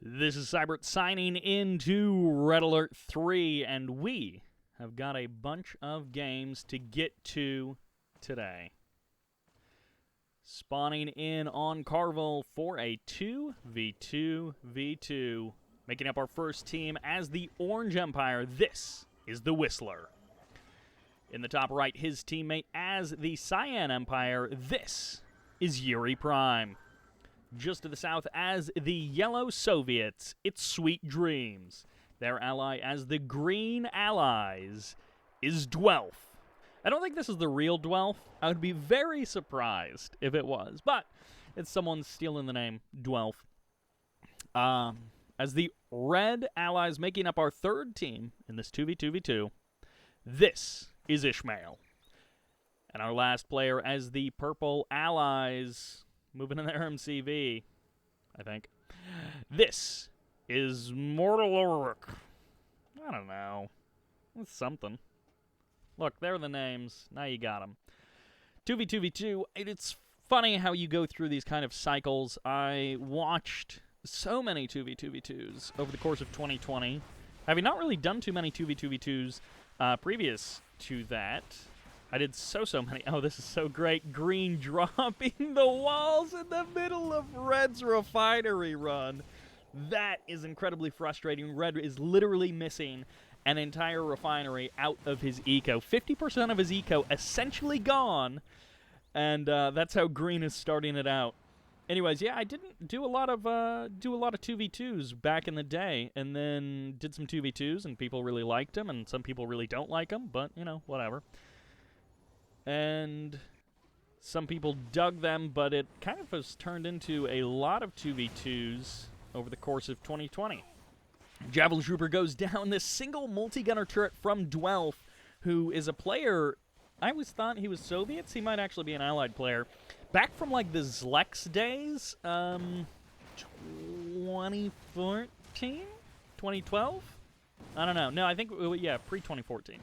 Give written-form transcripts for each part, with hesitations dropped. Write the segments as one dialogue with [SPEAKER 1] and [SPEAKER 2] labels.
[SPEAKER 1] This is Sybert signing into Red Alert 3, and we have got a bunch of games to get to today. Spawning in on Carville for a 2v2v2, making up our first team as the Orange Empire. This is TheWhistler. In the top right, his teammate as the Cyan Empire. This is Yuri Prime. Just to the south as the Yellow Soviets, it's SweetDreams. Their ally as the Green Allies is Dwelf. I don't think this is the real Dwelf. I would be very surprised if it was, but it's someone stealing the name Dwelf. As the Red Allies making up our third team in this 2v2v2, this is IsMaiL. And our last player as the Purple Allies, moving in their MCV, I think. This is mortoloerik. I don't know. It's something. Look, there are the names. Now you got them. 2v2v2, it's funny how you go through these kind of cycles. I watched so many 2v2v2s over the course of 2020. Having not really done too many 2v2v2s previous to that. I did so many. Oh, this is so great. Green dropping the walls in the middle of Red's refinery run. That is incredibly frustrating. Red is literally missing an entire refinery out of his eco. 50% of his eco essentially gone, and that's how Green is starting it out. Anyways, yeah, I didn't do a lot of 2v2s back in the day, and then did some 2v2s, and people really liked them, and some people really don't like them, but, you know, whatever. And some people dug them, but it kind of has turned into a lot of 2v2s over the course of 2020. Javelin Trooper goes down. This single multi-gunner turret from Dwelf, who is a player. I always thought he was Soviets. He might actually be an Allied player. Back from, like, the Zlex days, 2014? 2012? I don't know. No, I think, yeah, pre-2014.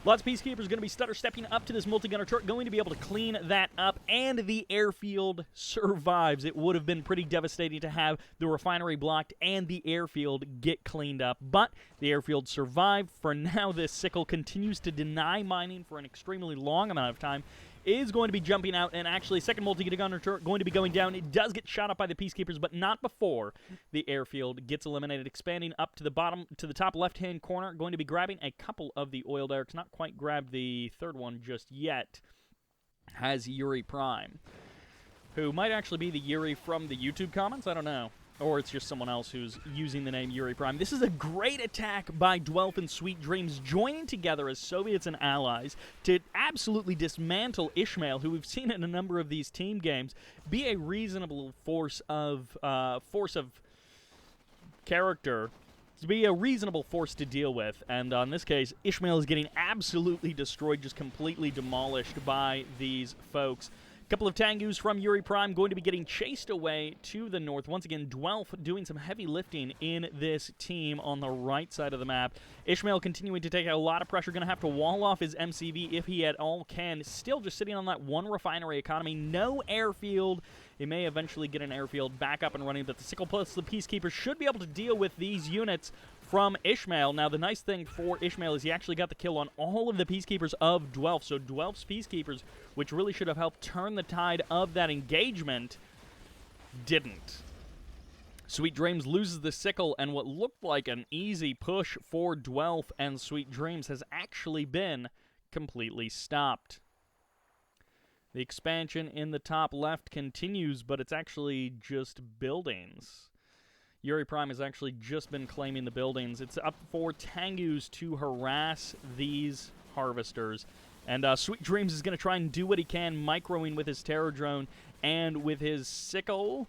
[SPEAKER 1] Lots of Peacekeepers going to be stutter-stepping up to this multi-gunner turret, going to be able to clean that up, and the airfield survives. It would have been pretty devastating to have the refinery blocked and the airfield get cleaned up, but the airfield survived. For now, this sickle continues to deny mining for an extremely long amount of time. Is going to be jumping out, and actually, second multi-gunner turret going to be going down. It does get shot up by the Peacekeepers, but not before the airfield gets eliminated. Expanding up to the bottom, to the top left-hand corner, going to be grabbing a couple of the oil derricks. Not quite grabbed the third one just yet. Has Yuri Prime, who might actually be the Yuri from the YouTube comments. I don't know. Or it's just someone else who's using the name Yuri Prime. This is a great attack by Dwelf and SweetDreams, joining together as Soviets and allies to absolutely dismantle IsMaiL, who we've seen in a number of these team games, be a reasonable force of character, to be a reasonable force to deal with. And in this case, IsMaiL is getting absolutely destroyed, just completely demolished by these folks. Couple of Tengus from Yuri Prime going to be getting chased away to the north. Once again, Dwelf doing some heavy lifting in this team on the right side of the map. IsMaiL continuing to take a lot of pressure, going to have to wall off his MCV if he at all can. Still just sitting on that one refinery economy. No airfield. He may eventually get an airfield back up and running, but the Sickle plus the Peacekeepers should be able to deal with these units from IsMaiL. Now, the nice thing for IsMaiL is he actually got the kill on all of the Peacekeepers of Dwelf. So Dwelf's Peacekeepers, which really should have helped turn the tide of that engagement, didn't. SweetDreams loses the Sickle, and what looked like an easy push for Dwelf and SweetDreams has actually been completely stopped. The expansion in the top left continues, but it's actually just buildings. Yuri Prime has actually just been claiming the buildings. It's up for Tengus to harass these harvesters. And SweetDreams is going to try and do what he can, microing with his terror drone and with his sickle.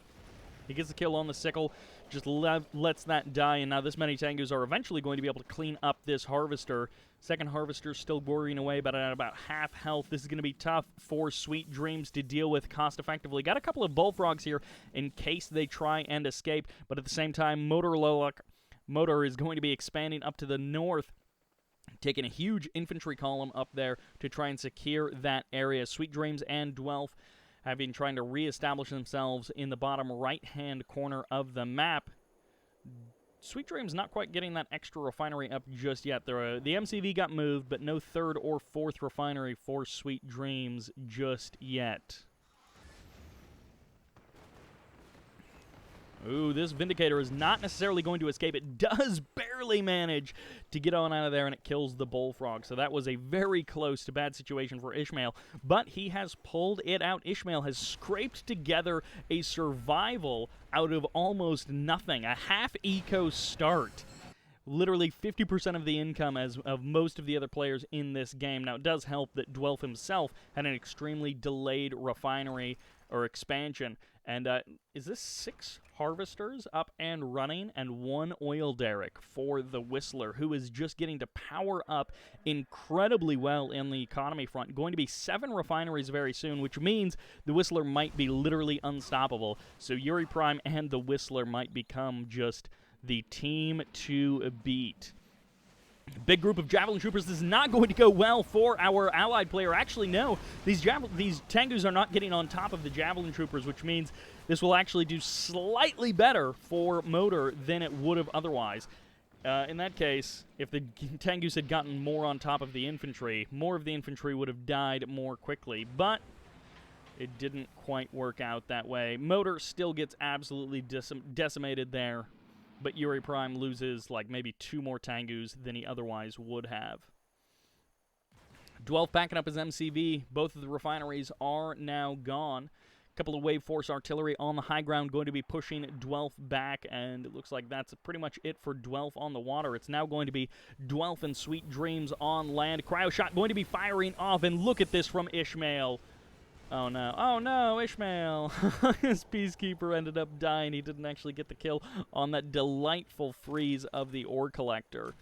[SPEAKER 1] He gets the kill on the sickle, just lets that die, and now this many Tengus are eventually going to be able to clean up this harvester. Second harvester still worrying away, but at about half health. This is going to be tough for SweetDreams to deal with cost-effectively. Got a couple of bullfrogs here in case they try and escape, but at the same time, mortoloerik is going to be expanding up to the north, taking a huge infantry column up there to try and secure that area. SweetDreams and Dwelf trying to reestablish themselves in the bottom right-hand corner of the map. SweetDreams not quite getting that extra refinery up just yet. The MCV got moved, but no third or fourth refinery for SweetDreams just yet. Ooh, this Vindicator is not necessarily going to escape. It does barely manage to get on out of there, and it kills the Bullfrog. So that was a very close to bad situation for IsMaiL, but he has pulled it out. IsMaiL has scraped together a survival out of almost nothing, a half eco start. Literally 50% of the income as of most of the other players in this game. Now, it does help that Dwelf himself had an extremely delayed refinery or expansion. And is this 6 harvesters up and running and 1 oil derrick for TheWhistler, who is just getting to power up incredibly well in the economy front. Going to be 7 refineries very soon, which means TheWhistler might be literally unstoppable. So Yuri Prime and TheWhistler might become just the team to beat. Big group of Javelin Troopers. This is not going to go well for our allied player. Actually, no. These Tengus are not getting on top of the Javelin Troopers, which means this will actually do slightly better for Motor than it would have otherwise. In that case, if the Tengus had gotten more on top of the infantry, more of the infantry would have died more quickly. But it didn't quite work out that way. Motor still gets absolutely decimated there. But Yuri Prime loses like maybe 2 more Tengus than he otherwise would have. Dwelf backing up his MCV. Both of the refineries are now gone. A couple of Wave Force artillery on the high ground going to be pushing Dwelf back, and it looks like that's pretty much it for Dwelf on the water. It's now going to be Dwelf and SweetDreams on land. Cryo shot going to be firing off, and look at this from IsMaiL. Oh no, IsMaiL. His Peacekeeper ended up dying. He didn't actually get the kill on that delightful freeze of the ore collector.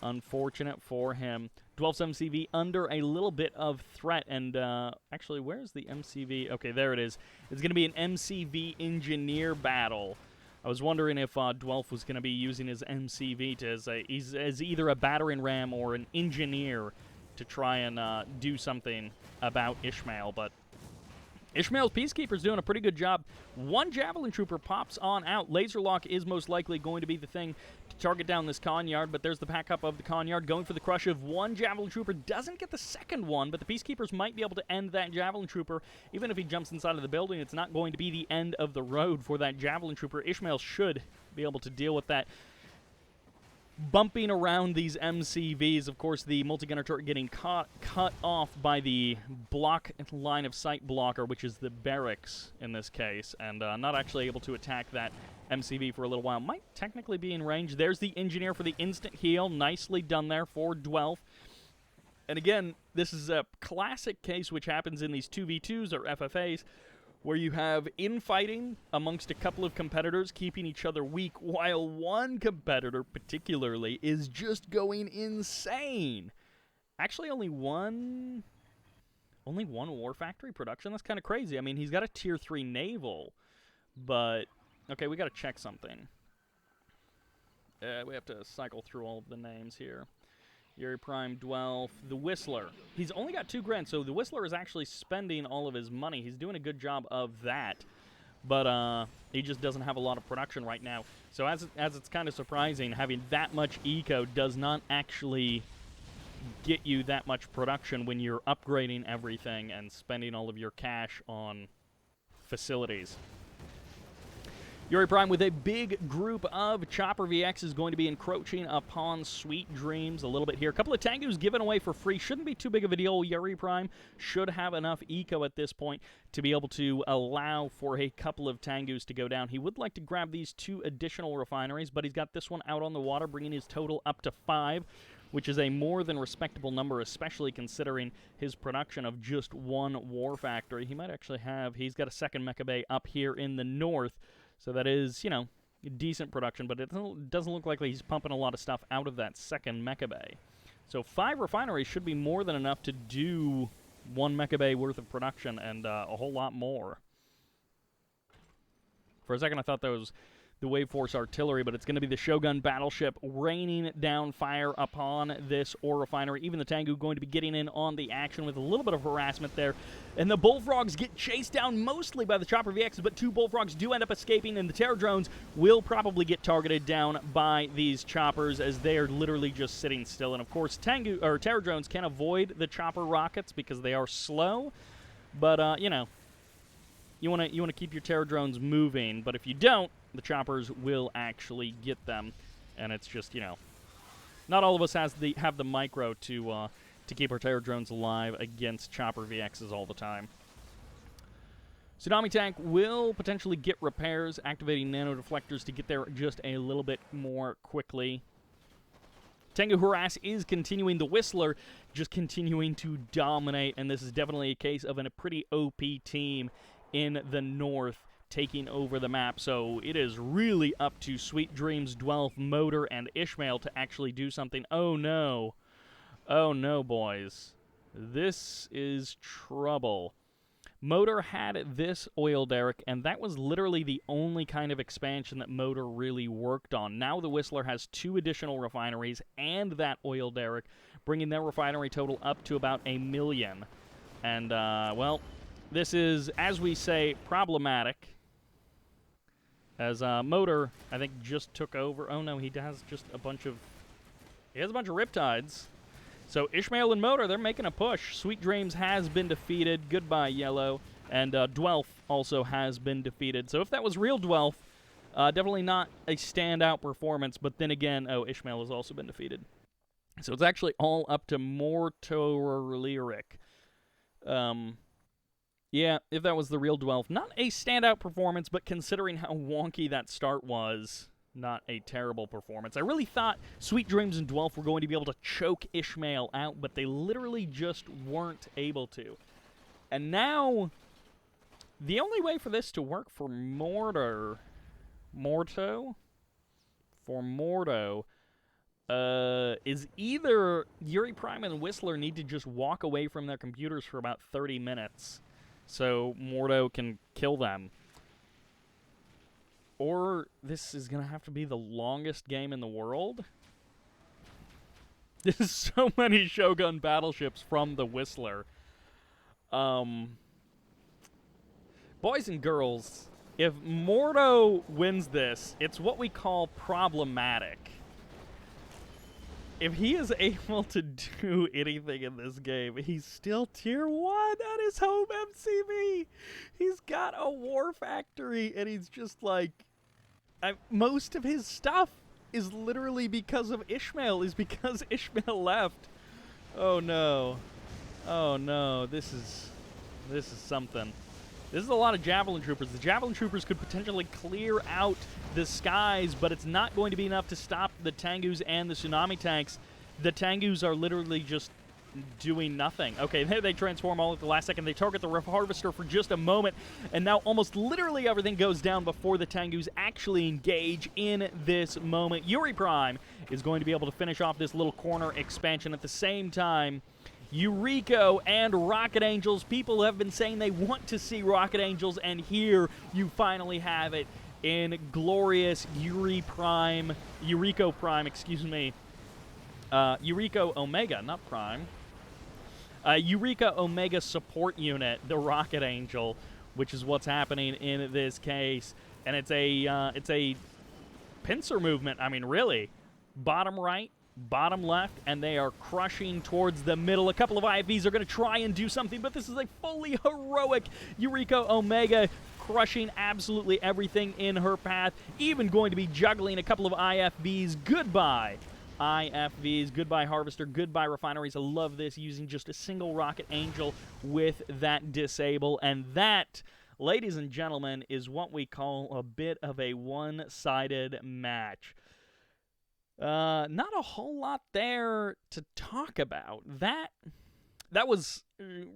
[SPEAKER 1] Unfortunate for him. Dwelf's MCV under a little bit of threat, and actually, where's the MCV? Okay, there it is. It's going to be an MCV engineer battle. I was wondering if Dwelf was going to be using his MCV as either a battering ram or an engineer to try and do something about IsMaiL, but IsMaiL's Peacekeeper's doing a pretty good job. 1 Javelin Trooper pops on out. Laser Lock is most likely going to be the thing to target down this Konyard, but there's the backup of the Konyard going for the crush of 1 Javelin Trooper. Doesn't get the second one, but the Peacekeepers might be able to end that Javelin Trooper. Even if he jumps inside of the building, it's not going to be the end of the road for that Javelin Trooper. IsMaiL should be able to deal with that. Bumping around these MCVs, of course, the multi-gunner turret getting cut off by the block line of sight blocker, which is the barracks in this case, and not actually able to attack that MCV for a little while. Might technically be in range. There's the engineer for the instant heal. Nicely done there for Dwelf. And again, this is a classic case which happens in these 2v2s or FFAs, where you have infighting amongst a couple of competitors keeping each other weak, while one competitor particularly is just going insane. Actually, only one War Factory production? That's kind of crazy. I mean, he's got a Tier 3 naval, but... Okay, we got to check something. We have to cycle through all of the names here. Yuri Prime, Dwelf, TheWhistler. He's only got 2 grand, so TheWhistler is actually spending all of his money. He's doing a good job of that, but he just doesn't have a lot of production right now. So as it's kind of surprising, having that much eco does not actually get you that much production when you're upgrading everything and spending all of your cash on facilities. Yuri Prime with a big group of Chopper VX is going to be encroaching upon SweetDreams a little bit here. A couple of Tengus given away for free. Shouldn't be too big of a deal. Yuri Prime should have enough eco at this point to be able to allow for a couple of Tengus to go down. He would like to grab these 2 additional refineries, but he's got this one out on the water, bringing his total up to 5, which is a more than respectable number, especially considering his production of just 1 war factory. He might actually have... He's got a second mecha bay up here in the north, so that is, you know, decent production, but it doesn't look like he's pumping a lot of stuff out of that second mecha bay. So 5 refineries should be more than enough to do 1 mecha bay worth of production and a whole lot more. For a second, I thought those the Wave Force artillery, but it's going to be the Shogun battleship raining down fire upon this ore refinery. Even the Tengu going to be getting in on the action with a little bit of harassment there. And the Bullfrogs get chased down mostly by the Chopper VXs, but 2 Bullfrogs do end up escaping, and the Terror Drones will probably get targeted down by these choppers as they are literally just sitting still. And of course, Terror Drones can avoid the chopper rockets because they are slow, but you know, you want to keep your Terror Drones moving, but if you don't, the choppers will actually get them, and it's just, you know, not all of us have the micro to keep our Terror Drones alive against chopper VXs all the time. Tsunami Tank will potentially get repairs, activating nano deflectors to get there just a little bit more quickly. Tengu Harass is continuing. The Whistler just continuing to dominate, and this is definitely a case of a pretty OP team in the north taking over the map, so it is really up to SweetDreams, Dwelf, Motor, and IsMaiL to actually do something. Oh no. Oh no, boys. This is trouble. Motor had this oil derrick, and that was literally the only kind of expansion that Motor really worked on. Now the Whistler has 2 additional refineries and that oil derrick, bringing their refinery total up to about 1 million. And, well, this is, as we say, problematic. As Motor, I think, just took over. Oh no, he has just a bunch of... He has a bunch of Riptides. So IsMaiL and Motor, they're making a push. SweetDreams has been defeated. Goodbye, Yellow. And Dwelf also has been defeated. So if that was real Dwelf, definitely not a standout performance. But then again, oh, IsMaiL has also been defeated. So it's actually all up to mortoloerik. Yeah, if that was the real Dwelf. Not a standout performance, but considering how wonky that start was, not a terrible performance. I really thought SweetDreams and Dwelf were going to be able to choke IsMaiL out, but they literally just weren't able to. And now, the only way for this to work for Morto, is either Yuri Prime and Whistler need to just walk away from their computers for about 30 minutes so Morto can kill them. Or this is going to have to be the longest game in the world. There's so many Shogun battleships from the Whistler. Boys and girls, if Morto wins this, it's what we call problematic. If he is able to do anything in this game, he's still tier 1 at his home MCV. He's got a war factory, and he's just like... most of his stuff is literally because of IsMaiL, is because IsMaiL left. Oh no. Oh no, this is something. This is a lot of Javelin Troopers. The Javelin Troopers could potentially clear out the skies, but it's not going to be enough to stop the Tengus and the Tsunami Tanks. The Tengus are literally just doing nothing. Okay, they transform all at the last second. They target the Harvester for just a moment, and now almost literally everything goes down before the Tengus actually engage in this moment. Yuri Prime is going to be able to finish off this little corner expansion. At the same time, Yuriko and Rocket Angels. People have been saying they want to see Rocket Angels, and here you finally have it in glorious Yuriko Prime, excuse me. Yuriko Omega, not Prime. Yuriko Omega support unit, the Rocket Angel, which is what's happening in this case. And it's a pincer movement. I mean, really. Bottom right, bottom left, and they are crushing towards the middle. A couple of IFVs are going to try and do something, but this is a fully heroic Yuriko Omega crushing absolutely everything in her path, even going to be juggling a couple of IFVs. Goodbye, IFVs. Goodbye, Harvester. Goodbye, Refineries. I love this, using just a single Rocket Angel with that disable. And that, ladies and gentlemen, is what we call a bit of a one-sided match. Not a whole lot there to talk about. That was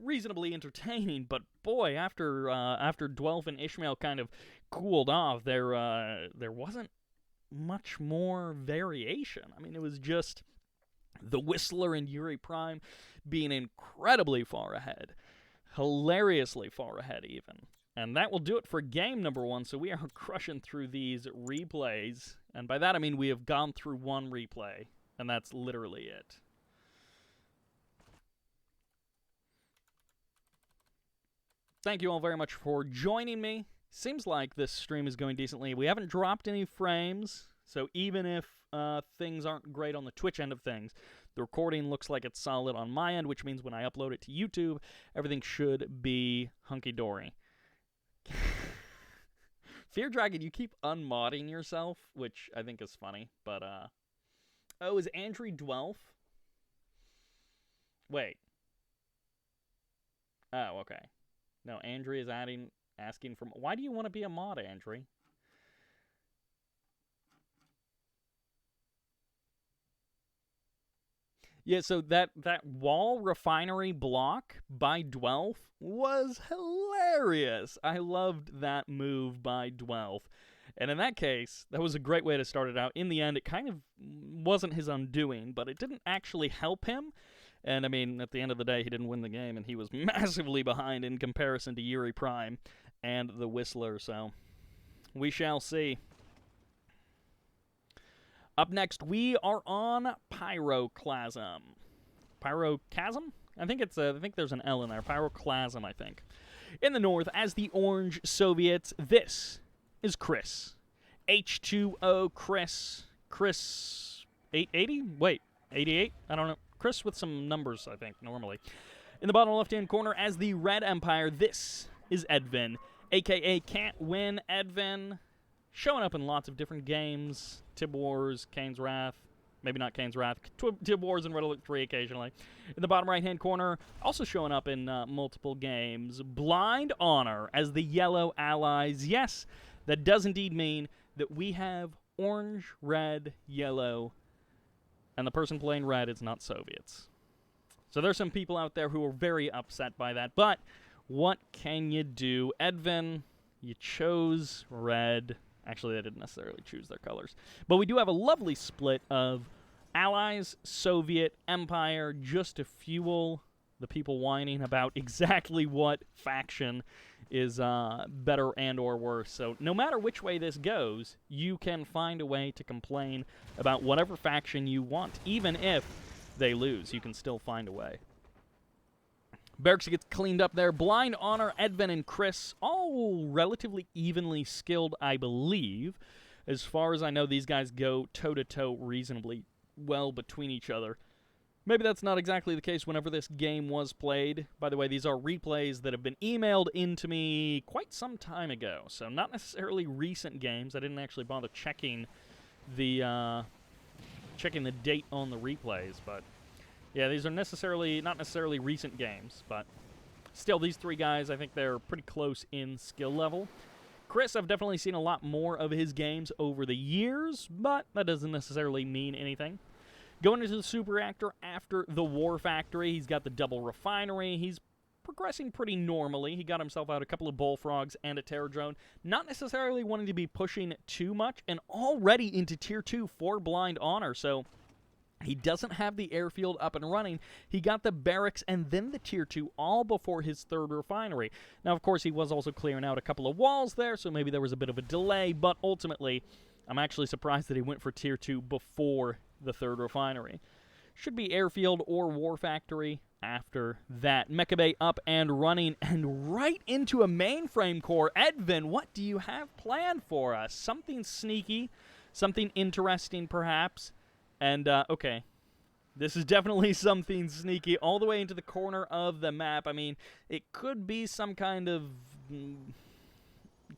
[SPEAKER 1] reasonably entertaining, but boy, after Dwelf and IsMaiL kind of cooled off, there wasn't much more variation. I mean, it was just the Whistler and Yuri Prime being incredibly far ahead, hilariously far ahead even. And that will do it for game number 1, so we are crushing through these replays. And by that I mean we have gone through one replay, and that's literally it. Thank you all very much for joining me. Seems like this stream is going decently. We haven't dropped any frames, so even if things aren't great on the Twitch end of things, the recording looks like it's solid on my end, which means when I upload it to YouTube, everything should be hunky-dory. Fear Dragon, you keep unmodding yourself, which I think is funny, but, oh, is Andrey Dwelf? Wait. Oh, okay. No, Andrey is asking for... Why do you want to be a mod, Andrey? Yeah, so that wall refinery block by Dwelf was hilarious. I loved that move by Dwelf. And in that case, that was a great way to start it out. In the end, it kind of wasn't his undoing, but it didn't actually help him. And, I mean, at the end of the day, he didn't win the game, and he was massively behind in comparison to Yuri Prime and TheWhistler, so we shall see. Up next, we are on Pyroclasm. Pyroclasm? I think there's an L in there. Pyroclasm, I think. In the north, as the Orange Soviets, this is Chris. H2O Chris. Chris 880? Wait, 88? I don't know. Chris with some numbers, I think, normally. In the bottom left-hand corner, as the Red Empire, this is Edvin, a.k.a. Can't Win Edvin. Showing up in lots of different games. Tib Wars, Kane's Wrath. Maybe not Kane's Wrath. Tib Wars and Red Alert 3 occasionally. In the bottom right-hand corner, also showing up in multiple games. Blind Honor as the Yellow Allies. Yes, that does indeed mean that we have orange, red, yellow, and the person playing red is not Soviets. So there's some people out there who are very upset by that, but what can you do? Edvin, you chose red. Actually, they didn't necessarily choose their colors. But we do have a lovely split of Allies, Soviet, Empire, just to fuel the people whining about exactly what faction is better and or worse. So no matter which way this goes, you can find a way to complain about whatever faction you want. Even if they lose, you can still find a way. Barracks gets cleaned up there. Blind Honor, Edvin, and Chris, all relatively evenly skilled, I believe. As far as I know, these guys go toe-to-toe reasonably well between each other. Maybe that's not exactly the case whenever this game was played. By the way, these are replays that have been emailed into me quite some time ago, so not necessarily recent games. I didn't actually bother checking the date on the replays, but yeah, these are not necessarily recent games, but still, these three guys, I think they're pretty close in skill level. Chris, I've definitely seen a lot more of his games over the years, but that doesn't necessarily mean anything. Going into the super reactor after the War Factory, he's got the double refinery. He's progressing pretty normally. He got himself out a couple of bullfrogs and a terror drone. Not necessarily wanting to be pushing too much, and already into Tier 2 for Blind Honor, so he doesn't have the airfield up and running. He got the barracks and then the Tier 2 all before his third refinery. Now, of course, he was also clearing out a couple of walls there, so maybe there was a bit of a delay, but ultimately, I'm actually surprised that he went for Tier 2 before the third refinery. Should be airfield or war factory after that. Mecha Bay up and running and right into a mainframe core. Edvin, what do you have planned for us? Something sneaky, something interesting perhaps. And, okay, this is definitely something sneaky all the way into the corner of the map. I mean, it could be some kind of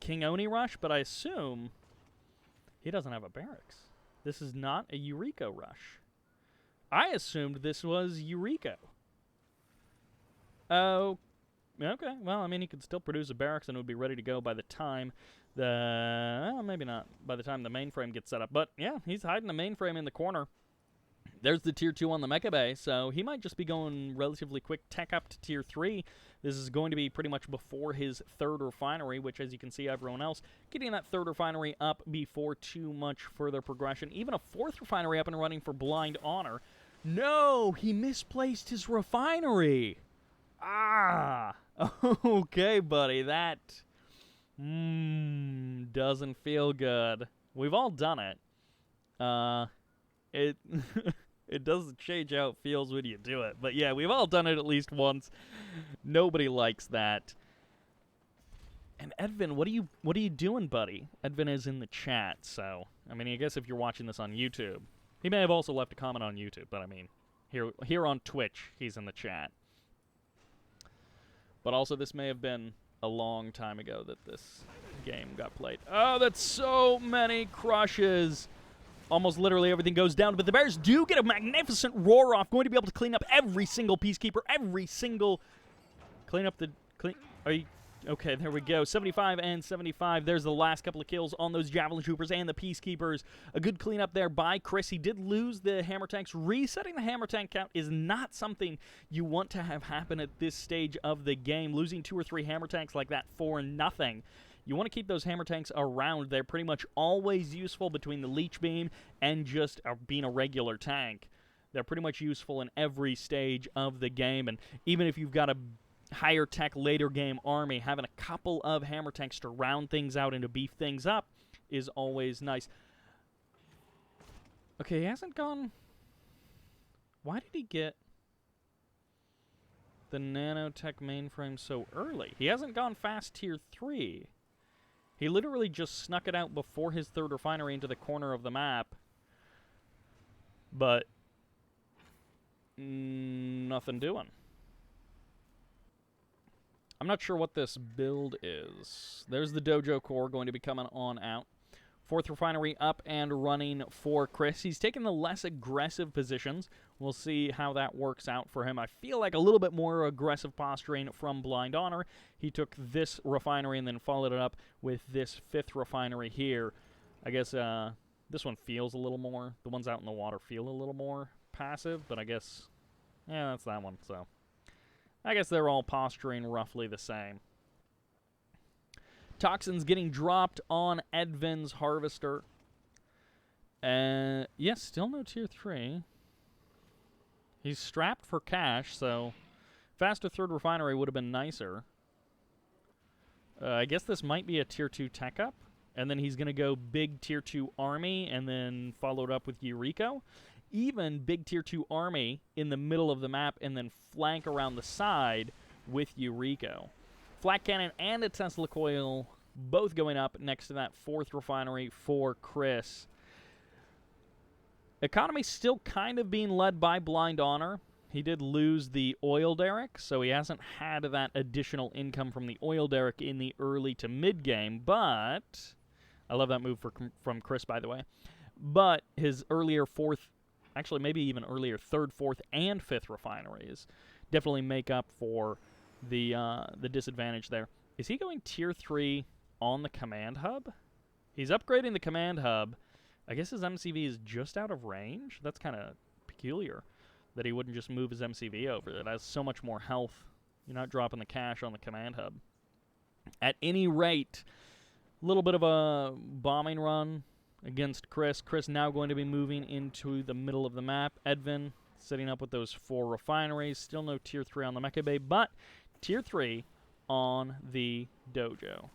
[SPEAKER 1] King Oni rush, but I assume he doesn't have a barracks. This is not a Eureka rush. I assumed this was Eureka. Oh, okay. Well, I mean, he could still produce a barracks and it would be ready to go by the time well, maybe not by the time the mainframe gets set up. But, yeah, he's hiding the mainframe in the corner. There's the Tier 2 on the Mecha Bay, so he might just be going relatively quick tech up to Tier 3. This is going to be pretty much before his third refinery, which, as you can see, everyone else getting that third refinery up before too much further progression. Even a fourth refinery up and running for Blind Honor. No, he misplaced his refinery. Ah, okay, buddy, that Doesn't feel good. We've all done it. It it doesn't change how it feels when you do it. But yeah, we've all done it at least once. Nobody likes that. And Edvin, what are you doing, buddy? Edvin is in the chat, so I mean, I guess if you're watching this on YouTube, he may have also left a comment on YouTube, but I mean, here on Twitch, he's in the chat. But also, this may have been a long time ago that this game got played. Oh, that's so many crushes. Almost literally everything goes down, but the Bears do get a magnificent roar off. Going to be able to clean up every single Peacekeeper, every single... Are you... Okay, there we go. 75 and 75. There's the last couple of kills on those Javelin Troopers and the Peacekeepers. A good cleanup there by Chris. He did lose the Hammer Tanks. Resetting the Hammer Tank count is not something you want to have happen at this stage of the game. Losing 2 or 3 Hammer Tanks like that for nothing. You want to keep those Hammer Tanks around. They're pretty much always useful between the Leech Beam and just being a regular tank. They're pretty much useful in every stage of the game, and even if you've got a higher tech later game army, having a couple of Hammer Tanks to round things out and to beef things up is always nice. Okay, he hasn't gone... Why did he get the nanotech mainframe so early? He hasn't gone fast tier 3. He literally just snuck it out before his 3rd refinery into the corner of the map. But nothing doing. I'm not sure what this build is. There's the Dojo Core going to be coming on out. 4th refinery up and running for Chris. He's taking the less aggressive positions. We'll see how that works out for him. I feel like a little bit more aggressive posturing from Blind Honor. He took this refinery and then followed it up with this 5th refinery here. I guess this one feels a little more. The ones out in the water feel a little more passive, but I guess, yeah, that's that one, so... I guess they're all posturing roughly the same. Toxins getting dropped on Edvin's Harvester. Yes, still no tier 3. He's strapped for cash, so faster 3rd refinery would have been nicer. I guess this might be a tier 2 tech up. And then he's going to go big tier 2 army and then followed up with Eureka. Even big tier 2 army in the middle of the map and then flank around the side with Eureka. Flak cannon and a Tesla coil both going up next to that 4th refinery for Chris. Economy still kind of being led by Blind Honor. He did lose the oil derrick, so he hasn't had that additional income from the oil derrick in the early to mid game, but I love that move from Chris, by the way. But his earlier 4th, actually maybe even earlier 3rd, 4th, and 5th refineries definitely make up for the disadvantage there. Is he going tier 3 on the command hub? He's upgrading the command hub. I guess his MCV is just out of range? That's kind of peculiar that he wouldn't just move his MCV over. It has so much more health. You're not dropping the cash on the command hub. At any rate, a little bit of a bombing run against Chris. Chris now going to be moving into the middle of the map. Edvin setting up with those 4 refineries. Still no tier 3 on the Mecha Bay, but tier 3 on the Dojo.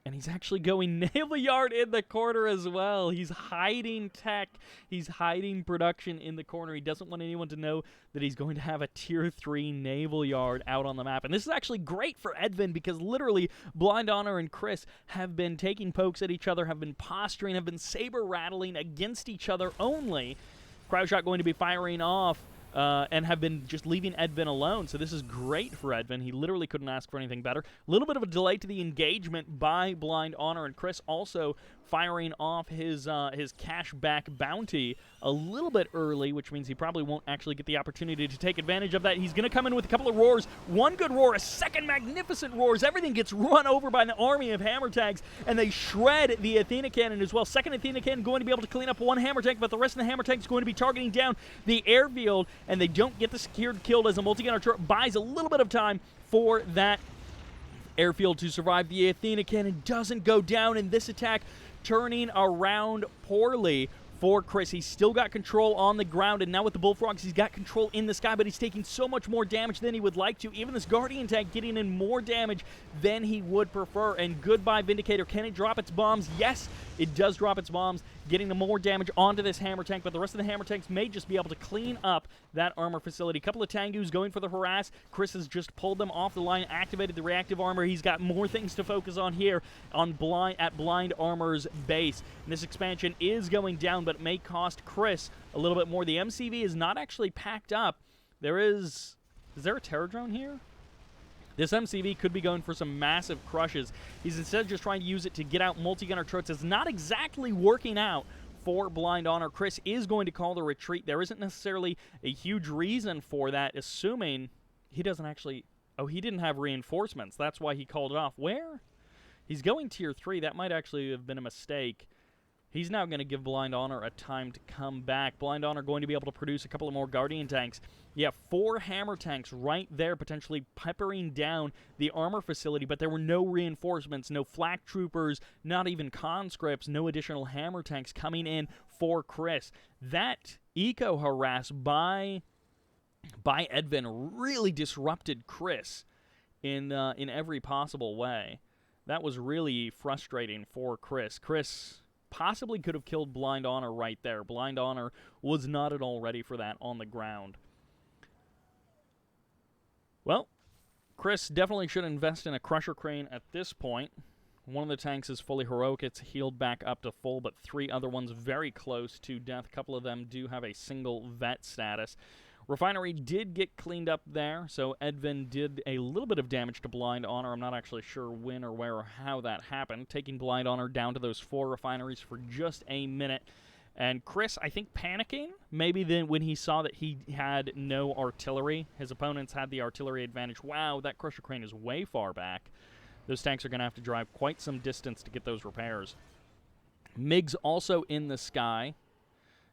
[SPEAKER 1] And he's actually going naval yard in the corner as well. He's hiding tech. He's hiding production in the corner. He doesn't want anyone to know that he's going to have a tier 3 naval yard out on the map. And this is actually great for Edvin because literally Blind Honor and Chris have been taking pokes at each other, have been posturing, have been saber rattling against each other only. Cryoshot going to be firing off and have been just leaving Edvin alone. So this is great for Edvin. He literally couldn't ask for anything better. A little bit of a delay to the engagement by Blind Honor, and Chris also firing off his cashback bounty a little bit early, which means he probably won't actually get the opportunity to take advantage of that. He's going to come in with a couple of roars. One good roar, a second magnificent roars. Everything gets run over by the army of hammer tanks, and they shred the Athena cannon as well. Second Athena cannon going to be able to clean up one hammer tank, but the rest of the hammer tank is going to be targeting down the airfield, and they don't get the secured kill as a multi-gunner turret buys a little bit of time for that airfield to survive. The Athena cannon doesn't go down in this attack, turning around poorly for Chris. He's still got control on the ground, and now with the Bullfrogs, he's got control in the sky, but he's taking so much more damage than he would like to. Even this Guardian tank getting in more damage than he would prefer, and goodbye Vindicator. Can it drop its bombs? Yes, it does drop its bombs, getting the more damage onto this hammer tank, but the rest of the hammer tanks may just be able to clean up that armor facility. A couple of Tengus going for the harass. Chris has just pulled them off the line, activated the reactive armor. He's got more things to focus on here on Blind Armor's base. And this expansion is going down, but it may cost Chris a little bit more. The MCV is not actually packed up. Is there a Terror Drone here? This MCV could be going for some massive crushes. He's instead just trying to use it to get out multi-gunner turrets. It's not exactly working out for Blind Honor. Chris is going to call the retreat. There isn't necessarily a huge reason for that, assuming he doesn't actually... Oh, he didn't have reinforcements. That's why he called it off. Where? He's going tier 3. That might actually have been a mistake. He's now going to give Blind Honor a time to come back. Blind Honor going to be able to produce a couple of more Guardian tanks. Yeah, 4 hammer tanks right there, potentially peppering down the armor facility, but there were no reinforcements, no flak troopers, not even conscripts, no additional hammer tanks coming in for Chris. That eco-harass by edvin really disrupted Chris in every possible way. That was really frustrating for Chris. Chris possibly could have killed Blind Honor right there. Blind Honor was not at all ready for that on the ground. Well, Chris definitely should invest in a Crusher Crane at this point. One of the tanks is fully heroic. It's healed back up to full, but 3 other ones very close to death. A couple of them do have a single vet status. Refinery did get cleaned up there, so edvin did a little bit of damage to Blind Honor. I'm not actually sure when or where or how that happened, taking Blind Honor down to those 4 refineries for just a minute. And Chris, I think, panicking, maybe then when he saw that he had no artillery. His opponents had the artillery advantage. Wow, that Crusher Crane is way far back. Those tanks are going to have to drive quite some distance to get those repairs. MiG's also in the sky.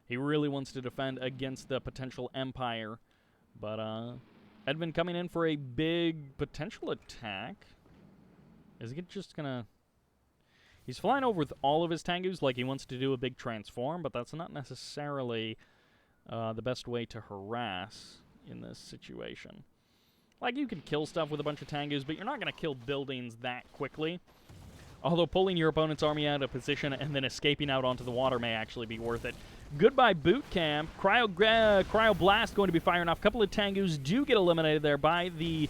[SPEAKER 1] He really wants to defend against the potential Empire. But edvin coming in for a big potential attack. Is he just going to... He's flying over with all of his Tengus like he wants to do a big transform, but that's not necessarily the best way to harass in this situation. Like, you can kill stuff with a bunch of Tengus, but you're not going to kill buildings that quickly. Although pulling your opponent's army out of position and then escaping out onto the water may actually be worth it. Goodbye boot camp. Cryo Blast going to be firing off. A couple of Tengus do get eliminated there by the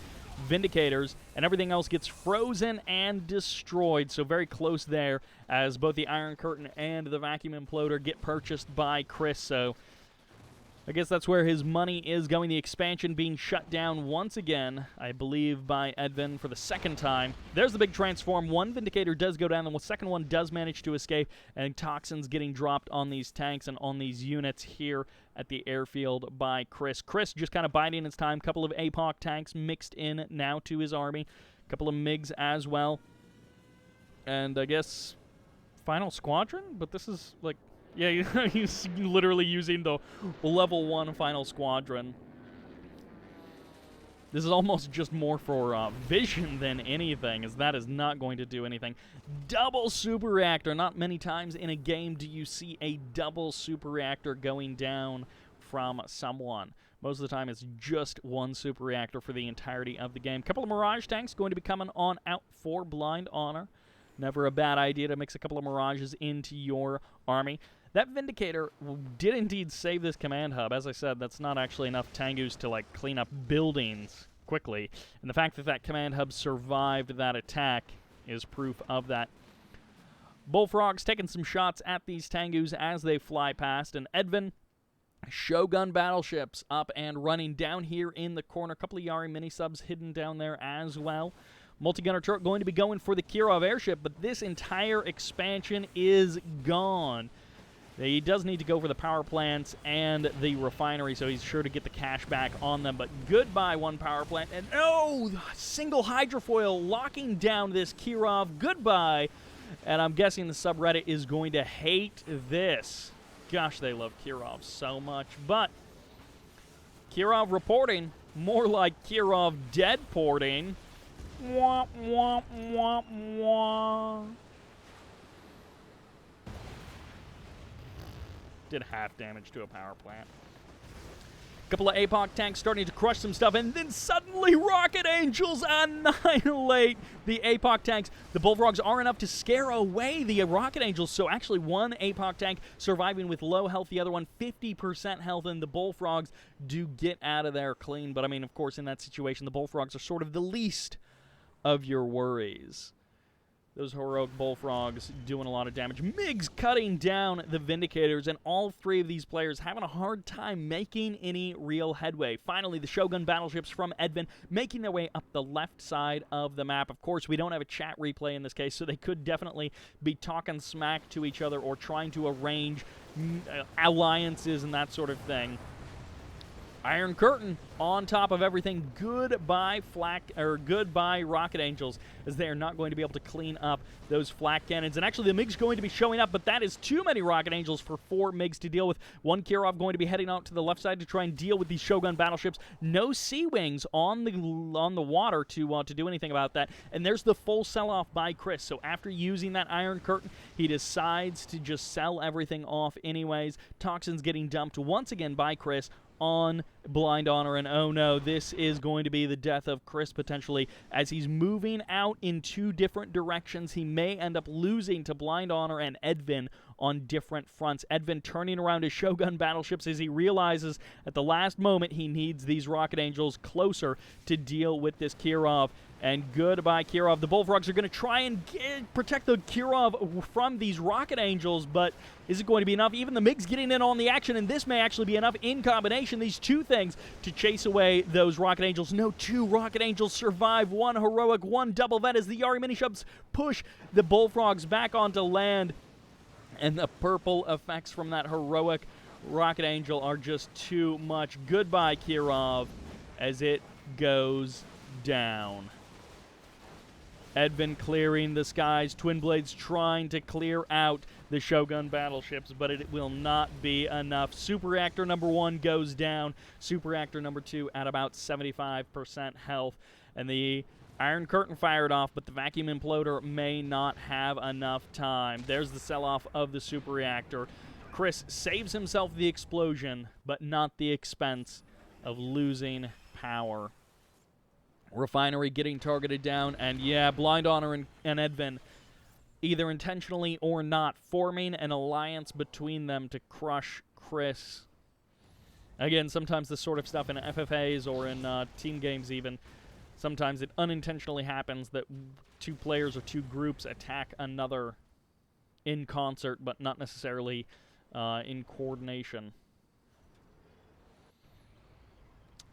[SPEAKER 1] Vindicators, and everything else gets frozen and destroyed. So very close there as both the Iron Curtain and the Vacuum Imploder get purchased by Chris. So I guess that's where his money is going. The expansion being shut down once again, I believe, by edvin for the 2nd time. There's the big transform. 1 Vindicator does go down, and the 2nd one does manage to escape, and toxins getting dropped on these tanks and on these units here at the airfield by Chris. Chris just kind of biding his time. Couple of APOC tanks mixed in now to his army. Couple of MiGs as well. And I guess final squadron? But this is like... Yeah, he's literally using the level 1 final squadron. This is almost just more for vision than anything, as that is not going to do anything. Double super reactor. Not many times in a game do you see a double super reactor going down from someone. Most of the time it's just 1 super reactor for the entirety of the game. Couple of Mirage tanks going to be coming on out for Blind Honor. Never a bad idea to mix a couple of Mirages into your army. That Vindicator did indeed save this command hub. As I said, that's not actually enough Tengus to, like, clean up buildings quickly. And the fact that that command hub survived that attack is proof of that. Bullfrogs taking some shots at these Tengus as they fly past. And edvin, Shogun battleships up and running down here in the corner. A couple of Yari mini-subs hidden down there as well. Multi-gunner turret going to be going for the Kirov airship, but this entire expansion is gone. He does need to go for the power plants and the refinery, so he's sure to get the cash back on them. But goodbye, 1 power plant. And no! Single hydrofoil locking down this Kirov. Goodbye. And I'm guessing the subreddit is going to hate this. Gosh, they love Kirov so much. But Kirov reporting, more like Kirov dead porting. Womp, womp, womp, womp. did half damage to a power plant. Couple of APOC tanks starting to crush some stuff, and then suddenly Rocket Angels annihilate the APOC tanks. The Bullfrogs are enough to scare away the Rocket Angels, so actually one APOC tank surviving with low health, the other one 50% health, and the Bullfrogs do get out of there clean. But I mean, of course, in that situation, the Bullfrogs are sort of the least of your worries. Those heroic Bullfrogs doing a lot of damage. Migs cutting down the Vindicators, and all three of these players having a hard time making any real headway. Finally, the Shogun battleships from edvin making their way up the left side of the map. Of course, we don't have a chat replay in this case, so they could definitely be talking smack to each other or trying to arrange alliances and that sort of thing. Iron Curtain on top of everything. Goodbye goodbye Rocket Angels, as they are not going to be able to clean up those flak cannons. And actually, the MiG's going to be showing up, but that is too many Rocket Angels for 4 MiGs to deal with. One Kirov going to be heading out to the left side to try and deal with these Shogun battleships. No Sea Wings on the water to do anything about that. And there's the full sell-off by Chris. So after using that Iron Curtain, he decides to just sell everything off anyways. Toxins getting dumped once again by Chris on Blind Honor, and oh no, this is going to be the death of Chris potentially, as he's moving out in 2 different directions. He may end up losing to Blind Honor and edvin on different fronts. edvin turning around his Shogun battleships as he realizes at the last moment he needs these Rocket Angels closer to deal with this Kirov. And goodbye, Kirov. The Bullfrogs are going to try and protect the Kirov from these Rocket Angels, but is it going to be enough? Even the MiGs getting in on the action, and this may actually be enough in combination, these 2 things, to chase away those Rocket Angels. No, 2 Rocket Angels survive. 1 heroic, 1 double vet as the Yari mini-shubs push the Bullfrogs back onto land. And the purple effects from that heroic Rocket Angel are just too much. Goodbye, Kirov, as it goes down. edvin clearing the skies. Twin Blades trying to clear out the Shogun battleships, but it will not be enough. Super Reactor number 1 goes down. Super Reactor number 2 at about 75% health. And the Iron Curtain fired off, but the Vacuum Imploder may not have enough time. There's the sell-off of the Super Reactor. Chris saves himself the explosion, but not the expense of losing power. Refinery getting targeted down, and yeah, Blind Honor and edvin, either intentionally or not, forming an alliance between them to crush Chris. Again, sometimes this sort of stuff in FFAs or in team games even, sometimes it unintentionally happens that 2 players or 2 groups attack another in concert, but not necessarily in coordination.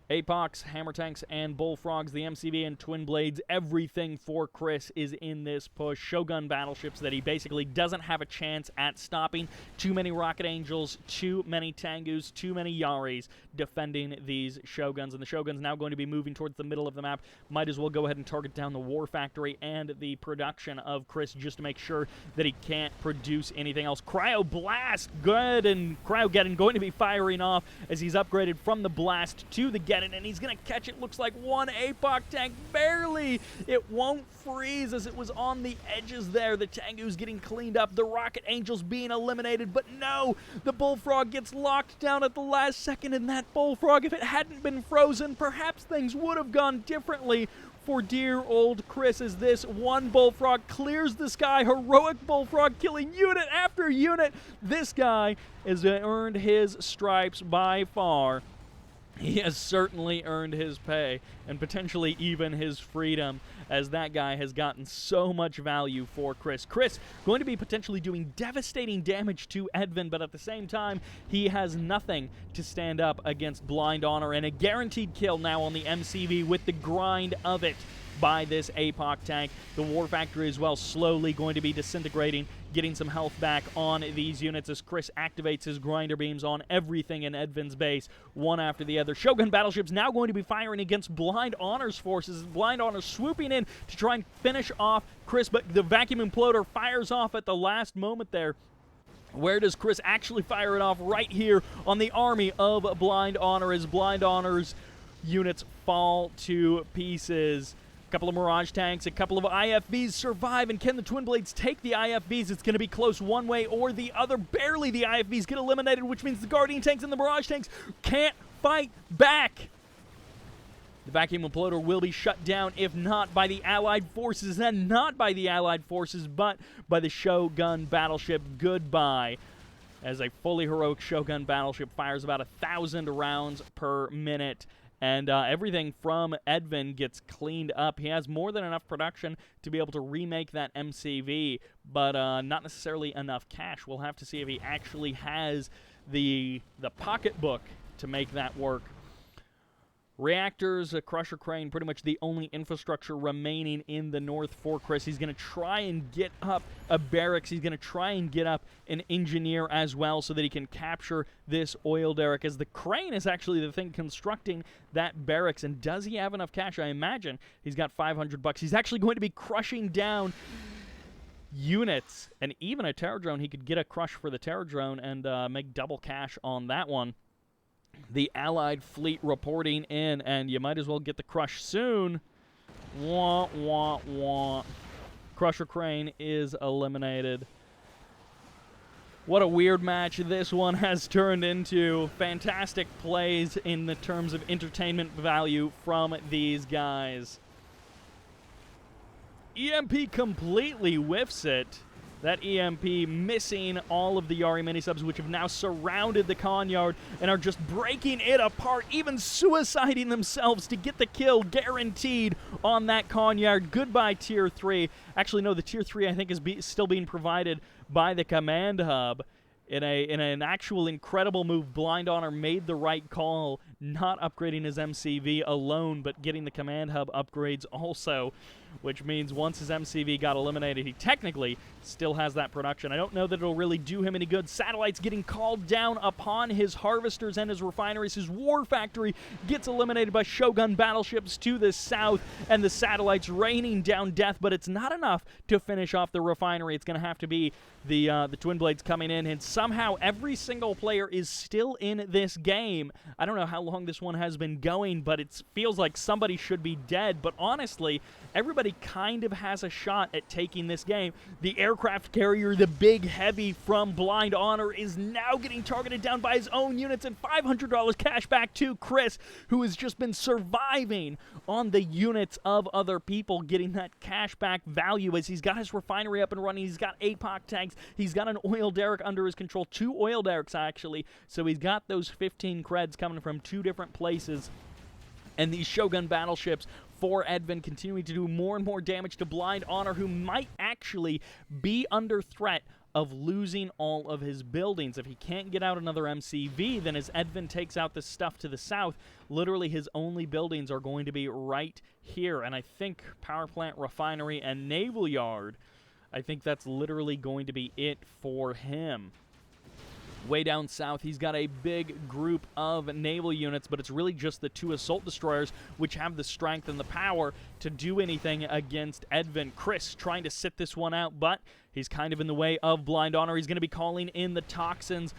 [SPEAKER 1] APOCs, Hammer Tanks, and Bullfrogs, the MCV and Twin Blades, everything for Chris is in this push. Shogun battleships that he basically doesn't have a chance at stopping. Too many Rocket Angels, too many Tengus, too many Yaris defending these Shoguns. And the Shogun's now going to be moving towards the middle of the map. Might as well go ahead and target down the War Factory and the production of Chris just to make sure that he can't produce anything else. Cryo Blast, good, and Cryogeddon going to be firing off as he's upgraded from the Blast to the Geddon, and he's going to catch it. Looks like 1 APOC tank, barely. It won't freeze as it was on the edges there. The Tengu's getting cleaned up, the Rocket Angels being eliminated, but no, the Bullfrog gets locked down at the last second, and that Bullfrog, if it hadn't been frozen, perhaps things would have gone differently for dear old Chris, as this 1 Bullfrog clears the sky. Heroic Bullfrog killing unit after unit. This guy has earned his stripes by far. He has certainly earned his pay, and potentially even his freedom, as that guy has gotten so much value for Chris. Chris going to be potentially doing devastating damage to edvin, but at the same time, he has nothing to stand up against Blind Honor, and a guaranteed kill now on the MCV with the grind of it by this APOC tank. The War Factory as well slowly going to be disintegrating, getting some health back on these units as Chris activates his grinder beams on everything in edvin's base, one after the other. Shogun battleships now going to be firing against Blind Honor's forces. Blind Honor swooping in to try and finish off Chris, but the Vacuum Imploder fires off at the last moment there. Where does Chris actually fire it off? Right here on the army of Blind Honor, as Blind Honor's units fall to pieces. couple of Mirage tanks, a couple of IFVs survive, and can the Twin Blades take the IFVs? It's going to be close one way or the other. Barely the IFVs get eliminated, which means the Guardian tanks and the Mirage tanks can't fight back. The vacuum imploder will be shut down, if not by the Allied forces, and not by the Allied forces, but by the Shogun battleship. Goodbye. As a fully heroic Shogun battleship fires about 1,000 rounds per minute. And everything from edvin gets cleaned up. He has more than enough production to be able to remake that MCV, but not necessarily enough cash. We'll have to see if he actually has the pocketbook to make that work. Reactors, a crusher crane, pretty much the only infrastructure remaining in the North Fortress. He's going to try and get up a barracks. He's going to try and get up an engineer as well so that he can capture this oil derrick, as the crane is actually the thing constructing that barracks. And does he have enough cash? I imagine he's got $500. He's actually going to be crushing down units, and even a terror drone. He could get a crush for the terror drone and make double cash on that one. The Allied fleet reporting in, and you might as well get the crush soon. Wah, wah, wah. Crusher crane is eliminated. What a weird match this one has turned into. Fantastic plays in the terms of entertainment value from these guys. EMP completely whiffs it. That EMP missing all of the Yari mini-subs, which have now surrounded the Konyard and are just breaking it apart, even suiciding themselves to get the kill guaranteed on that Konyard. Goodbye, Tier 3. Actually, no, the Tier 3, I think, is still being provided by the Command Hub. In an actual incredible move, Blind Honor made the right call, not upgrading his MCV alone, but getting the Command Hub upgrades also, which means once his MCV got eliminated, he technically still has that production. I don't know that it'll really do him any good. Satellites getting called down upon his harvesters and his refineries. His war factory gets eliminated by Shogun battleships to the south, and the satellites raining down death, but it's not enough to finish off the refinery. It's going to have to be the Twin Blades coming in, and somehow every single player is still in this game. I don't know how long this one has been going, but it feels like somebody should be dead. But honestly, everybody kind of has a shot at taking this game. The aircraft carrier, the big heavy from Blind Honor, is now getting targeted down by his own units, and $500 cash back to Chris, who has just been surviving on the units of other people, getting that cash back value as he's got his refinery up and running. He's got APOC tanks. He's got an oil derrick under his control, 2 oil derricks actually, so he's got those 15 creds coming from 2 different places. And these Shogun battleships for edvin continuing to do more and more damage to Blind Honor, who might actually be under threat of losing all of his buildings. If he can't get out another MCV, then as edvin takes out the stuff to the south, literally his only buildings are going to be right here. And I think power plant, refinery, and naval yard, I think that's literally going to be it for him. Way down south, he's got a big group of naval units, but it's really just the 2 assault destroyers which have the strength and the power to do anything against edvin. Chris trying to sit this one out, but he's kind of in the way of Blind Honor. He's going to be calling in the toxins.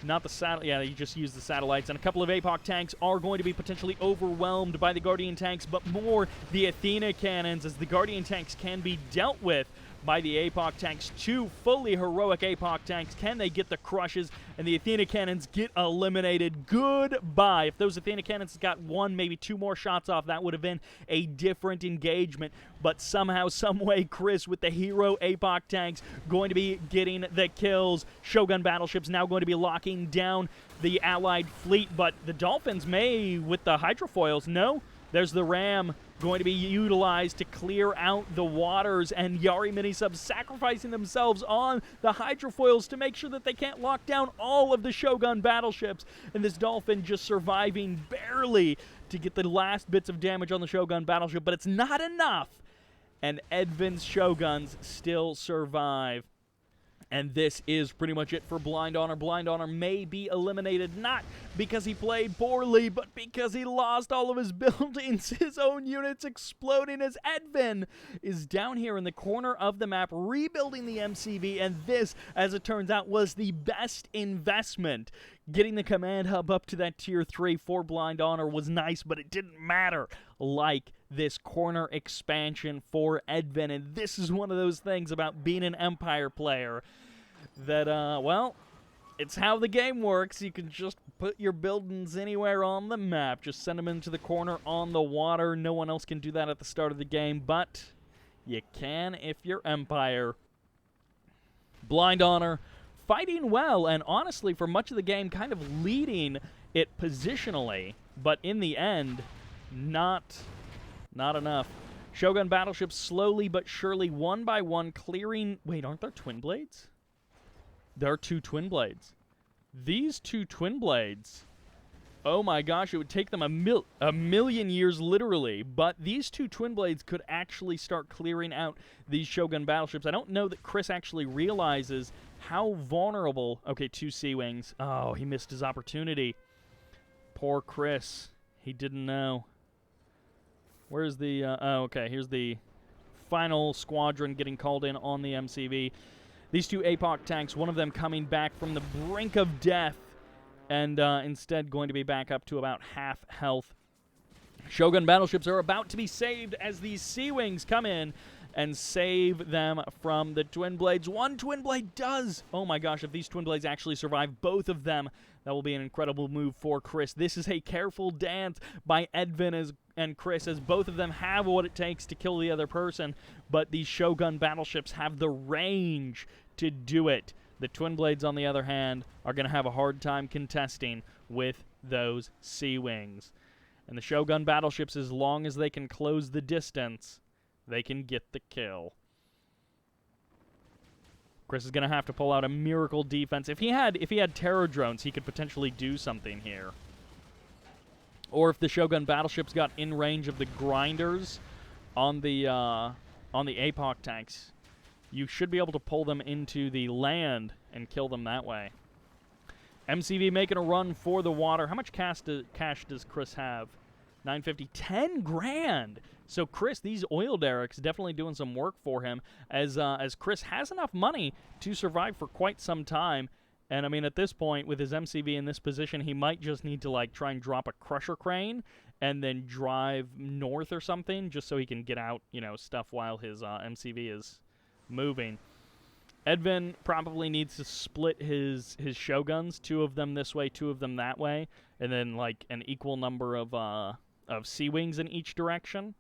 [SPEAKER 1] Not the satellite. Yeah, you just used the satellites. And a couple of APOC tanks are going to be potentially overwhelmed by the Guardian tanks, but more the Athena cannons, as the Guardian tanks can be dealt with by the APOC tanks. 2 fully heroic APOC tanks. Can they get the crushes? And the Athena cannons get eliminated. Goodbye. If those Athena cannons got 1, maybe 2 more shots off, that would have been a different engagement. But somehow, someway, Chris with the hero APOC tanks going to be getting the kills. Shogun battleships now going to be locking down the Allied fleet. But the Dolphins may, with the hydrofoils, no. There's the Ram going to be utilized to clear out the waters, and Yari mini-subs sacrificing themselves on the hydrofoils to make sure that they can't lock down all of the Shogun battleships. And this Dolphin just surviving barely to get the last bits of damage on the Shogun battleship, but it's not enough. And edvin's Shoguns still survive. And this is pretty much it for Blind Honor. Blind Honor may be eliminated, not because he played poorly, but because he lost all of his buildings, his own units exploding, as edvin is down here in the corner of the map rebuilding the MCV. And this, as it turns out, was the best investment. Getting the command hub up to that tier 3 for Blind Honor was nice, but it didn't matter like this corner expansion for edvin. And this is one of those things about being an Empire player that, well, it's how the game works. You can just put your buildings anywhere on the map. Just send them into the corner on the water. No one else can do that at the start of the game, but you can if you're Empire. Blind Honor fighting well, and honestly, for much of the game, kind of leading it positionally, but in the end, not enough. Shogun battleships slowly but surely, one by one, clearing... Wait, aren't there twin blades? There are 2 twin blades. These 2 twin blades, oh my gosh, it would take them a million years literally, but these 2 twin blades could actually start clearing out these Shogun battleships. I don't know that Chris actually realizes how vulnerable... Okay, 2 Sea Wings. Oh, he missed his opportunity. Poor Chris. He didn't know. Where's the... oh, okay, here's the final squadron getting called in on the MCV. These 2 APOC tanks, one of them coming back from the brink of death, and instead going to be back up to about half health. Shogun battleships are about to be saved as these Sea Wings come in and save them from the twin blades. 1 twin blade does! Oh my gosh, if these twin blades actually survive both of them, that will be an incredible move for Chris. This is a careful dance by edvin and Chris, as both of them have what it takes to kill the other person, but these Shogun battleships have the range to do it. The twin blades, on the other hand, are going to have a hard time contesting with those Sea Wings. And the Shogun battleships, as long as they can close the distance, they can get the kill. Chris is going to have to pull out a miracle defense. If he had terror drones, he could potentially do something here. Or if the Shogun battleships got in range of the grinders on the APOC tanks, you should be able to pull them into the land and kill them that way. MCV making a run for the water. How much cash does Chris have? 950, 10 grand. So Chris, these oil derricks definitely doing some work for him, as Chris has enough money to survive for quite some time. And I mean, at this point, with his MCV in this position, he might just need to like try and drop a crusher crane and then drive north or something, just so he can get out, you know, stuff while his MCV is moving. edvin probably needs to split his Shoguns, 2 of them this way, 2 of them that way, and then like an equal number of Sea Wings in each direction.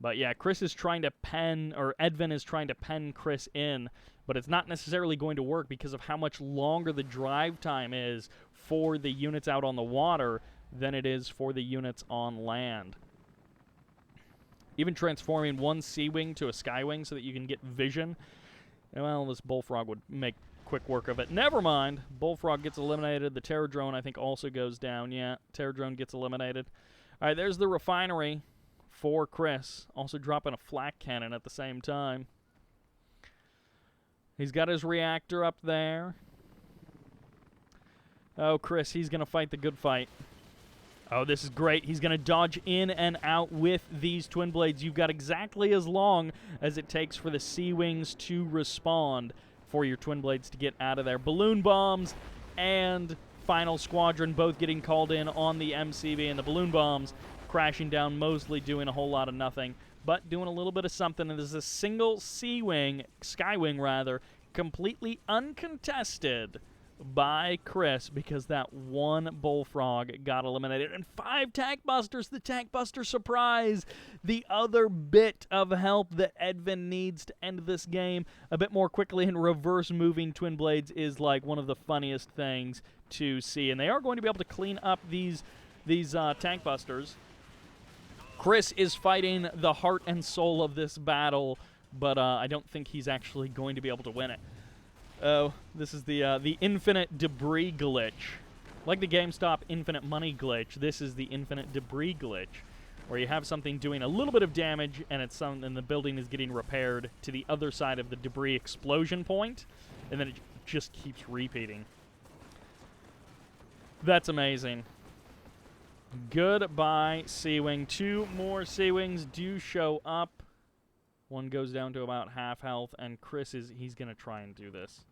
[SPEAKER 1] But yeah, Chris is trying to pen, or edvin is trying to pen Chris in, but it's not necessarily going to work because of how much longer the drive time is for the units out on the water than it is for the units on land. Even transforming 1 Sea Wing to a Sky Wing so that you can get vision, well, this Bullfrog would make quick work of it. Never mind. Bullfrog gets eliminated. The Terror Drone, I think, also goes down. Yeah, Terror Drone gets eliminated. All right, there's the refinery for Chris. Also dropping a flak cannon at the same time. He's got his reactor up there. Oh, Chris, he's going to fight the good fight. Oh, this is great. He's going to dodge in and out with these twin blades. You've got exactly as long as it takes for the Sea Wings to respond for your twin blades to get out of there. Balloon bombs and final squadron both getting called in on the MCV, and the balloon bombs crashing down, mostly doing a whole lot of nothing, but doing a little bit of something. And there's a single Sea Wing, Sky Wing rather, completely uncontested by Chris because that 1 Bullfrog got eliminated. And 5 Tank Busters, the Tank Buster surprise, the other bit of help that edvin needs to end this game a bit more quickly. And reverse moving twin blades is like one of the funniest things to see. And they are going to be able to clean up these Tank Busters. Chris is fighting the heart and soul of this battle, but I don't think he's actually going to be able to win it. Oh, this is the infinite debris glitch. Like the GameStop infinite money glitch, this is the infinite debris glitch, where you have something doing a little bit of damage and and the building is getting repaired to the other side of the debris explosion point, and then it just keeps repeating. That's amazing. Goodbye, Sea Wing. 2 more Sea Wings do show up. 1 goes down to about half health, and Chris he's going to try and do this.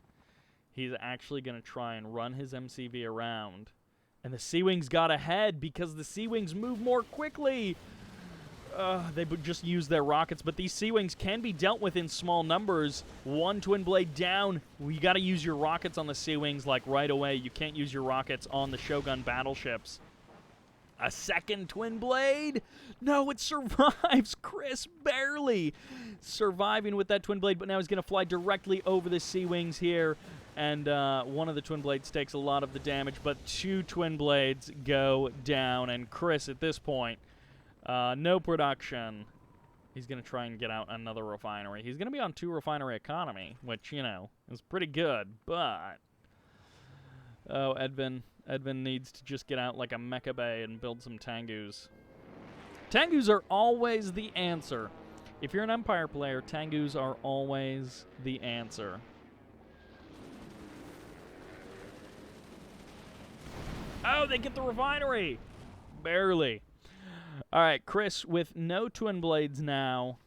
[SPEAKER 1] He's actually going to try and run his MCV around. And the Sea-Wings got ahead because the Sea-Wings move more quickly. They would just use their rockets, but these Sea-Wings can be dealt with in small numbers. One Twin Blade down. You got to use your rockets on the Sea-Wings like right away. You can't use your rockets on the Shogun battleships. A second Twin Blade? No, it survives. Chris barely surviving with that Twin Blade, but now he's going to fly directly over the Sea-Wings here. And one of the Twin Blades takes a lot of the damage, but 2 Twin Blades go down. And Chris, at this point, no production. He's going to try and get out another refinery. He's going to be on 2 refinery economy, which, you know, is pretty good, but... Oh, Edvin needs to just get out like a mecha bay and build some Tengus. Tengus are always the answer. If you're an Empire player, Tengus are always the answer. Oh, they get the refinery! Barely. All right, Chris with no Twin Blades now.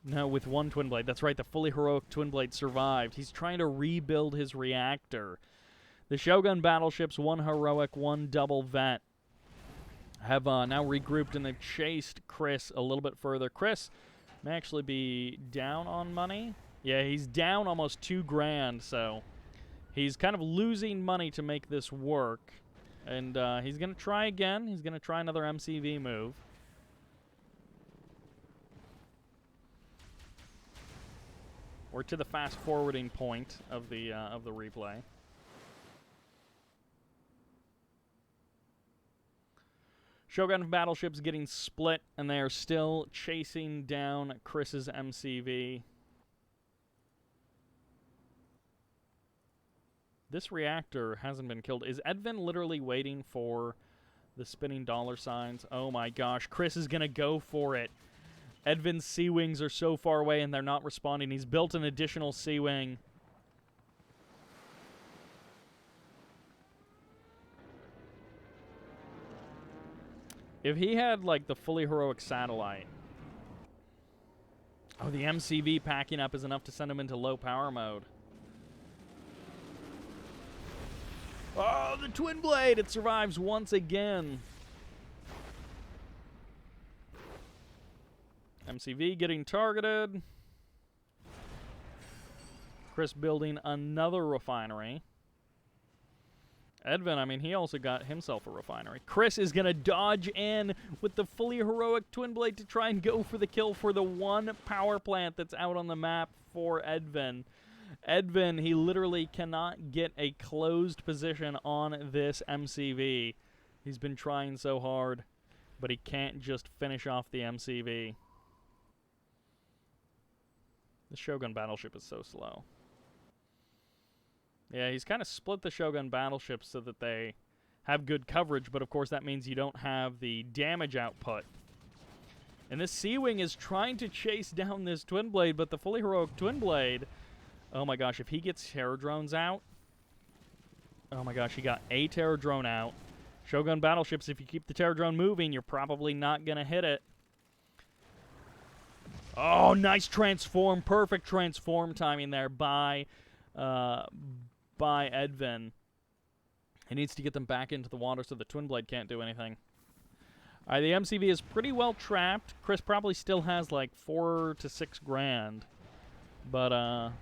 [SPEAKER 1] No, with 1 Twin Blade. That's right, the fully heroic Twin Blade survived. He's trying to rebuild his reactor. The Shogun battleships, 1 heroic, 1 double vet, have now regrouped, and they've chased Chris a little bit further. Chris may actually be down on money. Yeah, he's down almost 2 grand, so he's kind of losing money to make this work. And he's going to try again. He's going to try another MCV move. We're to the fast-forwarding point of the replay. Shogun battleships getting split, and they are still chasing down Chris's MCV. This reactor hasn't been killed. Is Edvin literally waiting for the spinning dollar signs? Oh my gosh, Chris is going to go for it. Edvin's Sea-Wings are so far away and they're not responding. He's built an additional Sea-Wing. If he had, like, the fully heroic satellite... Oh, the MCV packing up is enough to send him into low power mode. Oh, the Twin Blade! It survives once again. MCV getting targeted. Chris building another refinery. Edvin, I mean, he also got himself a refinery. Chris is going to dodge in with the fully heroic Twin Blade to try and go for the kill for the 1 power plant that's out on the map for Edvin. Edvin, he literally cannot get a closed position on this MCV. He's been trying so hard, but he can't just finish off the MCV. The Shogun battleship is so slow. Yeah, he's kind of split the Shogun battleships so that they have good coverage, but of course that means you don't have the damage output. And this Sea-Wing is trying to chase down this Twin Blade, but the fully heroic Twin Blade... Oh my gosh, if he gets terror drones out... Oh my gosh, he got a terror drone out. Shogun battleships, if you keep the terror drone moving, you're probably not going to hit it. Oh, nice transform. Perfect transform timing there by Edvin. He needs to get them back into the water so the Twin Blade can't do anything. All right, the MCV is pretty well trapped. Chris probably still has like 4 to 6 grand. But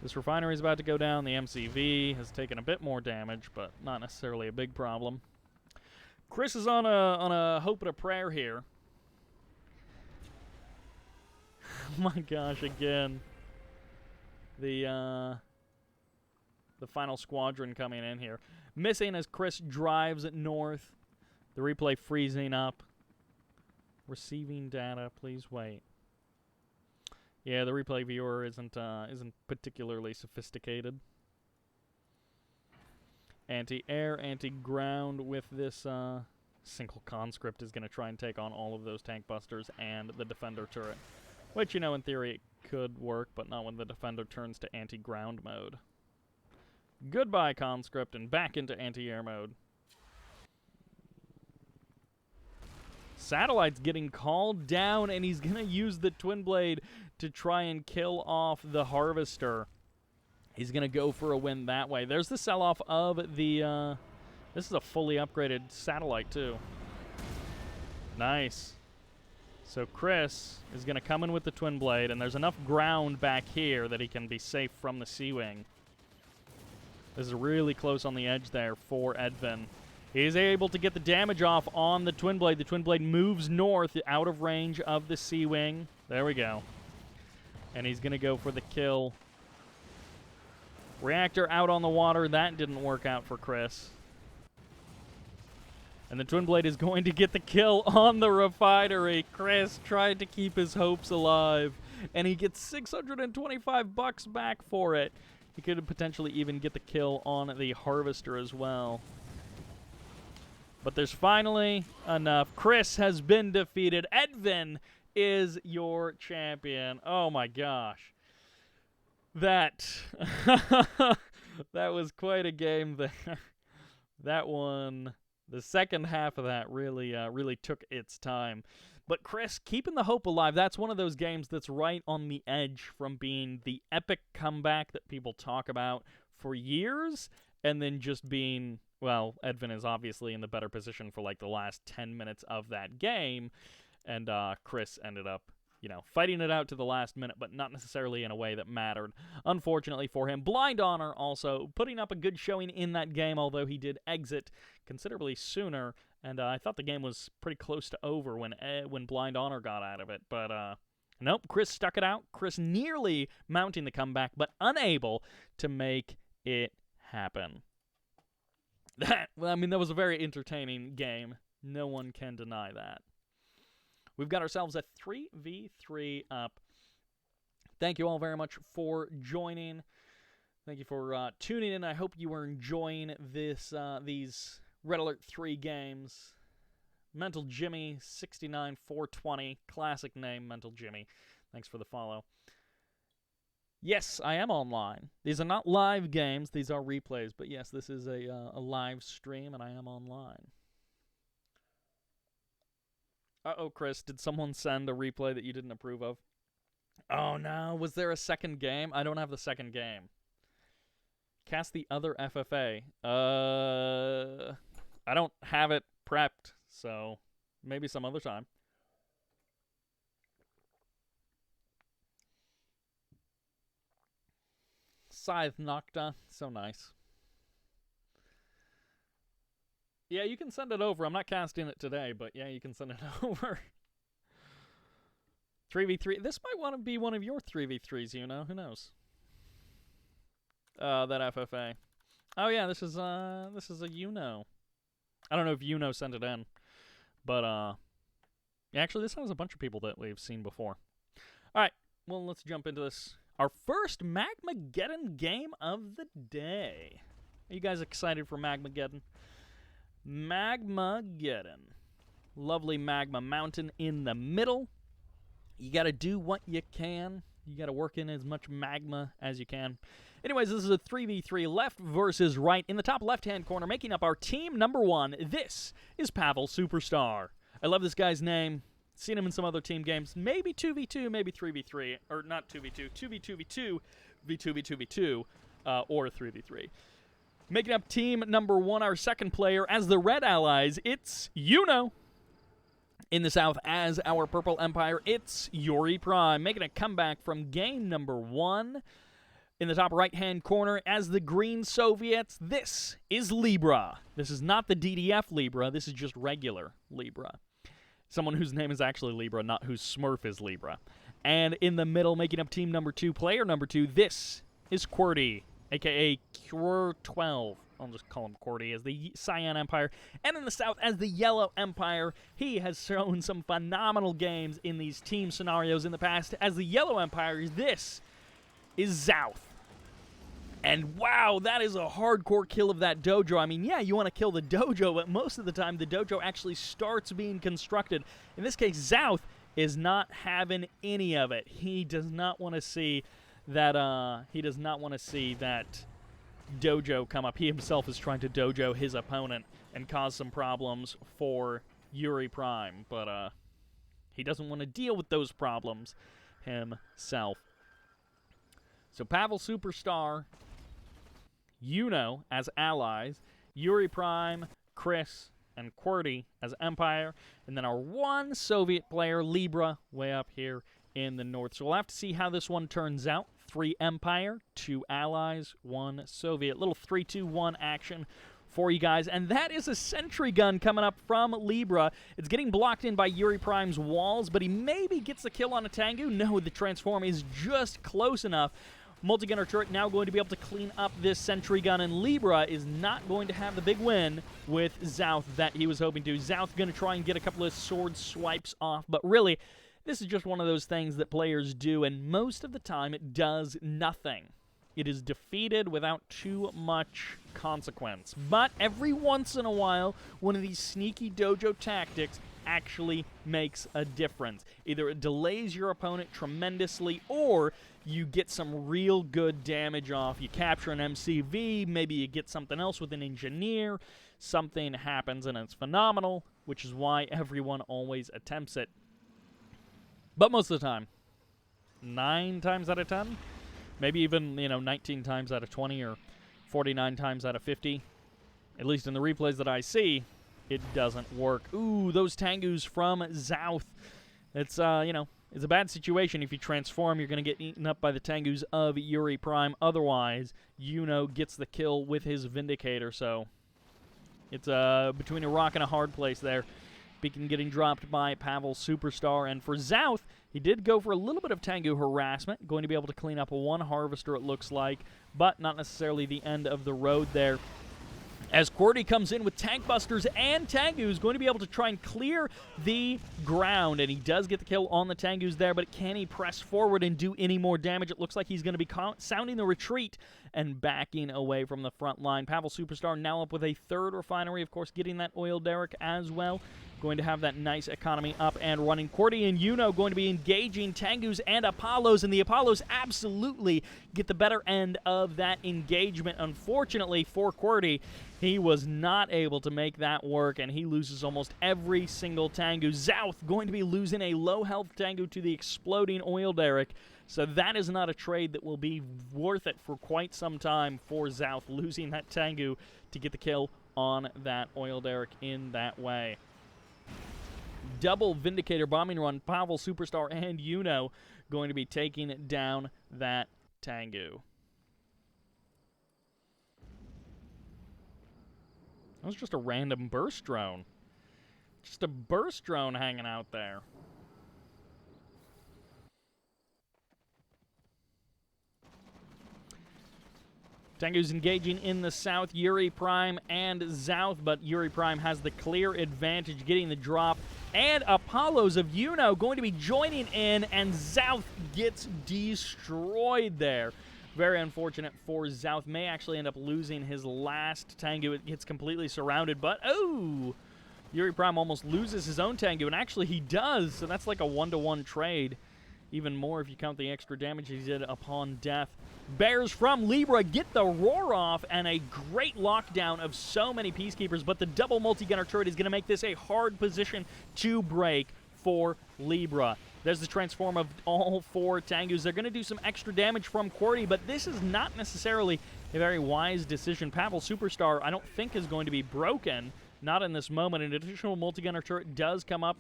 [SPEAKER 1] this refinery is about to go down. The MCV has taken a bit more damage, but not necessarily a big problem. Chris is on a hope and a prayer here. Oh my gosh, again. The final squadron coming in here. Missing as Chris drives north. The replay freezing up. Receiving data, please wait. Yeah, the replay viewer isn't particularly sophisticated. Anti-air, anti-ground with this single conscript is going to try and take on all of those tank busters and the defender turret. Which, you know, in theory it could work, but not when the defender turns to anti-ground mode. Goodbye, conscript, and back into anti-air mode. Satellite's getting called down, and he's going to use the Twin Blade to try and kill off the Harvester. He's going to go for a win that way. There's the sell-off of the... this is a fully upgraded satellite, too. Nice. So Chris is going to come in with the Twin Blade, and there's enough ground back here that he can be safe from the Sea-Wing. This is really close on the edge there for edvin. He's able to get the damage off on the Twin Blade. The Twin Blade moves north, out of range of the Sea-Wing. There we go. And he's going to go for the kill. Reactor out on the water. That didn't work out for Chris. And the Twin Blade is going to get the kill on the refinery. Chris tried to keep his hopes alive, and he gets $625 back for it. He could potentially even get the kill on the harvester as well. But there's finally enough. Chris has been defeated. edvin is your champion. Oh my gosh. That that was quite a game there. That one, the second half of that really took its time. But Chris, keeping the hope alive, that's one of those games that's right on the edge from being the epic comeback that people talk about for years, and then just being, well, edvin is obviously in the better position for like the last 10 minutes of that game, and Chris ended up, you know, fighting it out to the last minute, but not necessarily in a way that mattered, unfortunately for him. Blind Honor also putting up a good showing in that game, although he did exit considerably sooner, and I thought the game was pretty close to over when Blind Honor got out of it, but nope, Chris stuck it out. Chris nearly mounting the comeback, but unable to make it happen. Well, I mean, that was a very entertaining game. No one can deny that. We've got ourselves a 3v3 up. Thank you all very much for joining. Thank you for tuning in. I hope you were enjoying these Red Alert 3 games. Mental Jimmy 69420, classic name, Mental Jimmy. Thanks for the follow. Yes, I am online. These are not live games. These are replays. But yes, this is a live stream, and I am online. Uh-oh, Chris, did someone send a replay that you didn't approve of? Oh, no. Was there a second game? I don't have the second game. Cast the other FFA. I don't have it prepped, so maybe some other time. Scythe Nocta. So nice. Yeah, you can send it over. I'm not casting it today, but yeah, you can send it over. 3v3. This might want to be one of your 3v3s, YuNo. Who knows? That FFA. Oh yeah, this is a YuNo. I don't know if YuNo sent it in, but actually, this has a bunch of people that we've seen before. All right, well, let's jump into this. Our first Magmageddon game of the day. Are you guys excited for Magmageddon? Magmageddon. Lovely magma mountain in the middle. You got to do what you can. You got to work in as much magma as you can. Anyways, this is a 3v3 left versus right. In the top left-hand corner, making up our team number 1, this is PavelSuperstar. I love this guy's name. Seen him in some other team games. Maybe 2v2, maybe 3v3. Or not 2v2, 2v2v2, v2v2v2, or 3v3. Making up team number 1, our second player, as the Red Allies, it's YuNo. In the South, as our Purple Empire, it's Yuri Prime, making a comeback from game number 1. In the top right-hand corner, as the Green Soviets, this is Libra. This is not the DDF Libra, this is just regular Libra. Someone whose name is actually Libra, not whose Smurf is Libra. And in the middle, making up team number 2, player number 2, this is QWERTY, a.k.a. Cure12. I'll just call him QWERTY, as the Cyan Empire. And in the South, as the Yellow Empire. He has shown some phenomenal games in these team scenarios in the past. As the Yellow Empire, this is Xouth. And wow, that is a hardcore kill of that dojo. I mean, yeah, you want to kill the dojo, but most of the time the dojo actually starts being constructed. In this case, Xouth is not having any of it. He does not want to see that dojo come up. He himself is trying to dojo his opponent and cause some problems for Yuri Prime, but he doesn't want to deal with those problems himself. So PavelSuperstar, YuNo as allies, Yuri Prime, Chris, and QWERTY as Empire, and then our one Soviet player, Libra, way up here in the north. So we'll have to see how this one turns out. 3 Empire, 2 Allies, 1 Soviet. Little 3-2-1 action for you guys. And that is a sentry gun coming up from Libra. It's getting blocked in by Yuri Prime's walls, but he maybe gets the kill on a Tengu. No, the transform is just close enough. Multi-gunner turret now going to be able to clean up this sentry gun, and Libra is not going to have the big win with Xouth that he was hoping to. Xouth going to try and get a couple of sword swipes off, but really, this is just one of those things that players do, and most of the time it does nothing. It is defeated without too much consequence. But every once in a while, one of these sneaky dojo tactics actually makes a difference. Either it delays your opponent tremendously, or you get some real good damage off. You capture an MCV, maybe you get something else with an engineer, something happens and it's phenomenal, which is why everyone always attempts it. But most of the time, 9 times out of 10, maybe even, 19 times out of 20 or 49 times out of 50, at least in the replays that I see, it doesn't work. Ooh, those Tengus from Xouth. It's, it's a bad situation. If you transform, you're going to get eaten up by the Tengus of Yuri Prime. Otherwise, YuNo gets the kill with his Vindicator, so it's between a rock and a hard place there. Beacon getting dropped by PavelSuperstar, and for Xouth, he did go for a little bit of Tengu harassment, going to be able to clean up 1 Harvester, it looks like, but not necessarily the end of the road there. As QWERTY comes in with Tank Busters and Tengus, going to be able to try and clear the ground, and he does get the kill on the Tengus there, but can he press forward and do any more damage? It looks like he's going to be sounding the retreat and backing away from the front line. PavelSuperstar now up with a 3rd refinery, of course, getting that oil derrick as well. Going to have that nice economy up and running. QWERTY and YuNo going to be engaging Tengus and Apollos, and the Apollos absolutely get the better end of that engagement. Unfortunately for QWERTY, he was not able to make that work, and he loses almost every single Tengu. Xouth going to be losing a low-health Tengu to the exploding oil derrick, so that is not a trade that will be worth it for quite some time for Xouth, losing that Tengu to get the kill on that oil derrick in that way. Double Vindicator bombing run. PavelSuperstar and YuNo going to be taking down that Tengu. That was just a random burst drone. Just a burst drone hanging out there. Tengu's engaging in the south, Yuri Prime and Xouth, but Yuri Prime has the clear advantage, getting the drop. And Apollos of YuNo going to be joining in, and Xouth gets destroyed there. Very unfortunate for Xouth. May actually end up losing his last Tengu. It gets completely surrounded, but oh! Yuri Prime almost loses his own Tengu, and actually he does, so that's like a 1-to-1 trade. Even more if you count the extra damage he did upon death. Bears from Libra get the roar off, and a great lockdown of so many Peacekeepers, but the double multi-gunner turret is going to make this a hard position to break for Libra. There's the transform of all 4 Tengus. They're going to do some extra damage from QWERTY, but this is not necessarily a very wise decision. PavelSuperstar, I don't think, is going to be broken. Not in this moment. An additional multi-gunner turret does come up,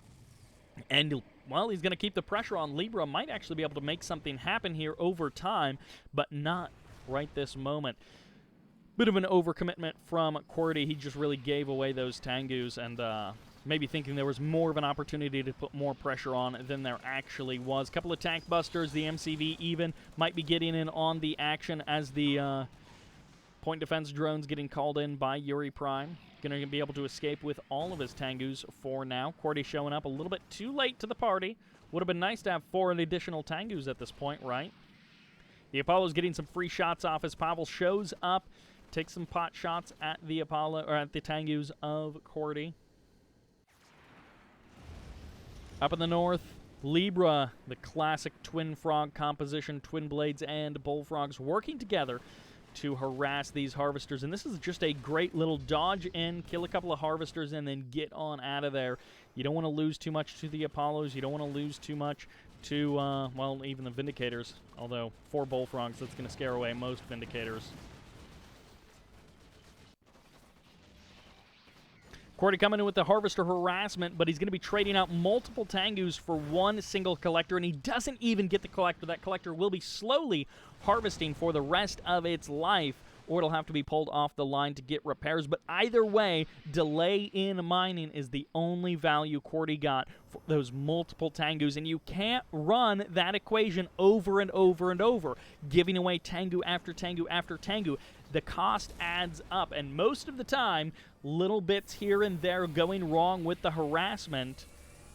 [SPEAKER 1] and well, he's going to keep the pressure on. Libra might actually be able to make something happen here over time, but not right this moment. Bit of an overcommitment from QWERTY. He just really gave away those Tengus, and maybe thinking there was more of an opportunity to put more pressure on than there actually was. A couple of tank busters, the MCV even might be getting in on the action as the point defense drones getting called in by Yuri Prime. Going to be able to escape with all of his Tengus for now. QWERTY showing up a little bit too late to the party. Would have been nice to have 4 additional Tengus at this point, right? The Apollo's getting some free shots off as Pavel shows up, takes some pot shots at the Apollo, or at the Tengus of QWERTY. Up in the north, Libra, the classic twin frog composition, twin blades and bullfrogs working together to harass these harvesters, and this is just a great little dodge in, kill a couple of harvesters, and then get on out of there. You don't want to lose too much to the Apollos. You don't want to lose too much to, well, even the Vindicators. Although, 4 Bullfrogs, that's going to scare away most Vindicators. Cordy coming in with the Harvester Harassment, but he's going to be trading out multiple Tengus for one single Collector, and he doesn't even get the Collector. That Collector will be slowly harvesting for the rest of its life, or it'll have to be pulled off the line to get repairs. But either way, delay in mining is the only value Cordy got for those multiple Tengus, and you can't run that equation over and over and over, giving away Tengu after Tengu after Tengu. The cost adds up, and most of the time, little bits here and there going wrong with the harassment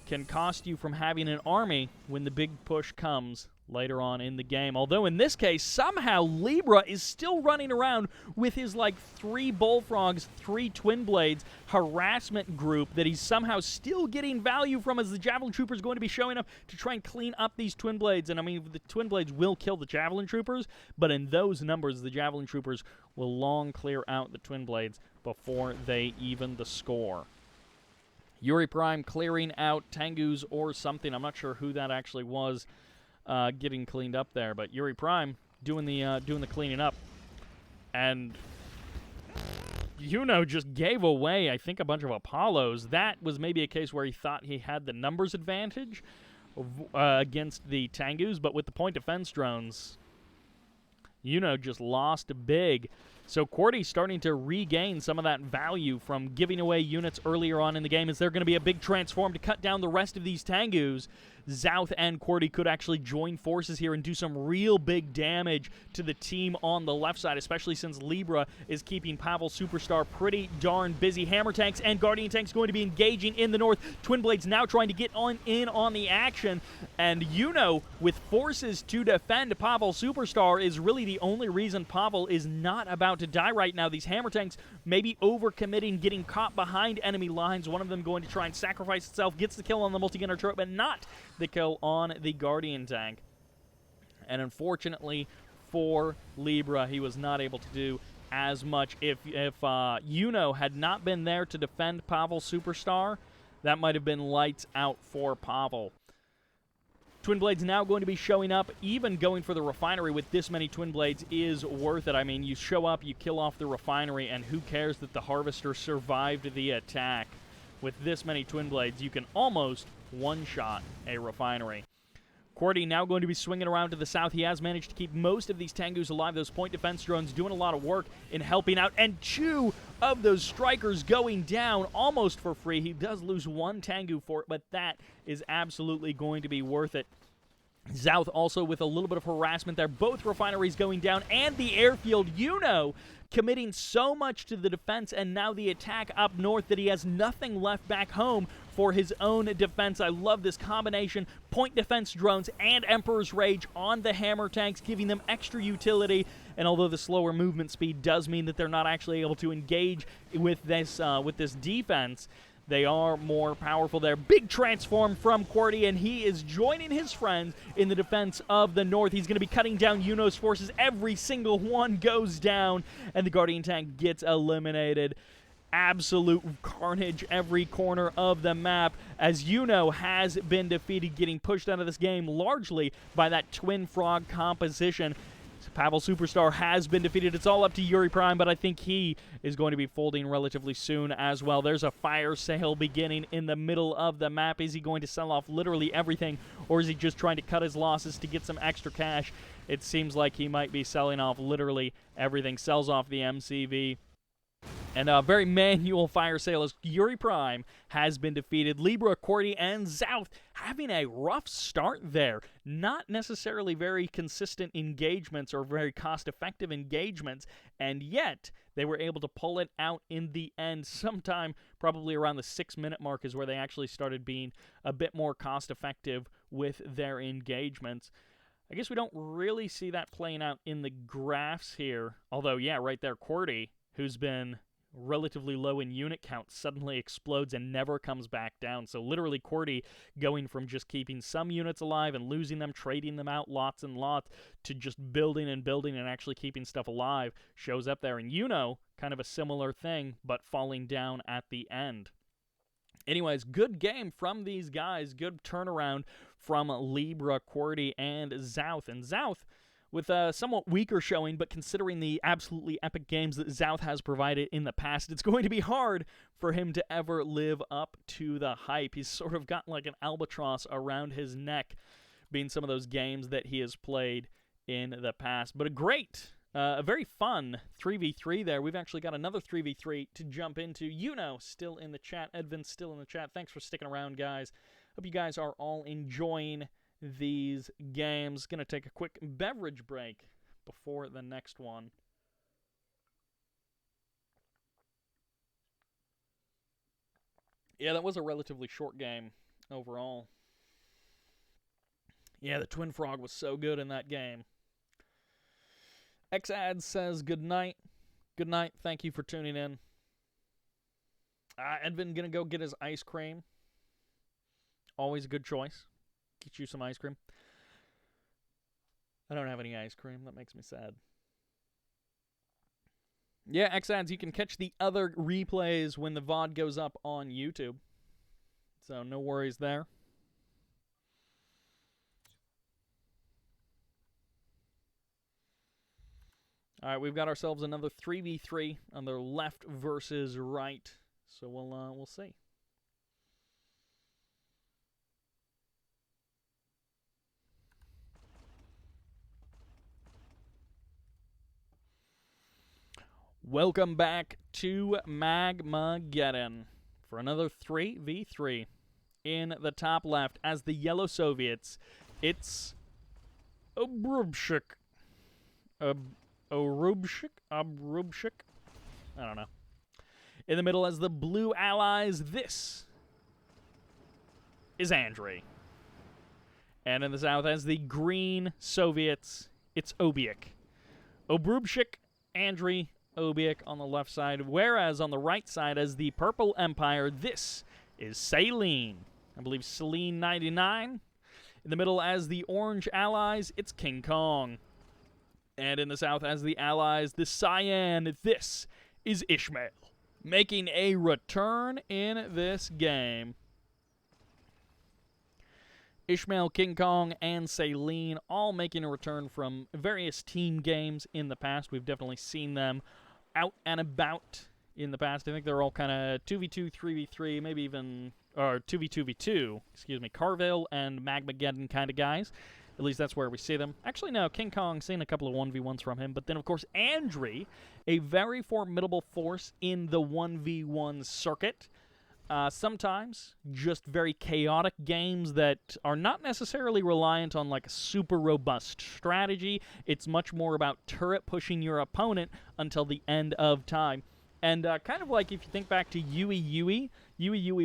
[SPEAKER 1] can cost you from having an army when the big push comes later on in the game. Although in this case, somehow Libra is still running around with his like 3 Bullfrogs, 3 Twin Blades harassment group that he's somehow still getting value from, as the Javelin Trooper is going to be showing up to try and clean up these Twin Blades. And I mean, the Twin Blades will kill the Javelin Troopers, but in those numbers, the Javelin Troopers will long clear out the Twin Blades before they even the score. Yuri Prime clearing out Tengus or something. I'm not sure who that actually was getting cleaned up there, but Yuri Prime doing the cleaning up. And YuNo just gave away, I think, a bunch of Apollos. That was maybe a case where he thought he had the numbers advantage against the Tengus, but with the point defense drones, YuNo just lost big. So Cordy's starting to regain some of that value from giving away units earlier on in the game. Is there going to be a big transform to cut down the rest of these Tengus? Xouth and Cordy could actually join forces here and do some real big damage to the team on the left side, especially since Libra is keeping PavelSuperstar pretty darn busy. Hammer tanks and Guardian tanks going to be engaging in the north. Twin Blades now trying to get in on the action, and YuNo with forces to defend PavelSuperstar is really the only reason Pavel is not about to die right now. These hammer tanks maybe overcommitting, getting caught behind enemy lines. One of them going to try and sacrifice itself, gets the kill on the multi-gunner turret, but not the kill on the Guardian tank. And unfortunately for Libra, he was not able to do as much. If YuNo had not been there to defend PavelSuperstar, that might have been lights out for Pavel. Twin Blades now going to be showing up. Even going for the refinery with this many Twin Blades is worth it. I mean, you show up, you kill off the refinery, and who cares that the Harvester survived the attack? With this many Twin Blades, you can almost one-shot a refinery. Cordy now going to be swinging around to the south. He has managed to keep most of these Tengus alive. Those point defense drones doing a lot of work in helping out. And 2 of those strikers going down almost for free. He does lose 1 Tengu for it, but that is absolutely going to be worth it. Xouth also with a little bit of harassment there. Both refineries going down, and the airfield. YuNo committing so much to the defense and now the attack up north that he has nothing left back home for his own defense. I love this combination. Point defense drones and Emperor's Rage on the hammer tanks, giving them extra utility. And although the slower movement speed does mean that they're not actually able to engage with this defense, they are more powerful there. Big transform from Cordy, and he is joining his friends in the defense of the north. He's going to be cutting down YuNo's forces. Every single one goes down, and the Guardian tank gets eliminated. Absolute carnage every corner of the map, as YuNo has been defeated, getting pushed out of this game largely by that Twin Frog composition. PavelSuperstar has been defeated. It's all up to Yuri Prime, but I think he is going to be folding relatively soon as well. There's a fire sale beginning in the middle of the map. Is he going to sell off literally everything, or is he just trying to cut his losses to get some extra cash? It seems like he might be selling off literally everything. Sells off the MCV. And a very manual fire sale as Yuri Prime has been defeated. Libra, Cordy, and Xouth having a rough start there. Not necessarily very consistent engagements or very cost-effective engagements, and yet they were able to pull it out in the end. Sometime probably around the 6-minute mark is where they actually started being a bit more cost-effective with their engagements. I guess we don't really see that playing out in the graphs here. Although, yeah, right there, Cordy, who's been relatively low in unit count, suddenly explodes and never comes back down. So literally Cordy going from just keeping some units alive and losing them, trading them out lots and lots, to just building and building and actually keeping stuff alive, shows up there. And YuNo, kind of a similar thing, but falling down at the end. Anyways, good game from these guys. Good turnaround from Libra, QWERTY, and Xouth. And Xouth, with a somewhat weaker showing, but considering the absolutely epic games that Xouth has provided in the past, it's going to be hard for him to ever live up to the hype. He's sort of got like an albatross around his neck, being some of those games that he has played in the past. But a very fun 3v3 there. We've actually got another 3v3 to jump into. YuNo still in the chat. Edvin still in the chat. Thanks for sticking around, guys. Hope you guys are all enjoying these games. Gonna take a quick beverage break before the next one. Yeah, that was a relatively short game overall. Yeah, the Twin Frog was so good in that game. Xad says good night. Good night. Thank you for tuning in. Edvin gonna go get his ice cream. Always a good choice. Get you some ice cream. I don't have any ice cream. That makes me sad. Yeah, Xads, you can catch the other replays when the VOD goes up on YouTube. So no worries there. All right, we've got ourselves another 3v3 on the left versus right. So we'll see. Welcome back to Magmageddon for another 3v3. In the top left, as the Yellow Soviets, it's obrubshik. Obrubshik? I don't know. In the middle, as the Blue Allies, this is Andrey. And in the south, as the Green Soviets, it's OBIEK. Obrubshik, Andrey, OBIEK on the left side, whereas on the right side, as the Purple Empire, this is Saline. I believe Saline 99. In the middle, as the Orange Allies, it's KingKonG. And in the south, as the Allies, the Cyan, this is IsMaiL, making a return in this game. IsMaiL, KingKonG, and Saline all making a return from various team games in the past. We've definitely seen them out and about in the past. I think they're all kind of 2v2, 3v3, maybe even, or 2v2v2, excuse me, Carville and Magmageddon kind of guys. At least that's where we see them. Actually, no, KingKonG, seen a couple of 1v1s from him. But then, of course, Andrey, a very formidable force in the 1v1 circuit. Sometimes just very chaotic games that are not necessarily reliant on like a super robust strategy. It's much more about turret pushing your opponent until the end of time. And kind of like if you think back to Yui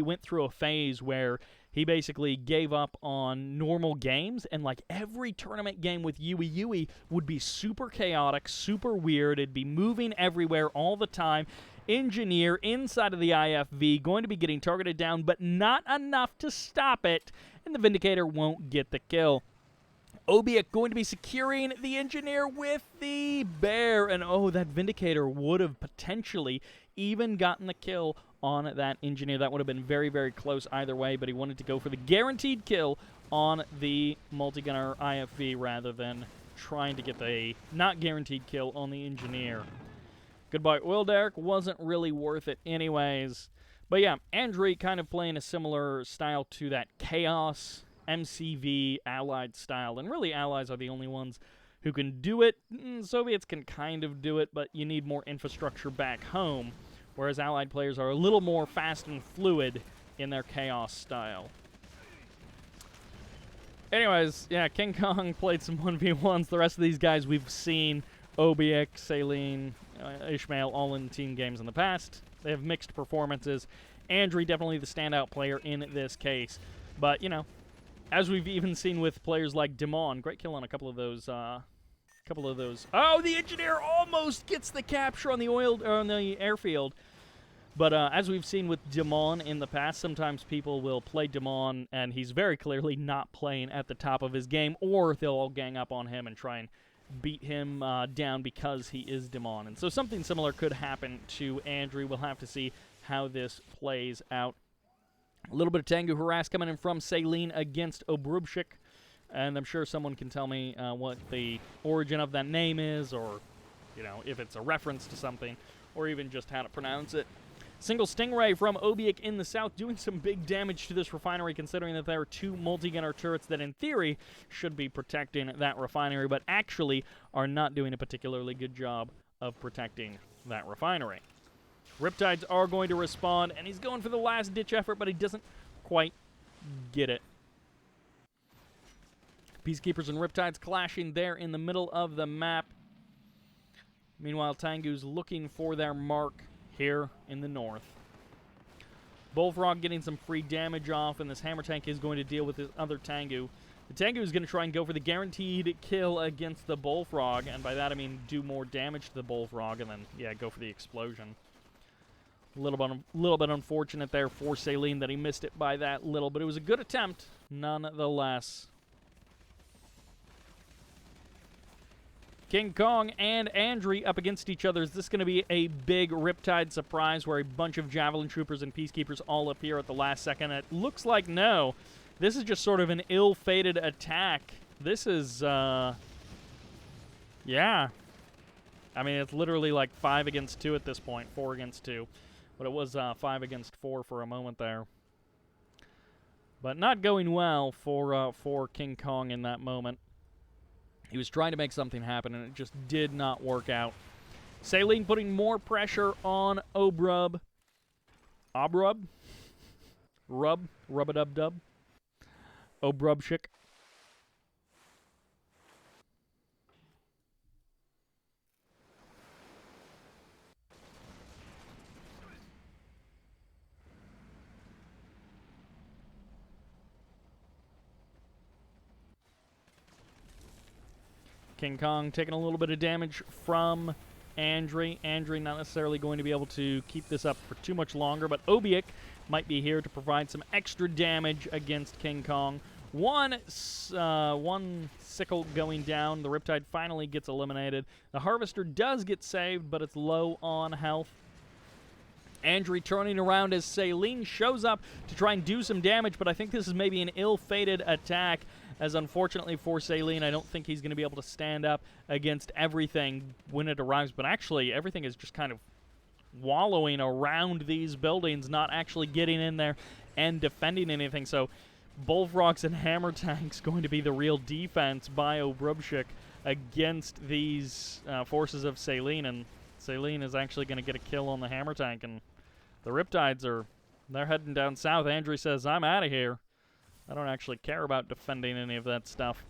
[SPEAKER 1] went through a phase where he basically gave up on normal games, and like every tournament game with Yui would be super chaotic, super weird. It'd be moving everywhere all the time. Engineer inside of the IFV, going to be getting targeted down, but not enough to stop it, and the Vindicator won't get the kill. OBIEK going to be securing the Engineer with the Bear, and oh, that Vindicator would have potentially even gotten the kill on that Engineer. That would have been very, very close either way, but he wanted to go for the guaranteed kill on the Multi-Gunner IFV rather than trying to get the not guaranteed kill on the Engineer. Goodbye, Oil Derek. Wasn't really worth it anyways. But yeah, Andrey kind of playing a similar style to that Chaos MCV Allied style. And really, Allies are the only ones who can do it. Soviets can kind of do it, but you need more infrastructure back home. Whereas Allied players are a little more fast and fluid in their Chaos style. Anyways, yeah, KingKonG played some 1v1s. The rest of these guys we've seen, OBIEK, Saline, IsMaiL, all in team games in the past. They have mixed performances. Andrey definitely the standout player in this case. But, you know, as we've even seen with players like Demon, great kill on a couple of those. Oh, the Engineer almost gets the capture on the airfield. But as we've seen with Demon in the past, sometimes people will play Demon and he's very clearly not playing at the top of his game, or they'll all gang up on him and try and beat him down because he is Demon. And so something similar could happen to Andrey. We'll have to see how this plays out. A little bit of Tengu harass coming in from Selene against obrubshik. And I'm sure someone can tell me what the origin of that name is, or, you know, if it's a reference to something, or even just how to pronounce it. Single Stingray from OBIEK in the south, doing some big damage to this refinery, considering that there are 2 multi-gunner turrets that, in theory, should be protecting that refinery, but actually are not doing a particularly good job of protecting that refinery. Riptides are going to respond, and he's going for the last-ditch effort, but he doesn't quite get it. Peacekeepers and Riptides clashing there in the middle of the map. Meanwhile, Tengu's looking for their mark here in the north. Bullfrog getting some free damage off, and this hammer tank is going to deal with this other Tengu. The Tengu is going to try and go for the guaranteed kill against the Bullfrog, and by that I mean do more damage to the Bullfrog, and then, yeah, go for the explosion. A little bit unfortunate there for Selene that he missed it by that little, but it was a good attempt nonetheless. KingKonG and Andrey up against each other. Is this going to be a big Riptide surprise where a bunch of Javelin Troopers and Peacekeepers all appear at the last second? It looks like no. This is just sort of an ill-fated attack. This is, yeah. I mean, it's literally like 5 against 2 at this point, 4 against 2. But it was 5 against 4 for a moment there. But not going well for KingKonG in that moment. He was trying to make something happen, and it just did not work out. Selene putting more pressure on Obrub. Rub-a-dub-dub. Obrubshik. KingKonG taking a little bit of damage from Andrey. Andrey not necessarily going to be able to keep this up for too much longer, but OBIEK might be here to provide some extra damage against KingKonG. One sickle going down. The Riptide finally gets eliminated. The Harvester does get saved, but it's low on health. Andrey turning around as Selene shows up to try and do some damage, but I think this is maybe an ill-fated attack, as unfortunately for Selene, I don't think he's going to be able to stand up against everything when it arrives, but actually everything is just kind of wallowing around these buildings, not actually getting in there and defending anything. So Bullfrogs and Hammer Tanks going to be the real defense by obrubshik against these forces of Selene, and Selene is actually going to get a kill on the Hammer Tank, and the Riptides they're heading down south. Andrey says, I'm out of here. I don't actually care about defending any of that stuff.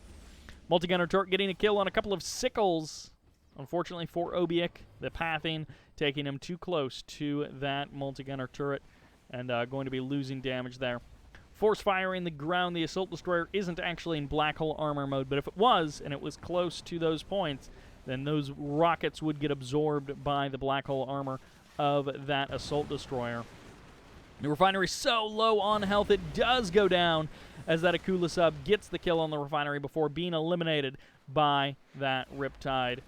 [SPEAKER 1] Multi-gunner turret getting a kill on a couple of sickles. Unfortunately for OBIEK, the pathing taking him too close to that multi-gunner turret and going to be losing damage there. Force firing the ground. The Assault Destroyer isn't actually in black hole armor mode, but if it was, and it was close to those points, then those rockets would get absorbed by the black hole armor of that Assault Destroyer. The refinery so low on health, it does go down as that Akula sub gets the kill on the refinery before being eliminated by that Riptide.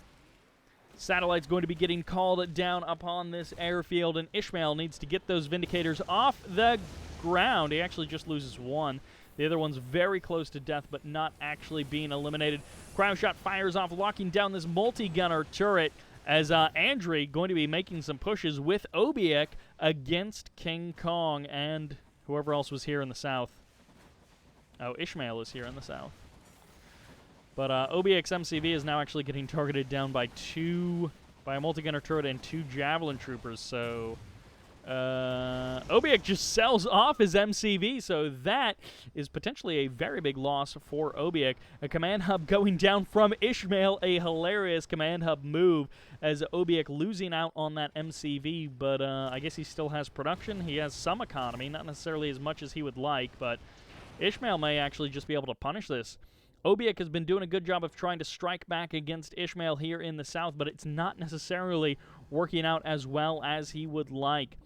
[SPEAKER 1] Satellite's going to be getting called down upon this airfield, and IsMaiL needs to get those Vindicators off the ground. He actually just loses one. The other one's very close to death, but not actually being eliminated. Cryoshot fires off, locking down this multi-gunner turret, as Andrey going to be making some pushes with OBIEK against KingKonG and whoever else was here in the south. Oh, IsMaiL is here in the south. But OBIEK's MCV is now actually getting targeted down by a multi-gunner turret and 2 Javelin Troopers, so OBIEK just sells off his MCV, so that is potentially a very big loss for OBIEK. A command hub going down from IsMaiL, a hilarious command hub move, as OBIEK losing out on that MCV, but I guess he still has production. He has some economy, not necessarily as much as he would like, but IsMaiL may actually just be able to punish this. OBIEK has been doing a good job of trying to strike back against IsMaiL here in the south, but it's not necessarily working out as well as he would like.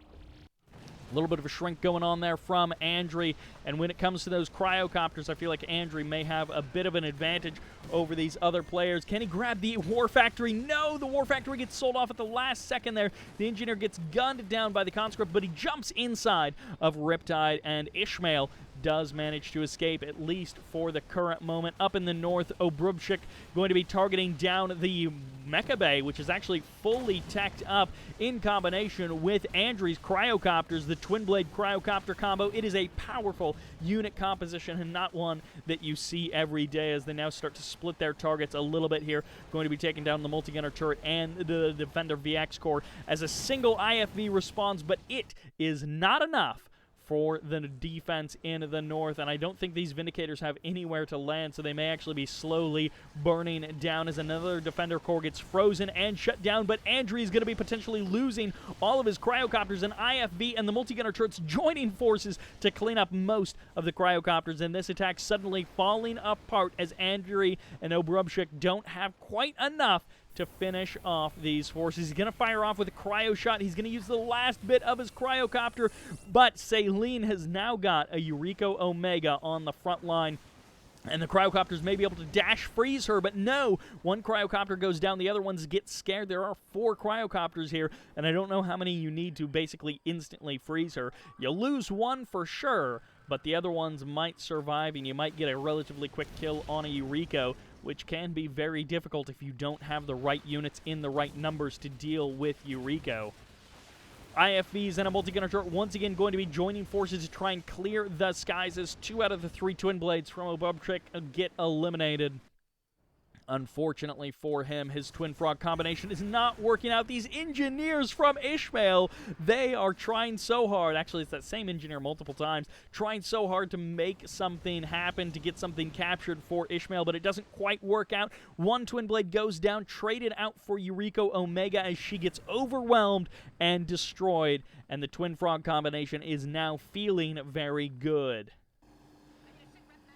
[SPEAKER 1] A little bit of a shrink going on there from Andrey, and when it comes to those cryocopters, I feel like Andrey may have a bit of an advantage over these other players. Can he grab the War Factory? No, the War Factory gets sold off at the last second there. The Engineer gets gunned down by the Conscript, but he jumps inside of Riptide, and IsMaiL does manage to escape, at least for the current moment. Up in the north, obrubshik going to be targeting down the Mecha Bay, which is actually fully teched up in combination with Andrey's cryocopters, the twin blade cryocopter combo. It is a powerful unit composition and not one that you see every day, as they now start to split their targets a little bit here. Going to be taking down the multi-gunner turret and the Defender VX core as a single IFV responds, but it is not enough for the defense in the north, and I don't think these Vindicators have anywhere to land, so they may actually be slowly burning down as another Defender core gets frozen and shut down, but Andrey is going to be potentially losing all of his cryocopters and IFV, and the multi-gunner turrets joining forces to clean up most of the cryocopters, and this attack suddenly falling apart as Andrey and obrubshik don't have quite enough to finish off these forces. He's going to fire off with a cryo shot. He's going to use the last bit of his cryocopter, but Celine has now got a Eureka Omega on the front line, and the cryocopters may be able to dash freeze her, but no, one cryocopter goes down, the other ones get scared. There are 4 cryocopters here, and I don't know how many you need to basically instantly freeze her. You lose one for sure, but the other ones might survive, and you might get a relatively quick kill on a Eureka, which can be very difficult if you don't have the right units in the right numbers to deal with Eureka. IFVs and a multi-gunner turret once again going to be joining forces to try and clear the skies as 2 out of the 3 twin blades from obrubshik get eliminated. Unfortunately for him, his Twin Frog combination is not working out. These engineers from IsMaiL, they are trying so hard. Actually, it's that same engineer multiple times, trying so hard to make something happen, to get something captured for IsMaiL, but it doesn't quite work out. One Twin Blade goes down, traded out for Eureka Omega as she gets overwhelmed and destroyed, and the Twin Frog combination is now feeling very good.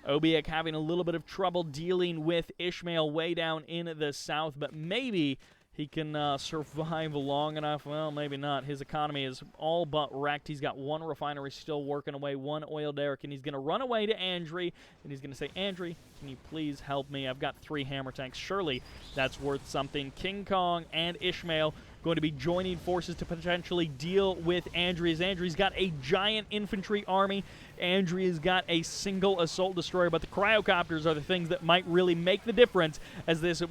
[SPEAKER 1] OBIEK having a little bit of trouble dealing with IsMaiL way down in the south, but maybe he can survive long enough. Well, maybe not. His economy is all but wrecked. He's got 1 refinery still working away, 1 oil derrick, and he's going to run away to Andrey, and he's going to say, Andrey, can you please help me? I've got 3 hammer tanks. Surely that's worth something. KingKonG and IsMaiL going to be joining forces to potentially deal with Andrey, as Andrey's got a giant infantry army. Andrey has got a single assault destroyer, but the cryocopters are the things that might really make the difference as this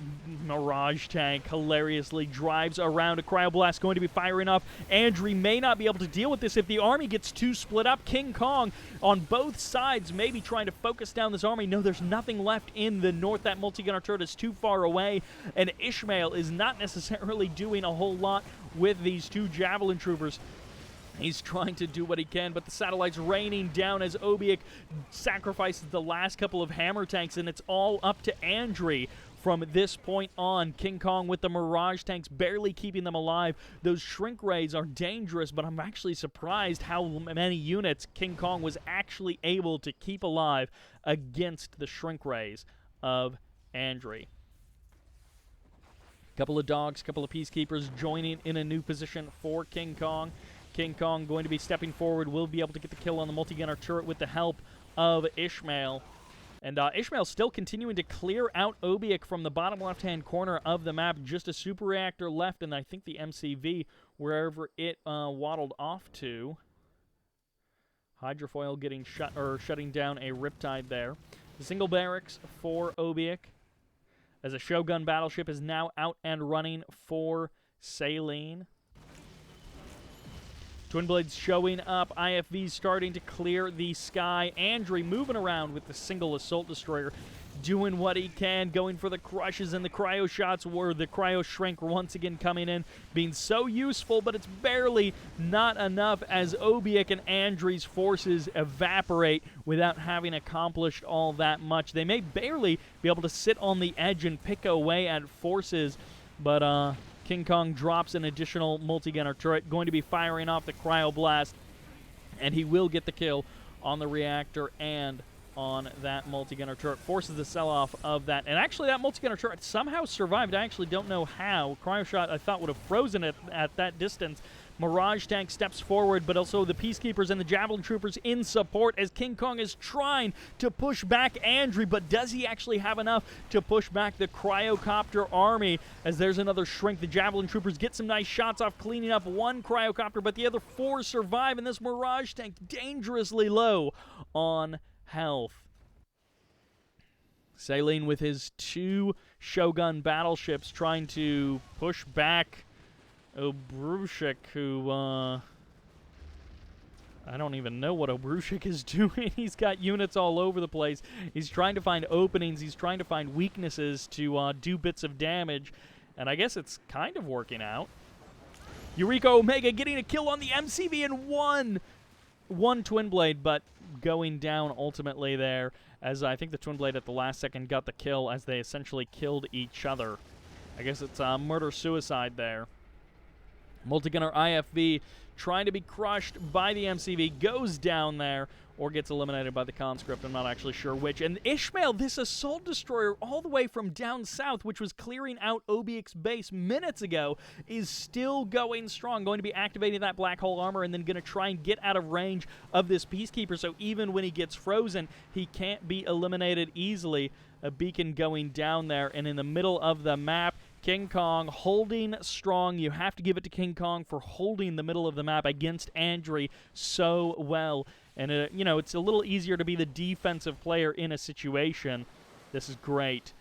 [SPEAKER 1] Mirage tank hilariously drives around. A cryoblast going to be firing off. Andrey may not be able to deal with this if the army gets too split up. KingKonG on both sides maybe trying to focus down this army. No, there's nothing left in the north. That multi-gunner turret is too far away, and IsMaiL is not necessarily doing a whole lot with these 2 Javelin troopers. He's trying to do what he can, but the satellite's raining down as OBIEK sacrifices the last couple of hammer tanks, and it's all up to Andrey from this point on. KingKonG with the Mirage tanks barely keeping them alive. Those shrink rays are dangerous, but I'm actually surprised how many units KingKonG was actually able to keep alive against the shrink rays of Andrey. Couple of dogs, couple of peacekeepers joining in a new position for KingKonG. KingKonG going to be stepping forward, will be able to get the kill on the multi-gunner turret with the help of IsMaiL. And IsMaiL still continuing to clear out OBIEK from the bottom left-hand corner of the map. Just a super reactor left, and I think the MCV, wherever it waddled off to. Hydrofoil getting shutting down a Riptide there. The single barracks for OBIEK, as a Shogun battleship is now out and running for Celine. Twin Blades showing up, IFVs starting to clear the sky. Andrey moving around with the single assault destroyer, doing what he can, going for the crushes and the cryo shots, where the cryo shrink once again coming in, being so useful, but it's barely not enough as OBIEK and Andrey's forces evaporate without having accomplished all that much. They may barely be able to sit on the edge and pick away at forces, but KingKonG drops an additional multi-gunner turret, going to be firing off the cryoblast, and he will get the kill on the reactor and on that multi-gunner turret. Forces the sell-off of that, and actually that multi-gunner turret somehow survived. I actually don't know how. Cryo shot I thought would have frozen it at that distance. Mirage Tank steps forward, but also the Peacekeepers and the Javelin Troopers in support as KingKonG is trying to push back Andrey, but does he actually have enough to push back the Cryocopter army? As there's another shrink, the Javelin Troopers get some nice shots off, cleaning up one Cryocopter, but the other 4 survive, and this Mirage Tank dangerously low on health. Saline with his 2 Shogun battleships trying to push back Obrubshik, who, I don't even know what Obrubshik is doing. He's got units all over the place. He's trying to find openings. He's trying to find weaknesses to do bits of damage, and I guess it's kind of working out. Eureka Omega getting a kill on the MCV and one Twin Blade, but going down ultimately there, as I think the Twin Blade at the last second got the kill as they essentially killed each other. I guess it's murder-suicide there. Multigunner IFV trying to be crushed by the MCV, goes down there, or gets eliminated by the conscript. I'm not actually sure which. And IsMaiL, this assault destroyer all the way from down south, which was clearing out OBIEK's base minutes ago, is still going strong, going to be activating that black hole armor and then going to try and get out of range of this Peacekeeper, so even when he gets frozen, he can't be eliminated easily. A beacon going down there, and in the middle of the map, KingKonG holding strong. You have to give it to KingKonG for holding the middle of the map against Andrey so well. And, you know, it's a little easier to be the defensive player in a situation. This is great.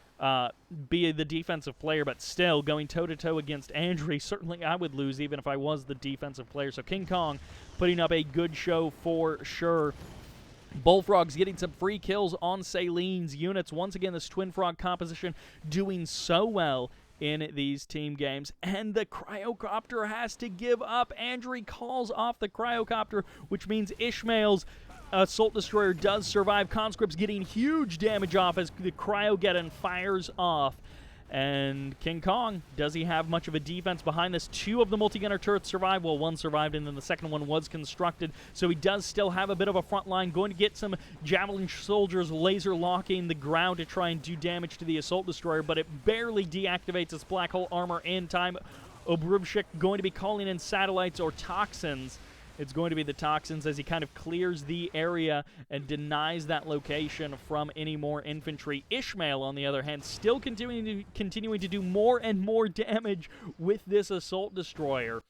[SPEAKER 1] Be the defensive player, but still going toe-to-toe against Andrey. Certainly I would lose even if I was the defensive player. So KingKonG putting up a good show for sure. Bullfrog's getting some free kills on Saline's units. Once again, this Twin Frog composition doing so well in these team games. And the Cryocopter has to give up. Andrey calls off the Cryocopter, which means IsMaiL's Assault Destroyer does survive. Conscript's getting huge damage off as the Cryogeddon fires off. And KingKonG, does he have much of a defense behind this? 2 of the multi-gunner turrets survived. Well, 1 survived, and then the second one was constructed. So he does still have a bit of a front line. Going to get some Javelin soldiers laser locking the ground to try and do damage to the Assault Destroyer, but it barely deactivates its black hole armor in time. Obrubshik going to be calling in satellites or toxins. It's going to be the toxins as he kind of clears the area and denies that location from any more infantry. IsMaiL, on the other hand, still continuing to do more and more damage with this Assault Destroyer.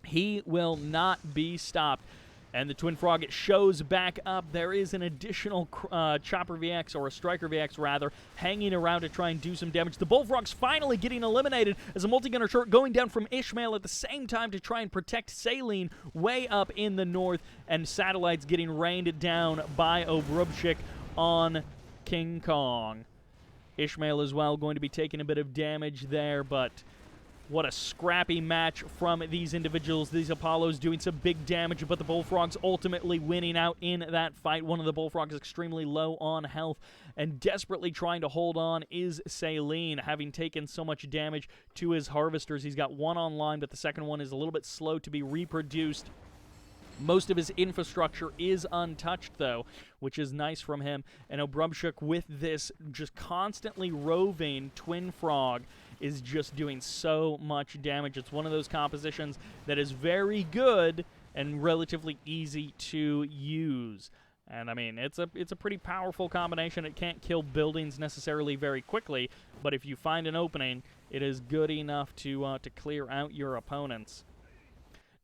[SPEAKER 1] He will not be stopped. And the Twin Frog, it shows back up. There is an additional Chopper VX, or a Striker VX rather, hanging around to try and do some damage. The Bullfrog's finally getting eliminated as a multi-gunner turret going down from IsMaiL at the same time to try and protect Saline way up in the north, and satellites getting rained down by Obrubshik on KingKonG. IsMaiL as well going to be taking a bit of damage there, but what a scrappy match from these individuals. These Apollos doing some big damage, but the Bullfrogs ultimately winning out in that fight. One of the Bullfrogs extremely low on health and desperately trying to hold on is Saline, having taken so much damage to his Harvesters. He's got 1 online, but the second one is a little bit slow to be reproduced. Most of his infrastructure is untouched, though, which is nice from him. And Obrubshik, with this just constantly roving Twin Frog, is just doing so much damage. It's one of those compositions that is very good and relatively easy to use. And, I mean, it's a pretty powerful combination. It can't kill buildings necessarily very quickly, but if you find an opening, it is good enough to clear out your opponents.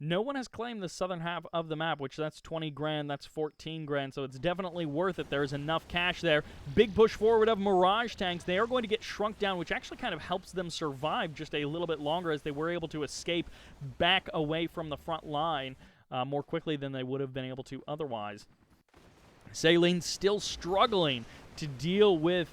[SPEAKER 1] No one has claimed the southern half of the map, which that's 20 grand, that's 14 grand, so it's definitely worth it. There's enough cash there. Big push forward of Mirage tanks. They are going to get shrunk down, which actually kind of helps them survive just a little bit longer as they were able to escape back away from the front line more quickly than they would have been able to otherwise. Saline still struggling to deal with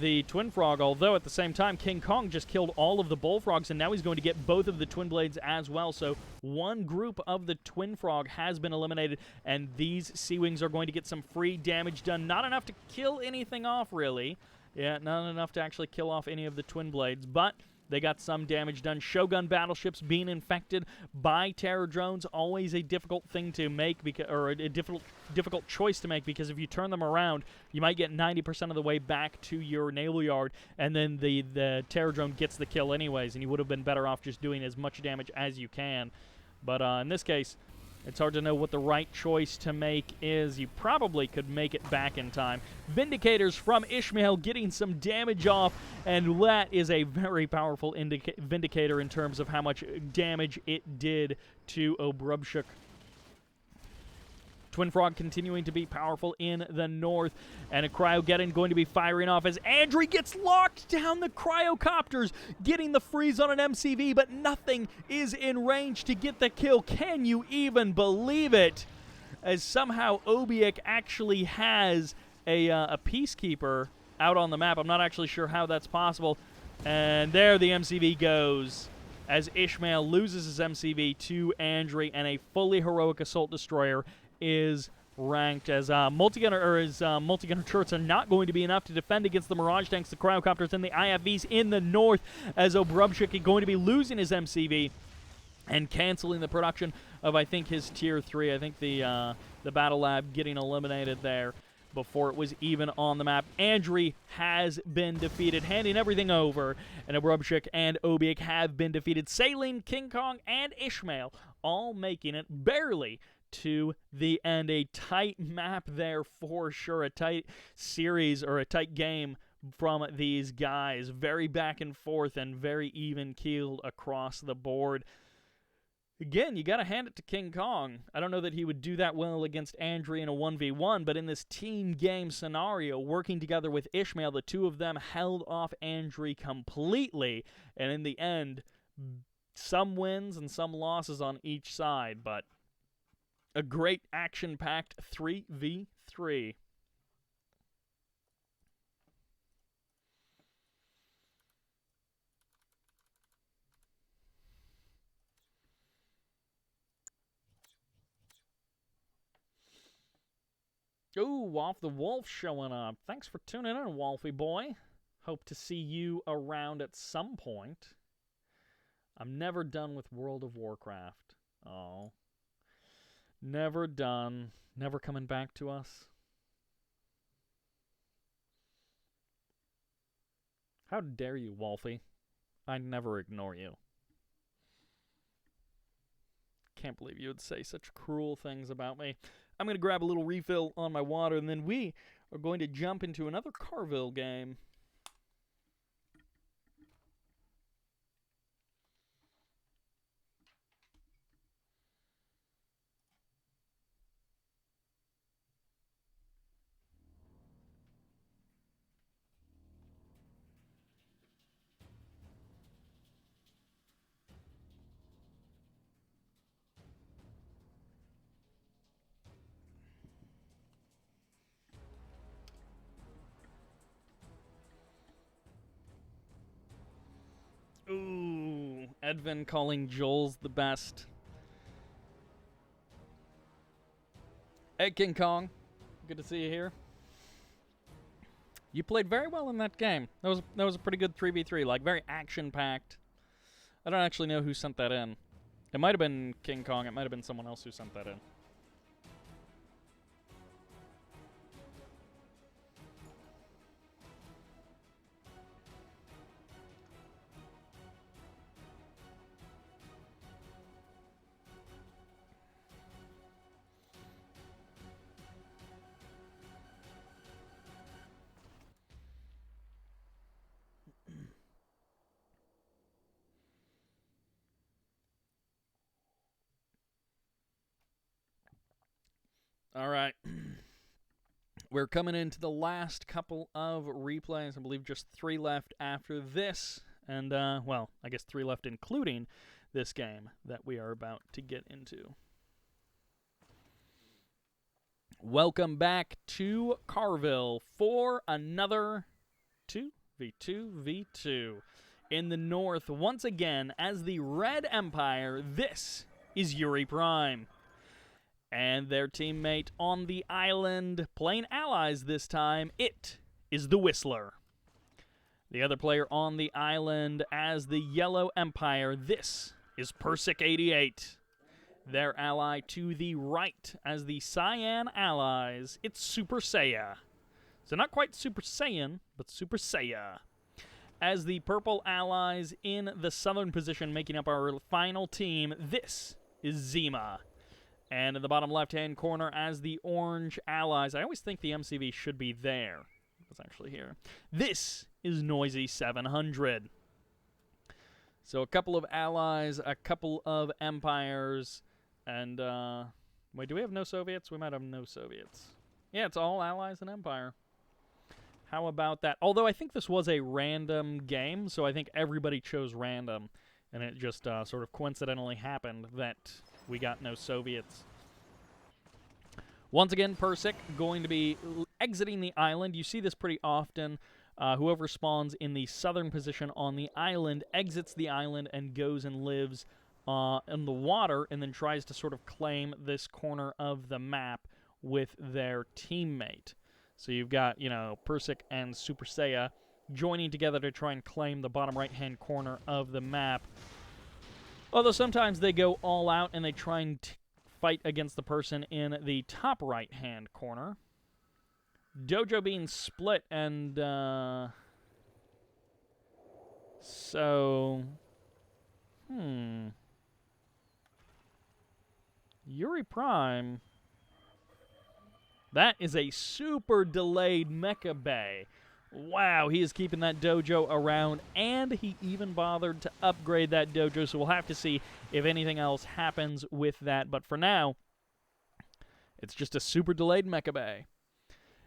[SPEAKER 1] the Twin Frog, although at the same time KingKonG just killed all of the Bullfrogs, and now he's going to get both of the Twin Blades as well. So one group of the Twin Frog has been eliminated, and these Sea Wings are going to get some free damage done. Not enough to kill anything off, really. Yeah, not enough to actually kill off any of the Twin Blades, but they got some damage done. Shogun battleships being infected by terror drones, always a difficult thing to make, or a difficult choice to make, because if you turn them around, you might get 90% of the way back to your naval yard, and then the terror drone gets the kill anyways, and you would have been better off just doing as much damage as you can. But in this case, it's hard to know what the right choice to make is. You probably could make it back in time. Vindicators from IsMaiL getting some damage off, and that is a very powerful Vindicator in terms of how much damage it did to obrubshik. Twin Frog continuing to be powerful in the north, and a Cryogeddon going to be firing off as Andrey gets locked down the Cryocopters, getting the freeze on an MCV, but nothing is in range to get the kill. Can you even believe it? As somehow OBIEK actually has a Peacekeeper out on the map. I'm not actually sure how that's possible. And there the MCV goes, as IsMaiL loses his MCV to Andrey, and a fully heroic Assault Destroyer is ranked as multi-gunner turrets are not going to be enough to defend against the Mirage tanks, the Cryocopters, and the IFVs in the north, as obrubshik is going to be losing his MCV and canceling the production of, I think, his Tier 3. I think the Battle Lab getting eliminated there before it was even on the map. Andrey has been defeated, handing everything over, and obrubshik and OBIEK have been defeated. Sailing, KingKonG, and IsMaiL all making it barely to the end. A tight map there for sure. A tight series, or a tight game from these guys. Very back and forth and very even-keeled across the board. Again, you got to hand it to KingKonG. I don't know that he would do that well against Andrey in a 1v1, but in this team game scenario, working together with IsMaiL, the two of them held off Andrey completely, and in the end, some wins and some losses on each side, but a great action-packed 3v3. Ooh, Wolf the Wolf showing up. Thanks for tuning in, Wolfie boy. Hope to see you around at some point. I'm never done with World of Warcraft. Oh. Never done. Never coming back to us. How dare you, Wolfie? I never ignore you. Can't believe you would say such cruel things about me. I'm going to grab a little refill on my water, and then we are going to jump into another Carville game. Ooh, Edvin calling Joel's the best. Hey, KingKonG. Good to see you here. You played very well in that game. That was a pretty good 3v3, like very action-packed. I don't actually know who sent that in. It might have been KingKonG. It might have been someone else who sent that in. All right. We're coming into the last couple of replays. I believe just 3 left after this. And, well, I guess 3 left including this game that we are about to get into. Welcome back to Carville for another 2v2v2. In the north, once again, as the Red Empire, this is Yuri Prime. And their teammate on the island, playing allies this time, it is TheWhistler. The other player on the island as the Yellow Empire, this is Pyroclasm. Their ally to the right as the Cyan allies, it's Superseiya. So not quite Super Saiyan, but Superseiya. As the purple allies in the southern position making up our final team, this is Zima. And in the bottom left-hand corner as the orange allies, I always think the MCV should be there. It's actually here. This is Noisy 700. So a couple of allies, a couple of empires, and, wait, do we have no Soviets? We might have no Soviets. Yeah, it's all allies and empire. How about that? Although I think this was a random game, so I think everybody chose random, and it just sort of coincidentally happened that we got no Soviets. Once again, Pyroclasm going to be exiting the island. You see this pretty often. Whoever spawns in the southern position on the island exits the island and goes and lives in the water and then tries to sort of claim this corner of the map with their teammate. So you've got, you know, Pyroclasm and Superseiya joining together to try and claim the bottom right-hand corner of the map. Although sometimes they go all out and they try and fight against the person in the top right-hand corner. Dojo being split, and so Yuri Prime. That is a super delayed Mecha Bay. Wow, he is keeping that dojo around, and he even bothered to upgrade that dojo, so we'll have to see if anything else happens with that. But for now, it's just a super delayed Mecha Bay.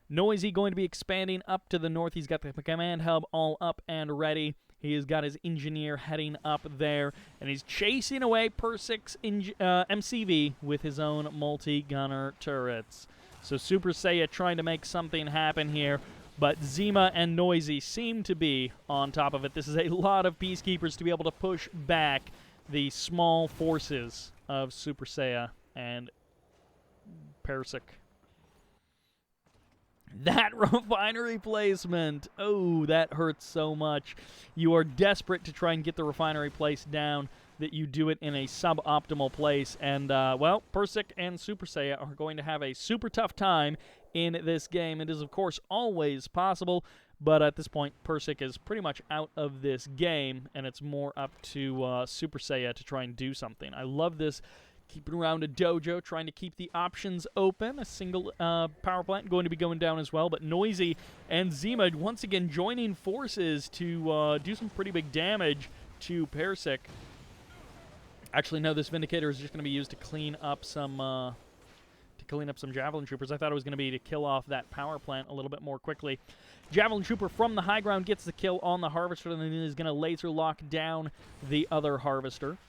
[SPEAKER 1] Noisy going to be expanding up to the north. He's got the command hub all up and ready. He has got his engineer heading up there, and he's chasing away Pyroclasm's MCV with his own multi-gunner turrets. So Superseiya trying to make something happen here, but Zima and Noisy seem to be on top of it. This is a lot of Peacekeepers to be able to push back the small forces of Superseiya and Pyroclasm. That refinery placement, oh, that hurts so much. You are desperate to try and get the refinery place down, that you do it in a suboptimal place. And, well, Pyroclasm and Superseiya are going to have a super tough time in this game. It is, of course, always possible, but at this point, Pyroclasm is pretty much out of this game, and it's more up to Superseiya to try and do something. I love this. Keeping around a dojo, trying to keep the options open. A single power plant going to be going down as well. But Noisy and Zima once again joining forces to do some pretty big damage to Pyroclasm. Actually, no, this Vindicator is just going to be used to clean up some Javelin Troopers. I thought it was going to be to kill off that power plant a little bit more quickly. Javelin Trooper from the high ground gets the kill on the Harvester, and then is going to laser lock down the other Harvester.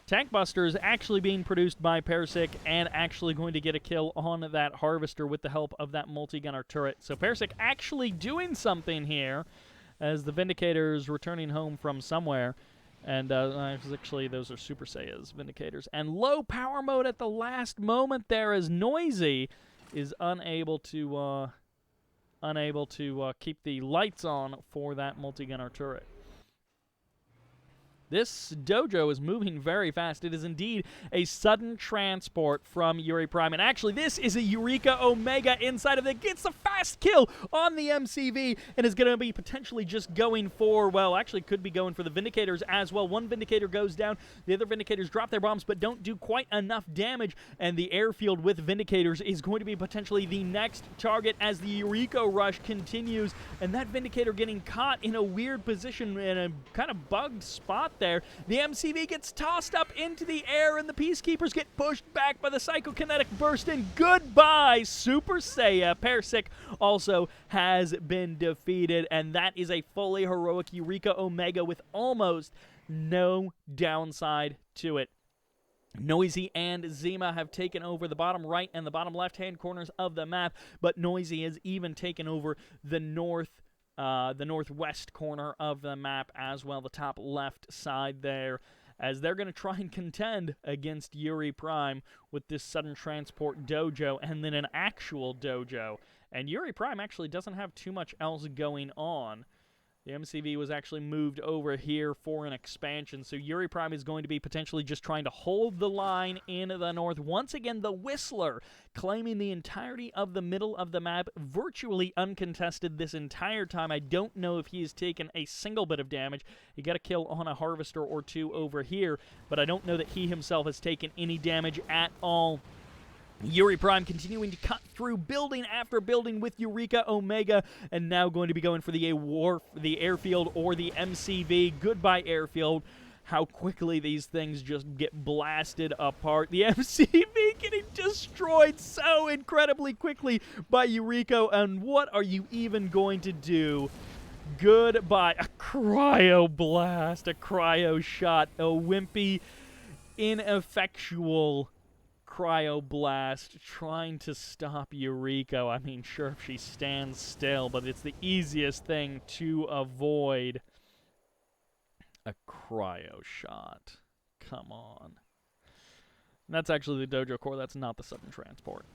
[SPEAKER 1] Tank Buster is actually being produced by Pyroclasm and actually going to get a kill on that Harvester with the help of that multi-gunner turret. So Pyroclasm actually doing something here as the Vindicators returning home from somewhere. And actually, those are Superseiya's Vindicators. And low power mode at the last moment there as Noisy is unable to keep the lights on for that multi-gunner turret. This dojo is moving very fast. It is indeed a sudden transport from Yuri Prime. And actually, this is a Eureka Omega inside of it. Gets a fast kill on the MCV and is going to be potentially just going for, well, actually could be going for the Vindicators as well. One Vindicator goes down. The other Vindicators drop their bombs but don't do quite enough damage. And the airfield with Vindicators is going to be potentially the next target as the Eureka rush continues. And that Vindicator getting caught in a weird position in a kind of bugged spot there. The MCV gets tossed up into the air and the Peacekeepers get pushed back by the Psychokinetic Burst, and goodbye, Superseiya. Pyroclasm also has been defeated, and that is a fully heroic Eureka Omega with almost no downside to it. Noisy and Zima have taken over the bottom right and the bottom left-hand corners of the map, but Noisy has even taken over the northwest corner of the map as well, the top left side there, as they're going to try and contend against Yuri Prime with this sudden transport dojo and then an actual dojo. And Yuri Prime actually doesn't have too much else going on. The MCV was actually moved over here for an expansion, so Yuri Prime is going to be potentially just trying to hold the line in the north. Once again, TheWhistler claiming the entirety of the middle of the map, virtually uncontested this entire time. I don't know if he has taken a single bit of damage. He got a kill on a Harvester or two over here, but I don't know that he himself has taken any damage at all. Yuri Prime continuing to cut through building after building with Eureka Omega, and now going to be going for the airfield or the MCV. Goodbye, airfield. How quickly these things just get blasted apart. The MCV getting destroyed so incredibly quickly by Eureka, and what are you even going to do? Goodbye. A cryo blast, a cryo shot, a wimpy, ineffectual cryo blast trying to stop Eureka. I mean, sure, if she stands still, but it's the easiest thing to avoid. A cryo shot. Come on. And that's actually the Dojo Core. That's not the sudden transport.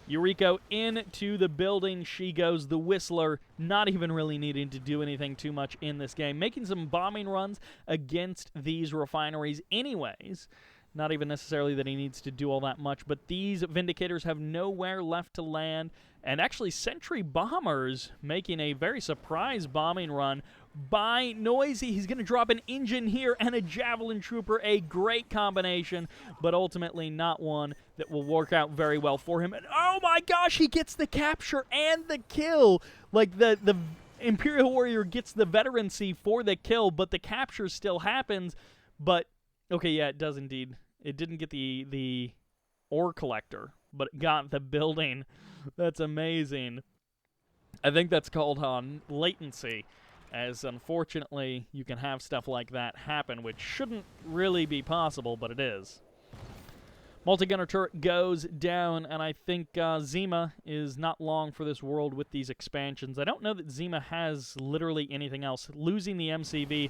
[SPEAKER 1] Eureka into the building she goes. TheWhistler not even really needing to do anything too much in this game. Making some bombing runs against these refineries anyways. Not even necessarily that he needs to do all that much, but these Vindicators have nowhere left to land, and actually Sentry Bombers making a very surprise bombing run by Noisy. He's going to drop an engine here and a Javelin Trooper, a great combination, but ultimately not one that will work out very well for him. And oh my gosh, he gets the capture and the kill! Like, the Imperial Warrior gets the veterancy for the kill, but the capture still happens, but okay, yeah, it does indeed. It didn't get the ore collector, but it got the building. That's amazing. I think that's called latency, as unfortunately you can have stuff like that happen, which shouldn't really be possible, but it is. Multi-gunner turret goes down, and I think Zima is not long for this world with these expansions. I don't know that Zima has literally anything else. Losing the MCV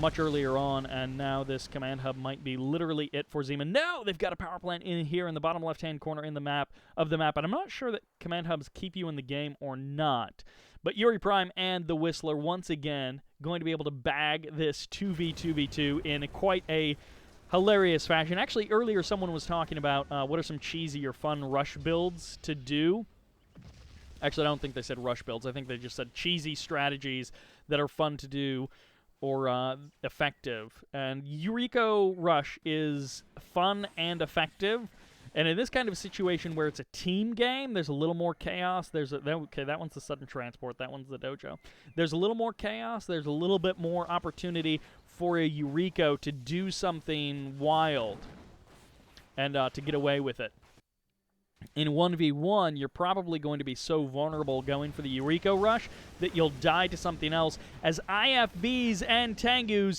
[SPEAKER 1] much earlier on, and now this command hub might be literally it for Zima. No, they've got a power plant in here in the bottom left-hand corner in the map, and I'm not sure that command hubs keep you in the game or not. But Yuri Prime and TheWhistler once again going to be able to bag this 2v2v2 in quite a hilarious fashion. Actually, earlier someone was talking about what are some cheesy or fun rush builds to do. Actually, I don't think they said rush builds. I think they just said cheesy strategies that are fun to do or effective. And Eureka Rush is fun and effective. And in this kind of situation where it's a team game, there's a little more chaos. Okay, that one's the sudden transport. That one's the dojo. There's a little more chaos. There's a little bit more opportunity for a Eureka to do something wild and to get away with it. In 1v1, you're probably going to be so vulnerable going for the Eureka Rush that you'll die to something else, as IFBs and Tango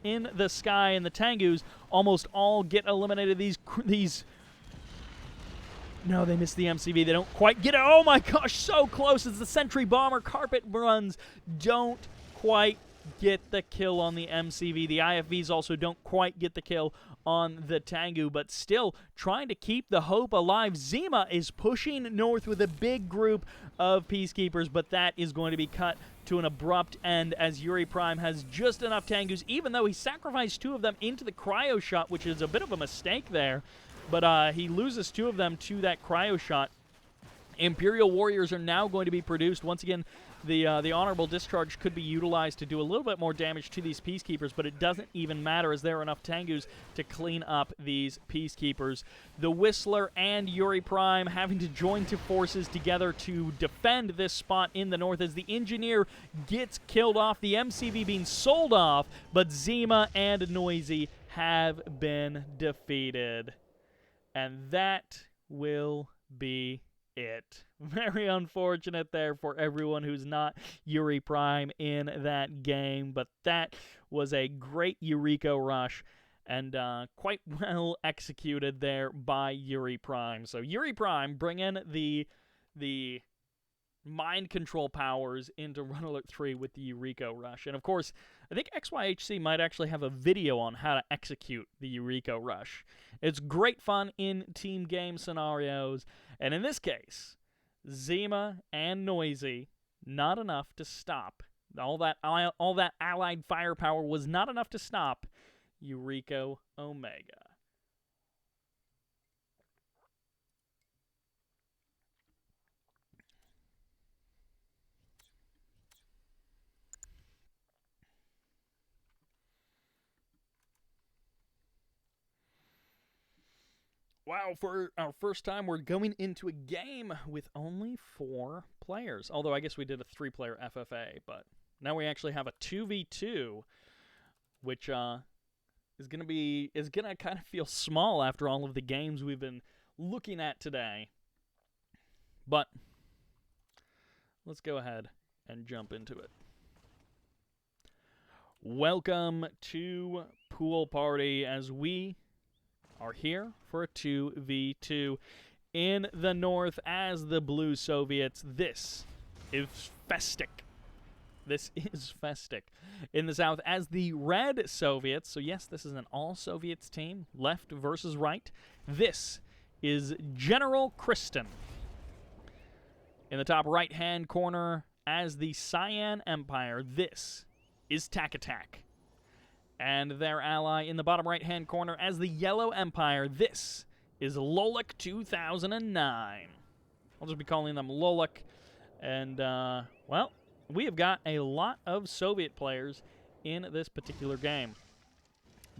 [SPEAKER 1] in the sky, and the Tangus almost all get eliminated. These no, they missed the MCV. They don't quite get it. Oh my gosh, so close as the Sentry Bomber carpet runs don't quite get the kill on the MCV. The IFVs also don't quite get the kill on the Tengu, but still trying to keep the hope alive. Zima is pushing north with a big group of Peacekeepers, but that is going to be cut to an abrupt end as Yuri Prime has just enough Tengus, even though he sacrificed 2 of them into the cryo shot, which is a bit of a mistake there, but he loses 2 of them to that cryo shot. Imperial Warriors are now going to be produced. Once again, the Honorable Discharge could be utilized to do a little bit more damage to these Peacekeepers, but it doesn't even matter as there are enough Tengus to clean up these Peacekeepers. TheWhistler and Yuri Prime having to join forces together to defend this spot in the north as the Engineer gets killed off, the MCV being sold off, but Zima and Noisy have been defeated. And that will be it. Very unfortunate there for everyone who's not Yuri Prime in that game, but that was a great Eureka Rush and quite well executed there by Yuri Prime. So Yuri Prime bringing the mind control powers into Run Alert 3 with the Eureka Rush. And of course, I think XYHC might actually have a video on how to execute the Eureka Rush. It's great fun in team game scenarios, and in this case, Zima and Noisy not enough to stop. All that allied firepower was not enough to stop Eureka Omega. Wow, for our first time, we're going into a game with only 4 players. Although I guess we did a 3-player FFA, but now we actually have a 2v2, which is gonna kind of feel small after all of the games we've been looking at today. But let's go ahead and jump into it. Welcome to Pool Party as we are here for a 2v2 in the north as the Blue Soviets. This is Festik. This is Festik. In the south as the Red Soviets. So yes, this is an all-Soviets team, left versus right. This is General Kristen. In the top right-hand corner as the Cyan Empire, this is Takitak. And their ally in the bottom right-hand corner as the Yellow Empire, this is Lolik 2009. I'll just be calling them Lolik. And, well, we have got a lot of Soviet players in this particular game.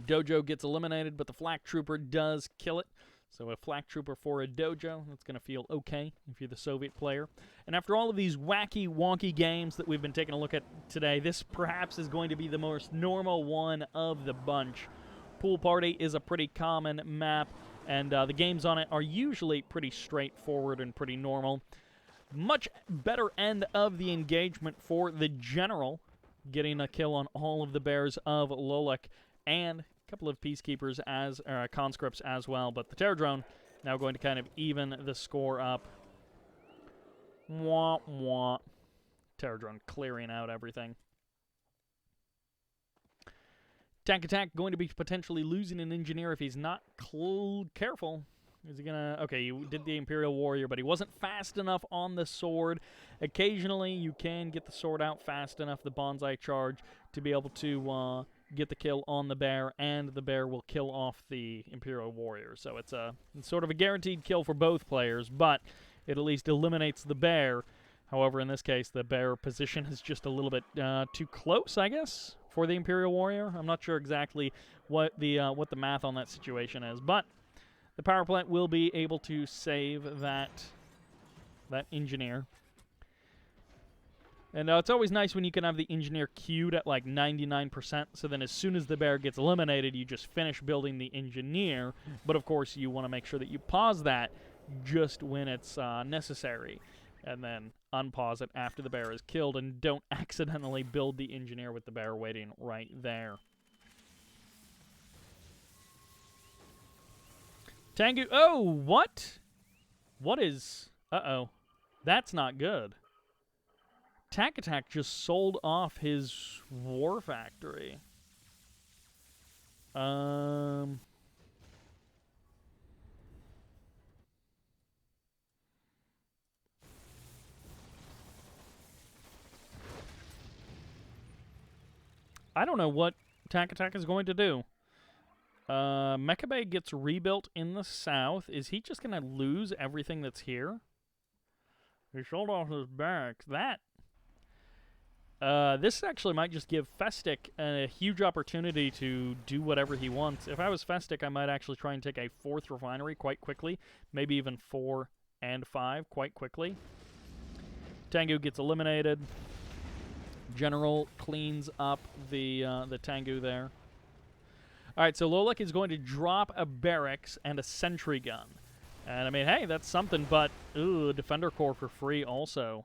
[SPEAKER 1] Dojo gets eliminated, but the Flak Trooper does kill it. So a Flak Trooper for a Dojo, that's going to feel okay if you're the Soviet player. And after all of these wacky, wonky games that we've been taking a look at today, this perhaps is going to be the most normal one of the bunch. Pool Party is a pretty common map, and the games on it are usually pretty straightforward and pretty normal. Much better end of the engagement for the General, getting a kill on all of the bears of Lolik, and couple of peacekeepers as conscripts as well, but the Terror Drone now going to kind of even the score up. Wah wah. Terror Drone clearing out everything. Takitak going to be potentially losing an engineer if he's not careful. Is he gonna... Okay, you did the Imperial Warrior, but he wasn't fast enough on the sword. Occasionally, you can get the sword out fast enough, the Bonsai charge, to be able to get the kill on the bear, and the bear will kill off the Imperial Warrior. So it's sort of a guaranteed kill for both players, but it at least eliminates the bear. However, in this case, the bear position is just a little bit too close, I guess, for the Imperial Warrior. I'm not sure exactly what the math on that situation is, but the power plant will be able to save that engineer. And it's always nice when you can have the engineer queued at like 99%, so then as soon as the bear gets eliminated, you just finish building the engineer. But of course, you want to make sure that you pause that just when it's necessary, and then unpause it after the bear is killed, and don't accidentally build the engineer with the bear waiting right there. Tengu, oh, what? What is... Uh-oh. That's not good. Takitak just sold off his war factory. I don't know what Takitak is going to do. Mekabay gets rebuilt in the south. Is he just going to lose everything that's here? He sold off his barracks. This actually might just give Festik a huge opportunity to do whatever he wants. If I was Festik, I might actually try and take a 4th refinery quite quickly. Maybe even 4 and 5 quite quickly. Tengu gets eliminated. General cleans up the Tengu there. Alright, so Lolik is going to drop a barracks and a sentry gun. And I mean, hey, that's something, but Defender Corps for free also.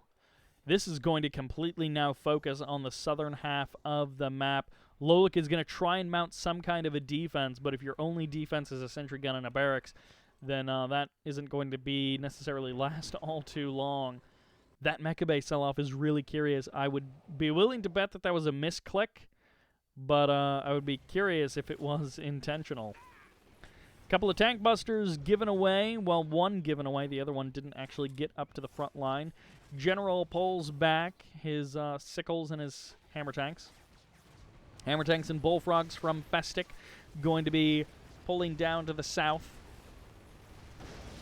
[SPEAKER 1] This is going to completely now focus on the southern half of the map. Lolik is going to try and mount some kind of a defense, but if your only defense is a sentry gun and a barracks, then that isn't going to be necessarily last all too long. That Mekabay sell-off is really curious. I would be willing to bet that was a misclick, but I would be curious if it was intentional. Couple of tank busters given away. Well, one given away. The other one didn't actually get up to the front line. General pulls back his sickles and his hammer tanks. Hammer tanks and bullfrogs from Festik going to be pulling down to the south.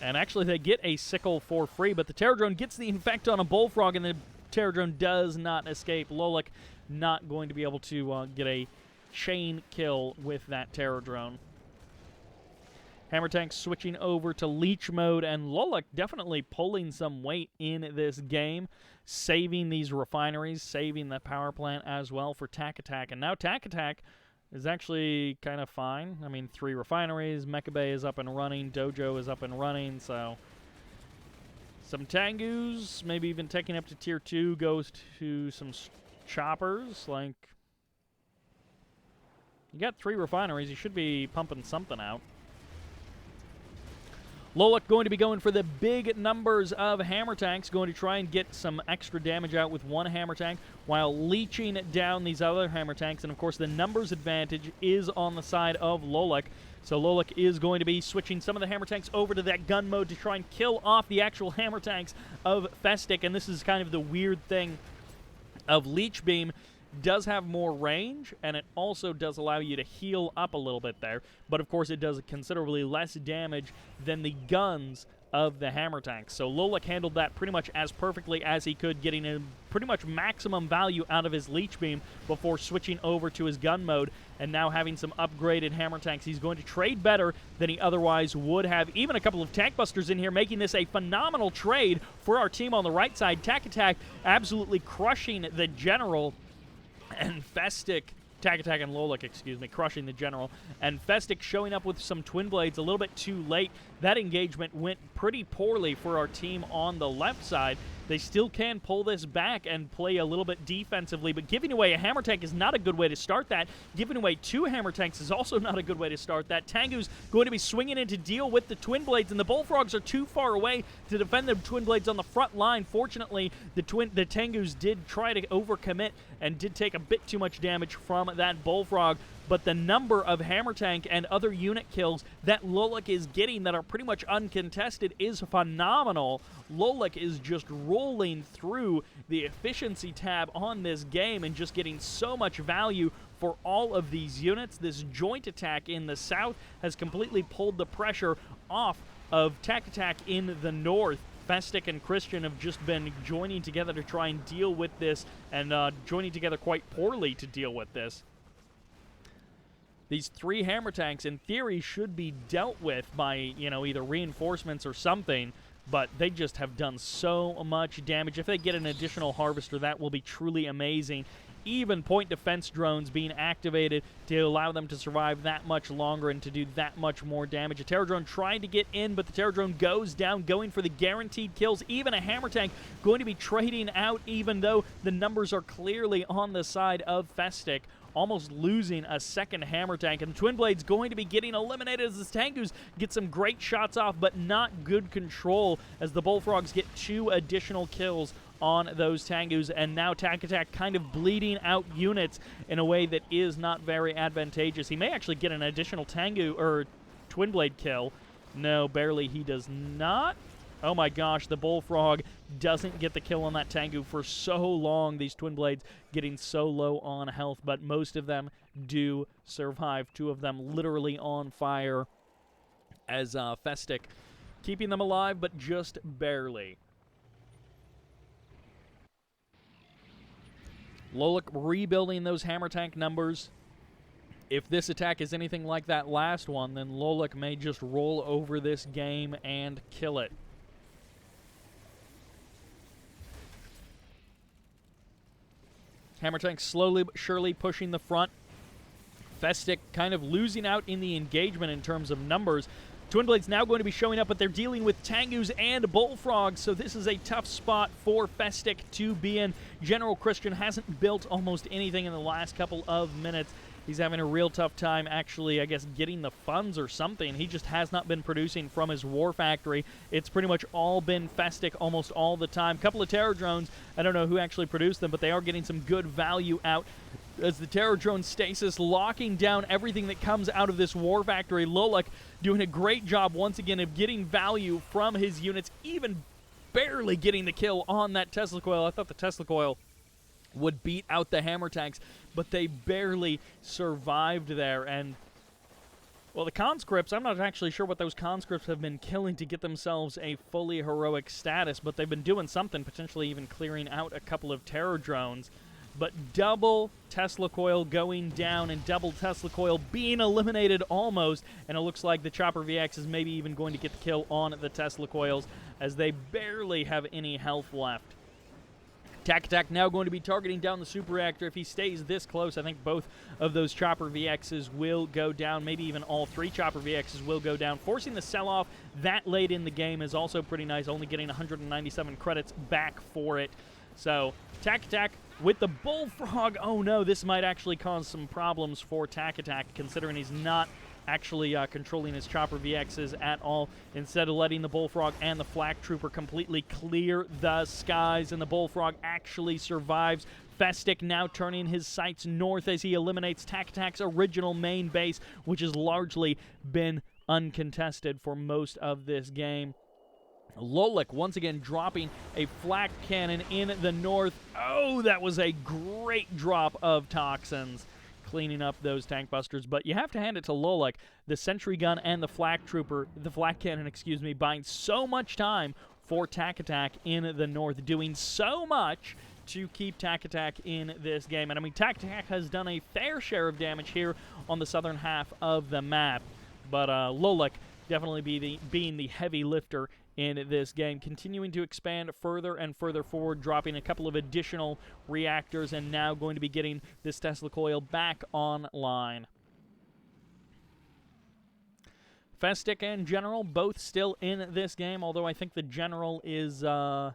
[SPEAKER 1] And actually, they get a sickle for free, but the Terror Drone gets the infect on a bullfrog, and the Terror Drone does not escape. Lolek not going to be able to get a chain kill with that Terror Drone. Hammer tanks switching over to leech mode, and Lolek definitely pulling some weight in this game, saving these refineries, saving the power plant as well for Takitak. And now Takitak is actually kind of fine. I mean, 3 refineries, Mecha Bay is up and running, Dojo is up and running, so some Tengus, maybe even taking up to tier 2, goes to some choppers. Like, you got 3 refineries, you should be pumping something out. Lolek going to be going for the big numbers of hammer tanks, going to try and get some extra damage out with 1 hammer tank while leeching down these other hammer tanks. And of course, the numbers advantage is on the side of Lolek. So Lolek is going to be switching some of the hammer tanks over to that gun mode to try and kill off the actual hammer tanks of Festik. And this is kind of the weird thing of Leech Beam. Does have more range, and it also does allow you to heal up a little bit there, but of course it does considerably less damage than the guns of the hammer tanks. So Lolek handled that pretty much as perfectly as he could, getting a pretty much maximum value out of his Leech Beam before switching over to his gun mode, and now having some upgraded hammer tanks. He's going to trade better than he otherwise would have. Even a couple of tank busters in here, making this a phenomenal trade for our team on the right side. Takitak absolutely crushing the general, and Festik, Takitak and Lolek, excuse me, crushing the general. And Festik showing up with some twin blades a little bit too late. That engagement went pretty poorly for our team on the left side. They still can pull this back and play a little bit defensively, but giving away a hammer tank is not a good way to start that. Giving away 2 hammer tanks is also not a good way to start that. Tengu's going to be swinging in to deal with the twin blades, and the bullfrogs are too far away to defend the twin blades on the front line. Fortunately, the Tengus did try to overcommit and did take a bit too much damage from that bullfrog. But the number of hammer tank and other unit kills that Lolek is getting that are pretty much uncontested is phenomenal. Lolek is just rolling through the efficiency tab on this game and just getting so much value for all of these units. This joint attack in the south has completely pulled the pressure off of Takitak in the north. Festik and Christian have just been joining together to try and deal with this, and joining together quite poorly to deal with this. These 3 hammer tanks, in theory, should be dealt with by, you know, either reinforcements or something, but they just have done so much damage. If they get an additional harvester, that will be truly amazing. Even point defense drones being activated to allow them to survive that much longer and to do that much more damage. A Terror Drone trying to get in, but the Terror Drone goes down, going for the guaranteed kills. Even a hammer tank going to be trading out, even though the numbers are clearly on the side of Festik, almost losing a second hammer tank. And the Twin Blade's going to be getting eliminated as the Tengus get some great shots off, but not good control as the Bullfrogs get 2 additional kills on those Tengus. And now Takitak kind of bleeding out units in a way that is not very advantageous. He may actually get an additional Tengu or Twin Blade kill. No, barely. He does not. Oh my gosh, the Bullfrog doesn't get the kill on that Tengu for so long. These Twin Blades getting so low on health, but most of them do survive. 2 of them literally on fire as Festik keeping them alive, but just barely. Lolek rebuilding those hammer tank numbers. If this attack is anything like that last one, then Lolek may just roll over this game and kill it. Hammer tank slowly but surely pushing the front. Festik kind of losing out in the engagement in terms of numbers. Twin Blade's now going to be showing up, but they're dealing with Tengus and Bullfrogs, so this is a tough spot for Festik to be in. General Christian hasn't built almost anything in the last couple of minutes. He's having a real tough time actually, I guess, getting the funds or something. He just has not been producing from his war factory. It's pretty much all been Festik almost all the time. Couple of Terror Drones, I don't know who actually produced them, but they are getting some good value out. as the Terror Drone stasis locking down everything that comes out of this War Factory. YuNo doing a great job once again of getting value from his units, even barely getting the kill on that Tesla Coil. I thought the Tesla Coil would beat out the hammer tanks, but they barely survived there. And, well, the conscripts, I'm not actually sure what those conscripts have been killing to get themselves a fully heroic status, but they've been doing something, potentially even clearing out a couple of Terror Drones. But double Tesla Coil going down and double Tesla Coil being eliminated almost, and it looks like the Chopper VX is maybe even going to get the kill on the Tesla Coils as they barely have any health left. Takitak now going to be targeting down the super reactor. If he stays this close, I think both of those Chopper VXs will go down. Maybe even all three Chopper VXs will go down. Forcing the sell-off that late in the game is also pretty nice, only getting 197 credits back for it. So, Takitak with the Bullfrog. Oh no, this might actually cause some problems for Takitak, considering he's not actually controlling his Chopper VXs at all, instead of letting the Bullfrog and the Flak Trooper completely clear the skies, and the Bullfrog actually survives. Festik now turning his sights north as he eliminates Takitak's original main base, which has largely been uncontested for most of this game. YuNo once again dropping a flak cannon in the north. Oh, that was a great drop of toxins, cleaning up those tank busters. But you have to hand it to YuNo. The sentry gun and the flak cannon, excuse me, buying so much time for Takitak in the north, doing so much to keep Takitak in this game. And I mean, Takitak has done a fair share of damage here on the southern half of the map, but YuNo definitely being the heavy lifter in this game, continuing to expand further and further forward, dropping a couple of additional reactors, and now going to be getting this Tesla Coil back online. Festik and General both still in this game, although I think the General is not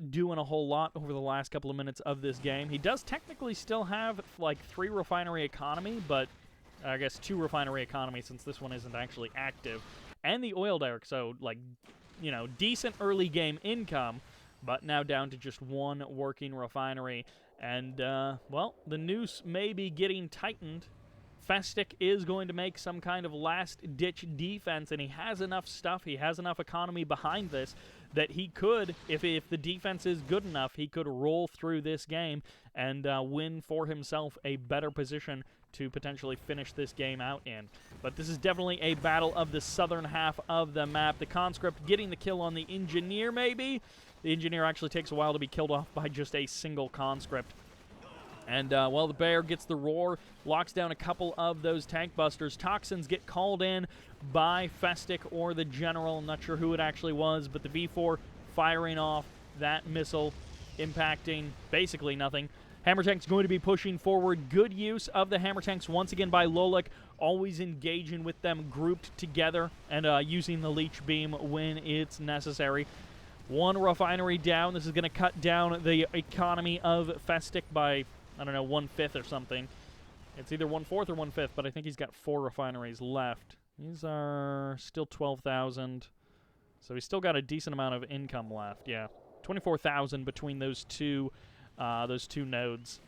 [SPEAKER 1] doing a whole lot over the last couple of minutes of this game. He does technically still have like 3 refinery economy, but I guess 2 refinery economy since this one isn't actually active. And the oil derrick, so, like, you know, decent early game income, but now down to just 1 working refinery. And, well, the noose may be getting tightened. Festik is going to make some kind of last-ditch defense, and he has enough stuff, he has enough economy behind this, that he could, if the defense is good enough, he could roll through this game and win for himself a better position to potentially finish this game out in. But this is definitely a battle of the southern half of the map. The conscript getting the kill on the engineer, maybe. The engineer actually takes a while to be killed off by just a single conscript. And, well, the bear gets the roar, locks down a couple of those tank busters. Toxins get called in by Festik or the General. I'm not sure who it actually was, but the V4 firing off that missile, impacting basically nothing. Hammer Tank's going to be pushing forward. Good use of the Hammer Tanks once again by YuNo, always engaging with them grouped together and using the Leech Beam when it's necessary. 1 refinery down. This is going to cut down the economy of Festik by, I don't know, 1/5 or something. It's either 1/4 or 1/5, but I think he's got 4 refineries left. These are still 12,000, so he's still got a decent amount of income left. Yeah, 24,000 between those two nodes.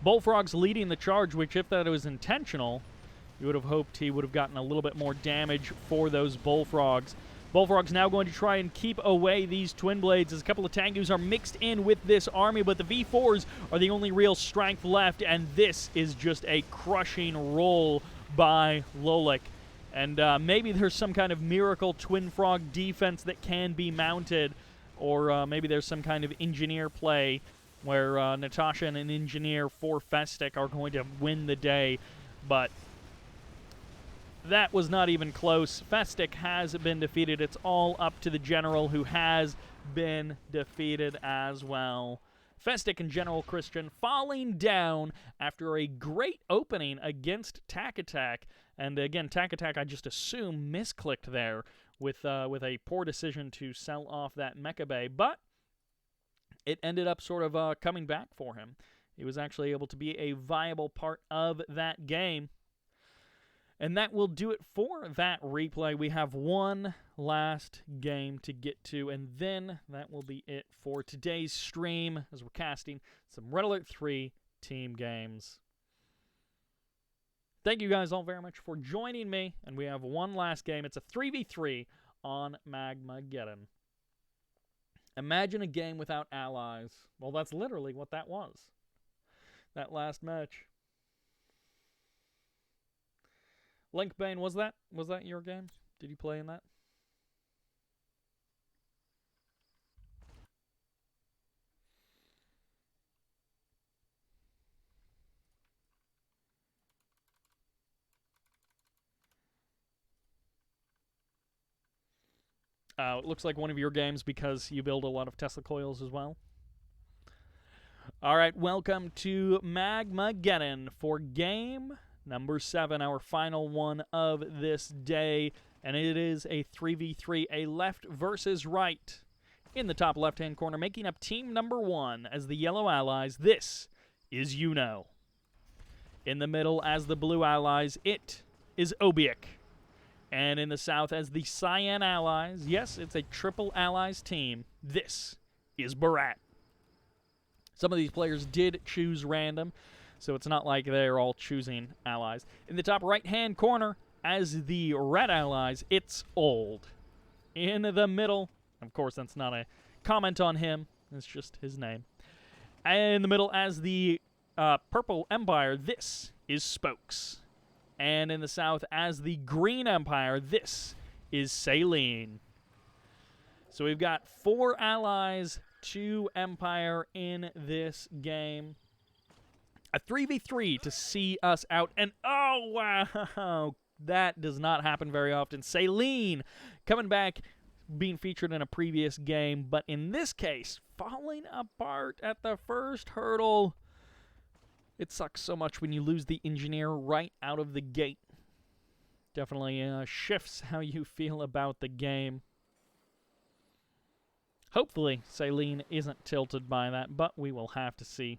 [SPEAKER 1] Bullfrog's leading the charge, which, if that was intentional, you would have hoped he would have gotten a little bit more damage for those Bullfrogs. Bullfrog's now going to try and keep away these Twin Blades as a couple of Tengus are mixed in with this army, but the V4s are the only real strength left, and this is just a crushing roll by YuNo. And maybe there's some kind of miracle Twin Frog defense that can be mounted, or maybe there's some kind of engineer play where Natasha and an engineer for Festik are going to win the day, but that was not even close. Festik has been defeated. It's all up to the General, who has been defeated as well. Festik and General Christian falling down after a great opening against Takitak. And again, Takitak, I just assume, misclicked there with a poor decision to sell off that Mecha Bay. But it ended up sort of coming back for him. He was actually able to be a viable part of that game. And that will do it for that replay. We have one last game to get to, and then that will be it for today's stream as we're casting some Red Alert 3 team games. Thank you guys all very much for joining me, and we have one last game. It's a 3v3 on Magmageddon. Imagine a game without allies. Well, that's literally what that was. That last match. Linkbane, was that your game? Did you play in that? It looks like one of your games because you build a lot of Tesla coils as well. All right, welcome to Magmageddon for game number 7, our final one of this day, and it is a 3v3, a left versus right. In the top left-hand corner, making up team number 1 as the yellow allies, this is YuNo. In the middle as the blue allies, it is OBIEK. And in the south as the cyan allies, yes, it's a triple allies team, this is Berat. Some of these players did choose random, so it's not like they're all choosing allies. In the top right-hand corner, as the red allies, it's Old. In the middle, of course, that's not a comment on him. It's just his name. In the middle, as the purple empire, this is Spokess. And in the south, as the green empire, this is Saline. So we've got 4 allies, 2 empire in this game. A 3v3 to see us out, and oh, wow, that does not happen very often. Saline coming back, being featured in a previous game, but in this case, falling apart at the first hurdle. It sucks so much when you lose the engineer right out of the gate. Definitely shifts how you feel about the game. Hopefully, Saline isn't tilted by that, but we will have to see.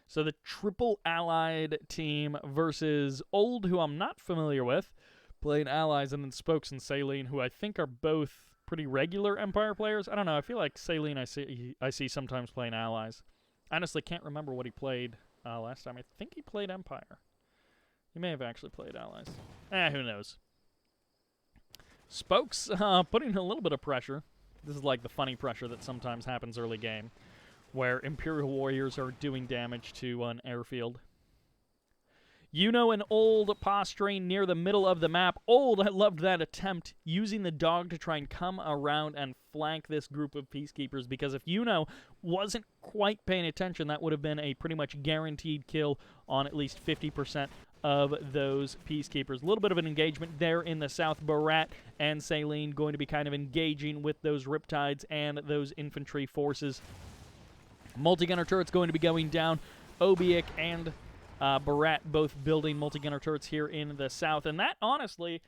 [SPEAKER 1] So the triple allied team versus Old, who I'm not familiar with, playing allies, and then Spokes and Saline, who I think are both pretty regular Empire players. I don't know. I feel like Saline I see sometimes playing allies. Honestly, can't remember what he played last time. I think he played Empire. He may have actually played allies. Who knows? Spokes putting a little bit of pressure. This is like the funny pressure that sometimes happens early game, where Imperial Warriors are doing damage to an airfield. YuNo and Old posturing near the middle of the map. Old, I loved that attempt, using the dog to try and come around and flank this group of Peacekeepers, because if YuNo wasn't quite paying attention, that would have been a pretty much guaranteed kill on at least 50% of those Peacekeepers. A little bit of an engagement there in the south. Berat and Saline going to be kind of engaging with those Riptides and those infantry forces. Multi-gunner turret's going to be going down. OBIEK and Berat both building multi-gunner turrets here in the south. And that, honestly,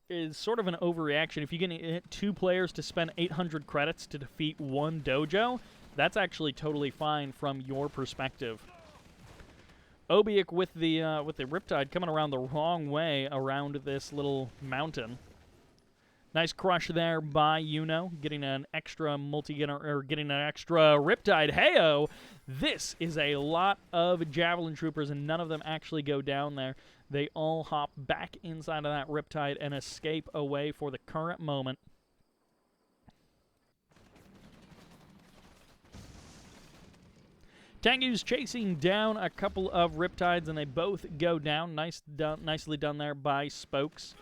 [SPEAKER 1] is sort of an overreaction. If you can hit 2 players to spend 800 credits to defeat 1 dojo, that's actually totally fine from your perspective. OBIEK with the Riptide coming around the wrong way around this little mountain. Nice crush there by YuNo, getting an extra multi-gunner, or getting an extra Riptide. Heyo! This is a lot of Javelin Troopers, and none of them actually go down there. They all hop back inside of that Riptide and escape away for the current moment. Tengu's chasing down a couple of Riptides, and they both go down. Nicely done there by Spokes.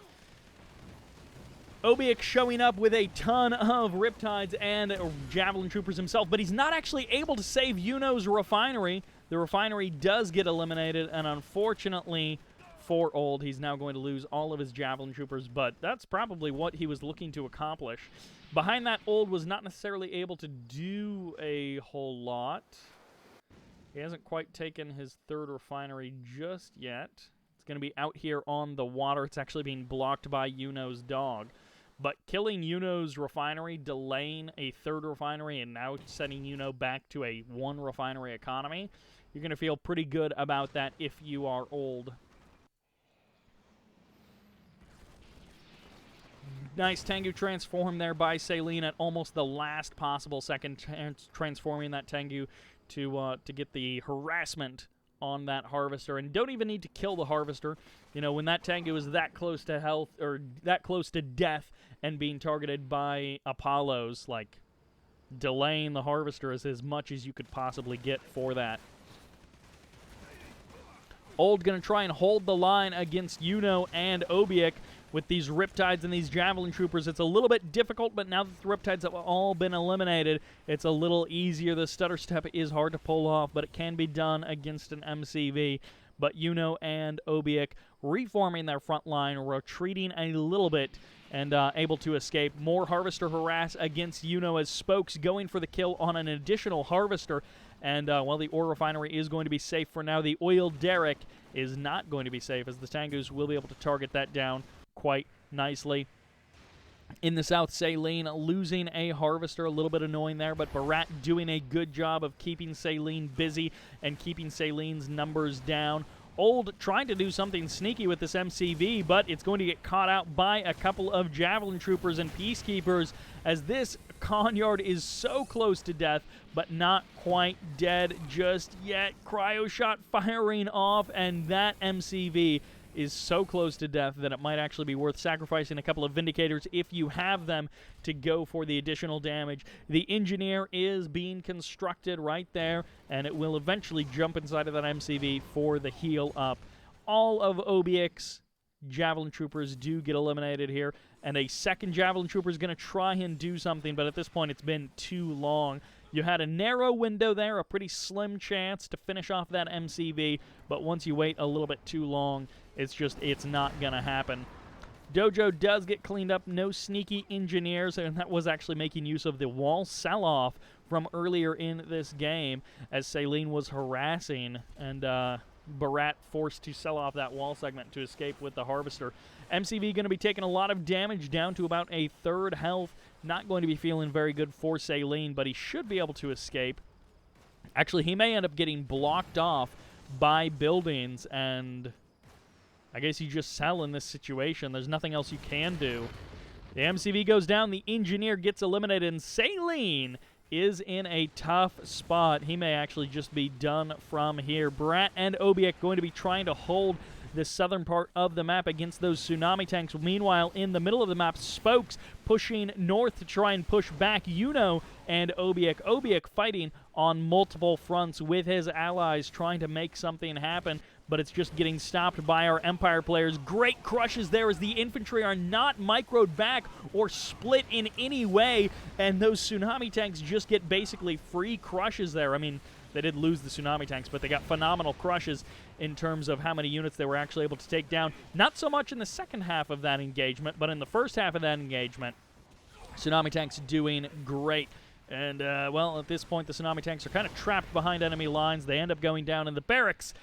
[SPEAKER 1] OBIEK showing up with a ton of Riptides and Javelin Troopers himself, but he's not actually able to save YuNo's refinery. The refinery does get eliminated, and unfortunately for Old, he's now going to lose all of his Javelin Troopers, but that's probably what he was looking to accomplish. Behind that, Old was not necessarily able to do a whole lot. He hasn't quite taken his 3rd refinery just yet. It's going to be out here on the water. It's actually being blocked by YuNo's dog. But killing YuNo's refinery, delaying a 3rd refinery, and now setting YuNo back to a 1 refinery economy, you're going to feel pretty good about that if you are Old. Nice Tengu transform there by Saline at almost the last possible second, transforming that Tengu to get the harassment on that Harvester. And don't even need to kill the Harvester. You know, when that Tengu is that close to health, or that close to death and being targeted by Apollos, like, delaying the Harvester is as much as you could possibly get for that. Old going to try and hold the line against YuNo and OBIEK with these Riptides and these Javelin Troopers. It's a little bit difficult, but now that the Riptides have all been eliminated, it's a little easier. The stutter step is hard to pull off, but it can be done against an MCV. But YuNo and OBIEK reforming their front line, retreating a little bit, and able to escape. More Harvester harass against YuNo as Spokes going for the kill on an additional Harvester. And while the ore refinery is going to be safe for now, the oil derrick is not going to be safe, as the Tengus will be able to target that down quite nicely. In the south, Saline losing a Harvester, a little bit annoying there, but Berat doing a good job of keeping Saline busy and keeping Saline's numbers down. Old trying to do something sneaky with this MCV, but it's going to get caught out by a couple of Javelin Troopers and Peacekeepers, as this Konyard is so close to death, but not quite dead just yet. Cryo shot firing off, and that MCV is so close to death that it might actually be worth sacrificing a couple of Vindicators if you have them to go for the additional damage. The Engineer is being constructed right there, and it will eventually jump inside of that MCV for the heal up. All of OBIEK's Javelin Troopers do get eliminated here, and a second Javelin Trooper is going to try and do something, but at this point it's been too long. You had a narrow window there, a pretty slim chance to finish off that MCV, but once you wait a little bit too long, it's not going to happen. Dojo does get cleaned up, no sneaky Engineers, and that was actually making use of the wall sell-off from earlier in this game, as Saline was harassing, and Berat forced to sell off that wall segment to escape with the Harvester. MCV going to be taking a lot of damage, down to about a third health. Not going to be feeling very good for Saline, but he should be able to escape. Actually, he may end up getting blocked off by buildings, and I guess you just sell in this situation. There's nothing else you can do. The MCV goes down, the Engineer gets eliminated, and Saline is in a tough spot. He may actually just be done from here. Berat and OBIEK going to be trying to hold the southern part of the map against those tsunami tanks. Meanwhile, in the middle of the map, Spokes pushing north to try and push back YuNo and OBIEK. OBIEK fighting on multiple fronts with his allies, trying to make something happen, but it's just getting stopped by our Empire players. Great crushes there as the infantry are not microed back or split in any way, and those tsunami tanks just get basically free crushes there. I mean, they did lose the tsunami tanks, but they got phenomenal crushes in terms of how many units they were actually able to take down. Not so much in the second half of that engagement, but in the first half of that engagement, tsunami tanks doing great. And, well, at this point, the tsunami tanks are kind of trapped behind enemy lines. They end up going down, and the barracks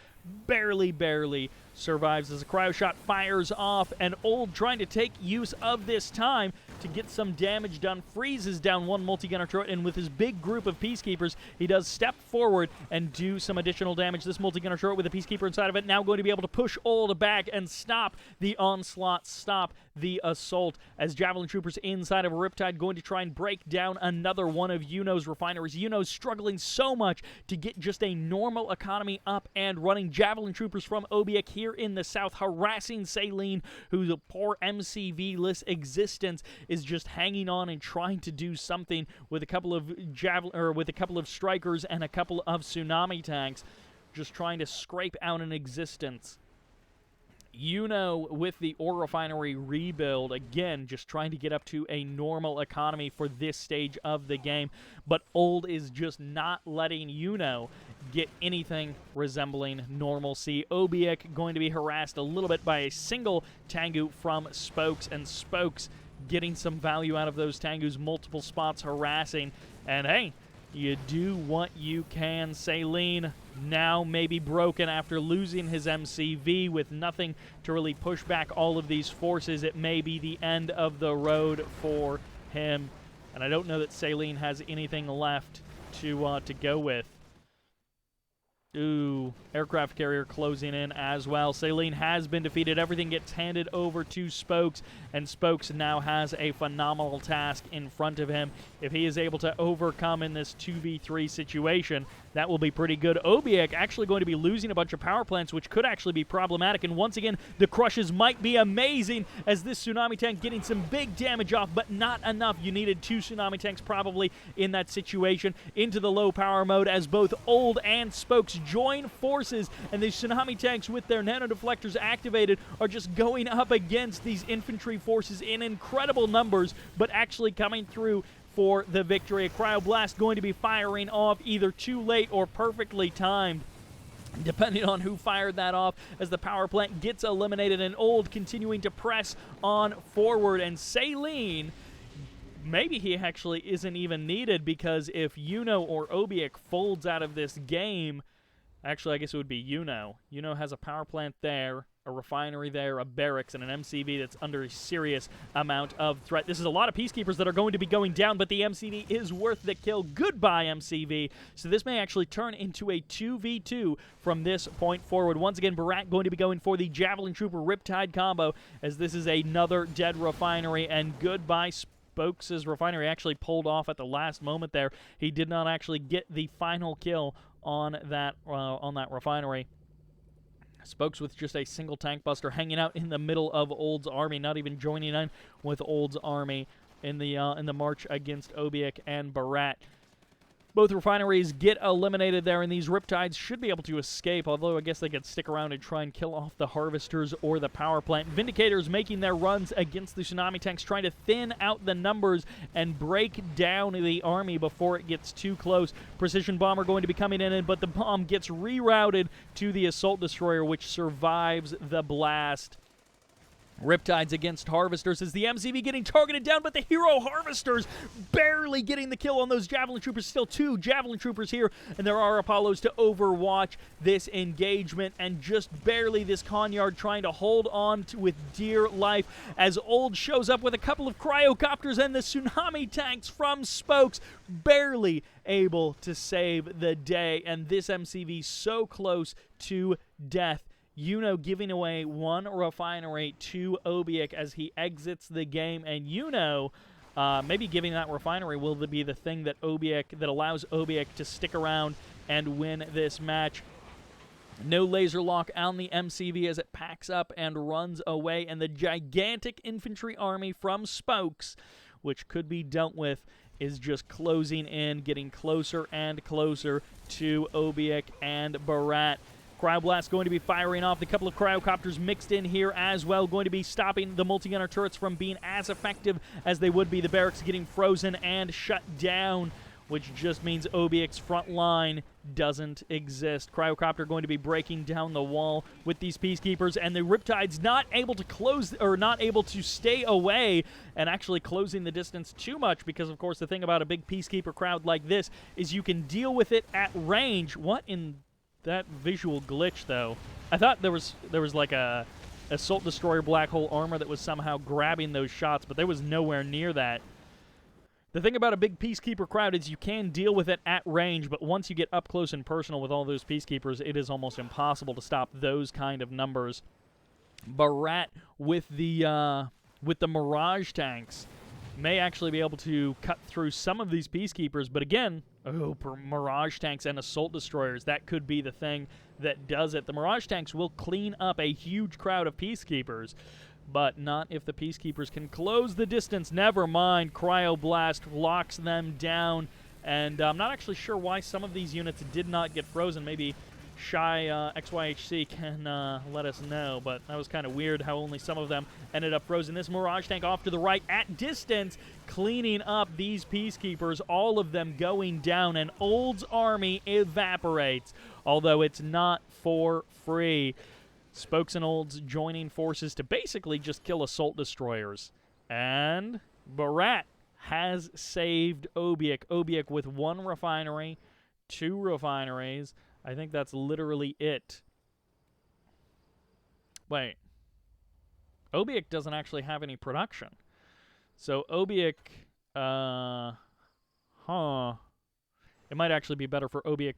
[SPEAKER 1] barely survives as a cryo shot fires off, and Old trying to take use of this time to get some damage done, freezes down one multi-gunner turret, and with his big group of Peacekeepers, he does step forward and do some additional damage. This multi-gunner turret with a Peacekeeper inside of it now going to be able to push Old back and stop the onslaught, stop the assault, as Javelin Troopers inside of a Riptide going to try and break down another one of YuNo's refineries. YuNo's struggling so much to get just a normal economy up and running. Javelin Troopers from OBIEK here in the south harassing Saline, whose poor MCV-less existence is just hanging on and trying to do something with a couple of strikers and a couple of tsunami tanks, just trying to scrape out an existence. YuNo with the ore refinery rebuild, again, just trying to get up to a normal economy for this stage of the game, but Old is just not letting YuNo get anything resembling normalcy. OBIEK going to be harassed a little bit by a single Tengu from Spokes, and Spokes getting some value out of those Tengus, multiple spots harassing, and hey, you do what you can. Saline now maybe broken after losing his MCV with nothing to really push back all of these forces. It may be the end of the road for him, and I don't know that Saline has anything left to go with. Ooh, aircraft carrier closing in as well. Saline has been defeated. Everything gets handed over to Spokes, and Spokes now has a phenomenal task in front of him. If he is able to overcome in this 2v3 situation, that will be pretty good. OBIEK actually going to be losing a bunch of power plants, which could actually be problematic. And once again, the crushes might be amazing as this tsunami tank getting some big damage off, but not enough. You needed 2 tsunami tanks probably in that situation. Into the low power mode as both Old and Spokes join forces, and these tsunami tanks with their nano deflectors activated are just going up against these infantry forces in incredible numbers, but actually coming through for the victory. A cryoblast going to be firing off either too late or perfectly timed, depending on who fired that off, as the power plant gets eliminated, and Old continuing to press on forward. And Saline, maybe he actually isn't even needed, because if YuNo or OBIEK folds out of this game, actually I guess it would be YuNo. YuNo has a power plant there, a refinery there, a barracks, and an MCV that's under a serious amount of threat. This is a lot of Peacekeepers that are going to be going down, but the MCV is worth the kill. Goodbye, MCV. So this may actually turn into a 2v2 from this point forward. Once again, Berat going to be going for the Javelin Trooper Riptide combo, as this is another dead refinery, and goodbye, Spokes' refinery actually pulled off at the last moment there. He did not actually get the final kill on that refinery. Spokes with just a single tank buster hanging out in the middle of Old's army, not even joining in with Old's army in the march against OBIEK and Berat. Both refineries get eliminated there, and these Riptides should be able to escape, although I guess they could stick around and try and kill off the Harvesters or the power plant. Vindicators making their runs against the tsunami tanks, trying to thin out the numbers and break down the army before it gets too close. Precision Bomber going to be coming in, but the bomb gets rerouted to the Assault Destroyer, which survives the blast. Riptides against Harvesters as the MCV getting targeted down, but the hero Harvesters barely getting the kill on those Javelin Troopers. Still 2 Javelin Troopers here, and there are Apollos to overwatch this engagement, and just barely this Konyard trying to hold on with dear life as Old shows up with a couple of cryocopters, and the tsunami tanks from Spokes barely able to save the day, and this MCV so close to death. YuNo giving away 1 refinery to OBIEK as he exits the game, and YuNo maybe giving that refinery will be the thing that allows OBIEK to stick around and win this match. No laser lock on the MCV as it packs up and runs away, and the gigantic infantry army from Spokes, which could be dealt with, is just closing in, getting closer and closer to OBIEK and Berat. Cryoblast going to be firing off. The couple of cryocopters mixed in here as well, going to be stopping the multi-gunner turrets from being as effective as they would be. The barracks getting frozen and shut down, which just means OBIEK's front line doesn't exist. Cryocopter going to be breaking down the wall with these Peacekeepers, and the Riptides not able to close, or not able to stay away, and actually closing the distance too much, because of course the thing about a big Peacekeeper crowd like this is you can deal with it at range. What in that visual glitch, though? I thought there was like a Assault Destroyer black hole armor that was somehow grabbing those shots, but there was nowhere near that. The thing about a big Peacekeeper crowd is you can deal with it at range, but once you get up close and personal with all those Peacekeepers, it is almost impossible to stop those kind of numbers. Berat with the Mirage tanks may actually be able to cut through some of these Peacekeepers, but again, Mirage tanks and Assault Destroyers, that could be the thing that does it. The Mirage tanks will clean up a huge crowd of Peacekeepers, but not if the Peacekeepers can close the distance. Never mind, Cryoblast locks them down, and I'm not actually sure why some of these units did not get frozen. Maybe Shy XYHC can let us know, but that was kind of weird how only some of them ended up frozen. This Mirage tank off to the right at distance, cleaning up these Peacekeepers, all of them going down, and Old's army evaporates, although it's not for free. Spokes and Olds joining forces to basically just kill Assault Destroyers. And Berat has saved OBIEK. OBIEK with 1 refinery, 2 refineries. I think that's literally it. Wait. OBIEK doesn't actually have any production. So OBIEK, It might actually be better for OBIEK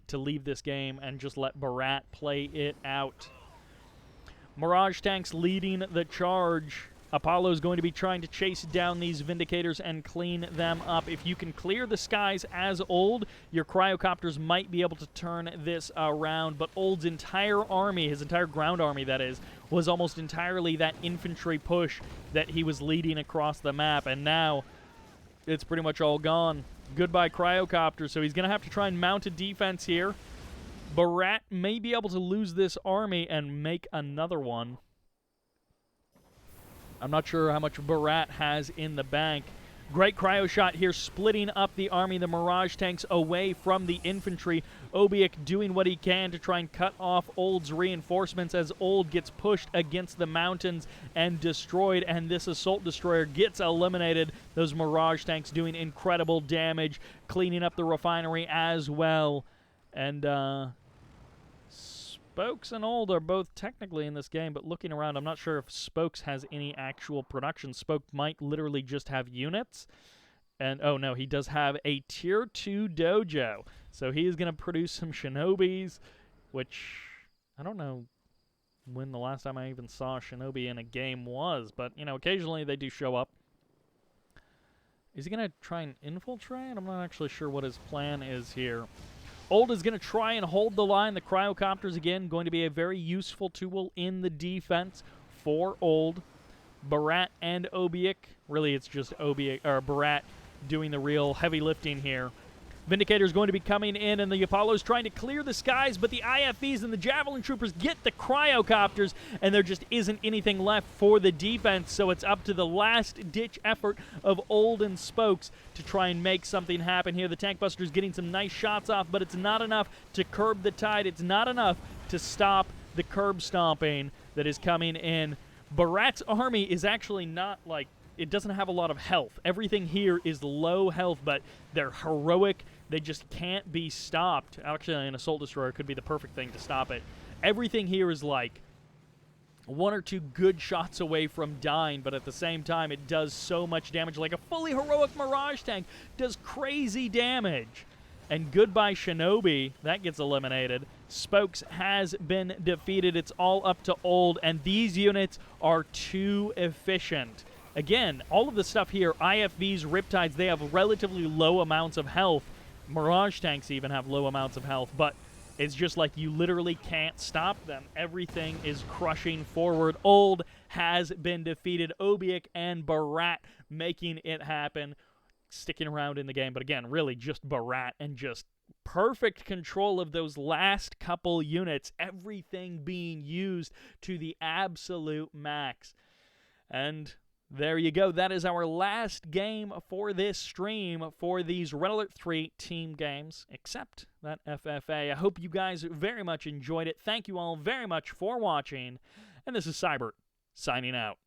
[SPEAKER 1] to leave this game and just let Berat play it out. Mirage tanks leading the charge. Apollo's going to be trying to chase down these Vindicators and clean them up. If you can clear the skies as Old, your Cryocopters might be able to turn this around. But Old's entire army, his entire ground army that is, was almost entirely that infantry push that he was leading across the map. And now it's pretty much all gone. Goodbye Cryocopters. So he's going to have to try and mount a defense here. Berat may be able to lose this army and make another one. I'm not sure how much Berat has in the bank. Great cryo shot here, splitting up the army, the Mirage tanks away from the infantry. OBIEK doing what he can to try and cut off Old's reinforcements as Old gets pushed against the mountains and destroyed, and this assault destroyer gets eliminated. Those Mirage tanks doing incredible damage, cleaning up the refinery as well. And Spokess and Old are both technically in this game, but looking around, I'm not sure if Spokess has any actual production. Spokess might literally just have units. And, oh no, he does have a Tier 2 dojo. So he is going to produce some Shinobis, which I don't know when the last time I even saw a Shinobi in a game was, but, you know, occasionally they do show up. Is he going to try and infiltrate? I'm not actually sure what his plan is here. Old is going to try and hold the line. The Cryocopters, again, going to be a very useful tool in the defense for Old. Berat and OBIEK. Really, it's just OBIEK, or Berat doing the real heavy lifting here. Vindicator's going to be coming in, and the Apollo's trying to clear the skies, but the IFVs and the Javelin Troopers get the Cryocopters, and there just isn't anything left for the defense, so it's up to the last-ditch effort of Old and Spokess to try and make something happen here. The Tank Buster's getting some nice shots off, but it's not enough to curb the tide. It's not enough to stop the curb stomping that is coming in. Berat's army is actually not, like, it doesn't have a lot of health. Everything here is low health, but they're heroic. They just can't be stopped. Actually, an assault destroyer could be the perfect thing to stop it. Everything here is like one or two good shots away from dying, but at the same time, it does so much damage. Like a fully heroic Mirage tank does crazy damage. And goodbye Shinobi, that gets eliminated. Spokess has been defeated. It's all up to Old, and these units are too efficient. Again, all of the stuff here, IFVs, Riptides, they have relatively low amounts of health. Mirage tanks even have low amounts of health, but it's just like you literally can't stop them. Everything is crushing forward. Old has been defeated. OBIEK and Berat making it happen, sticking around in the game. But again, really just Berat and just perfect control of those last couple units. Everything being used to the absolute max. And there you go. That is our last game for this stream for these Red Alert 3 team games, except that FFA. I hope you guys very much enjoyed it. Thank you all very much for watching, and this is Sybert signing out.